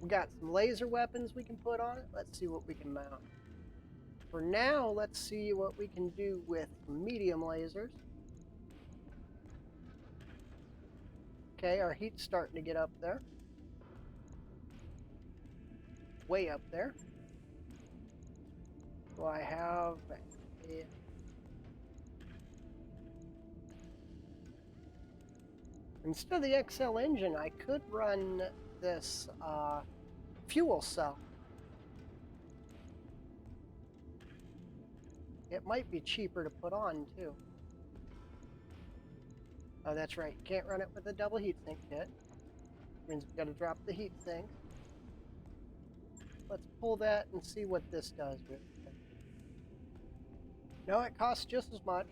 We got some laser weapons we can put on it. Let's see what we can mount. For now, let's see what we can do with medium lasers. Okay, our heat's starting to get up there. Way up there. So I have a... Instead of the XL engine, I could run this fuel cell. It might be cheaper to put on, too. Oh, that's right. You can't run it with a double heatsink kit. Means we've got to drop the heatsink. Let's pull that and see what this does with it. No, it costs just as much.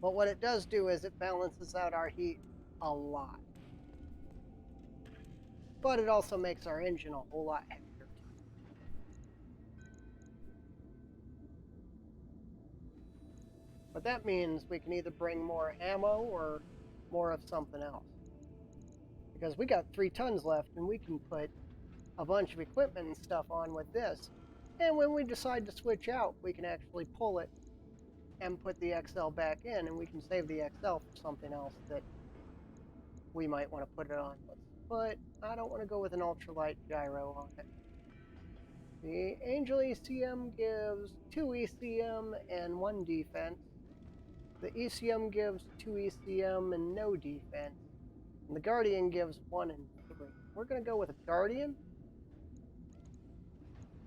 But what it does do is it balances out our heat a lot. But it also makes our engine a whole lot heavier. But that means we can either bring more ammo or more of something else. Because we got 3 tons left and we can put a bunch of equipment and stuff on with this. And when we decide to switch out, we can actually pull it and put the XL back in, and we can save the XL for something else that we might want to put it on. But I don't want to go with an ultralight gyro on it. The Angel ECM gives 2 ECM and 1 defense. The ECM gives 2 ECM and no defense. And the Guardian gives 1 and 3. We're going to go with a Guardian.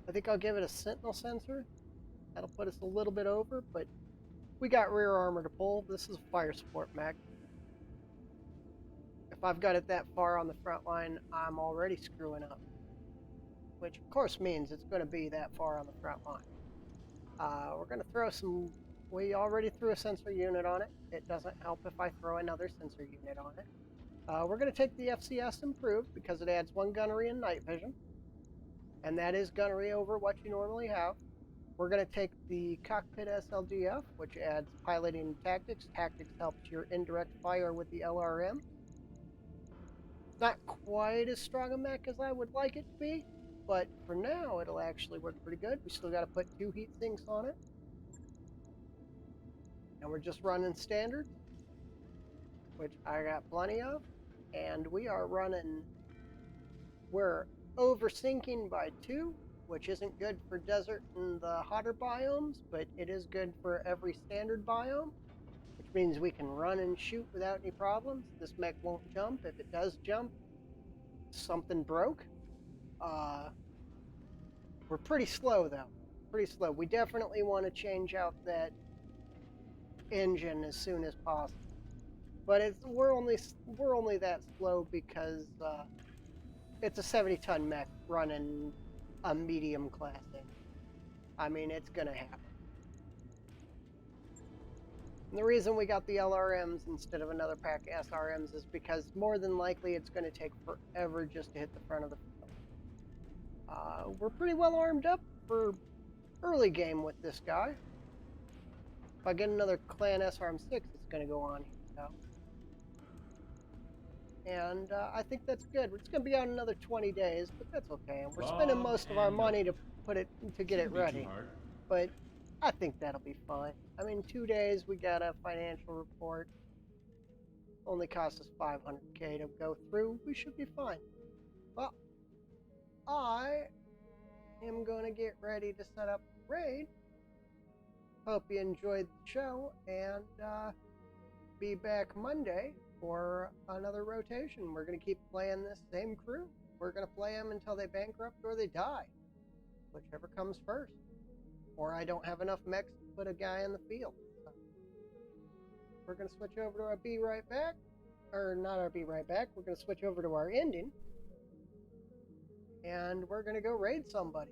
I think I'll give it a Sentinel sensor. That'll put us a little bit over, but we got rear armor to pull. This is a fire support mech. If I've got it that far on the front line, I'm already screwing up. Which of course means it's going to be that far on the front line. We're going to throw some... We already threw a sensor unit on it. It doesn't help if I throw another sensor unit on it. We're going to take the FCS Improved because it adds 1 gunnery and night vision. And that is gunnery over what you normally have. We're going to take the Cockpit SLDF, which adds piloting and tactics. Tactics helps your indirect fire with the LRM. Not quite as strong a mech as I would like it to be, but for now it'll actually work pretty good. We still got to put 2 heat sinks on it. And we're just running standard, which I got plenty of. And we are running, we're over syncing by 2. which isn't good for desert and the hotter biomes, but it is good for every standard biome, which means we can run and shoot without any problems. This mech won't jump. If it does jump, something broke. We're pretty slow though. Pretty slow. We definitely want to change out that engine as soon as possible. But we're only that slow because it's a 70-ton mech running a medium class engine. I mean, it's gonna happen. And the reason we got the LRMs instead of another pack of SRMs is because more than likely it's going to take forever just to hit the front of the field. We're pretty well armed up for early game with this guy. If I get another clan SRM6, it's going to go on here. And I think that's good. It's going to be out another 20 days, but that's okay. And we're spending most of our money to get it ready. But I think that'll be fine. I mean, 2 days, we got a financial report. Only cost us $500K to go through. We should be fine. Well, I am going to get ready to set up the raid. Hope you enjoyed the show, and be back Monday for another rotation. We're going to keep playing this same crew. We're going to play them until they bankrupt or they die. Whichever comes first. Or I don't have enough mechs to put a guy in the field. So we're going to switch over to our Be Right Back. Or not our Be Right Back. We're going to switch over to our ending. And we're going to go raid somebody.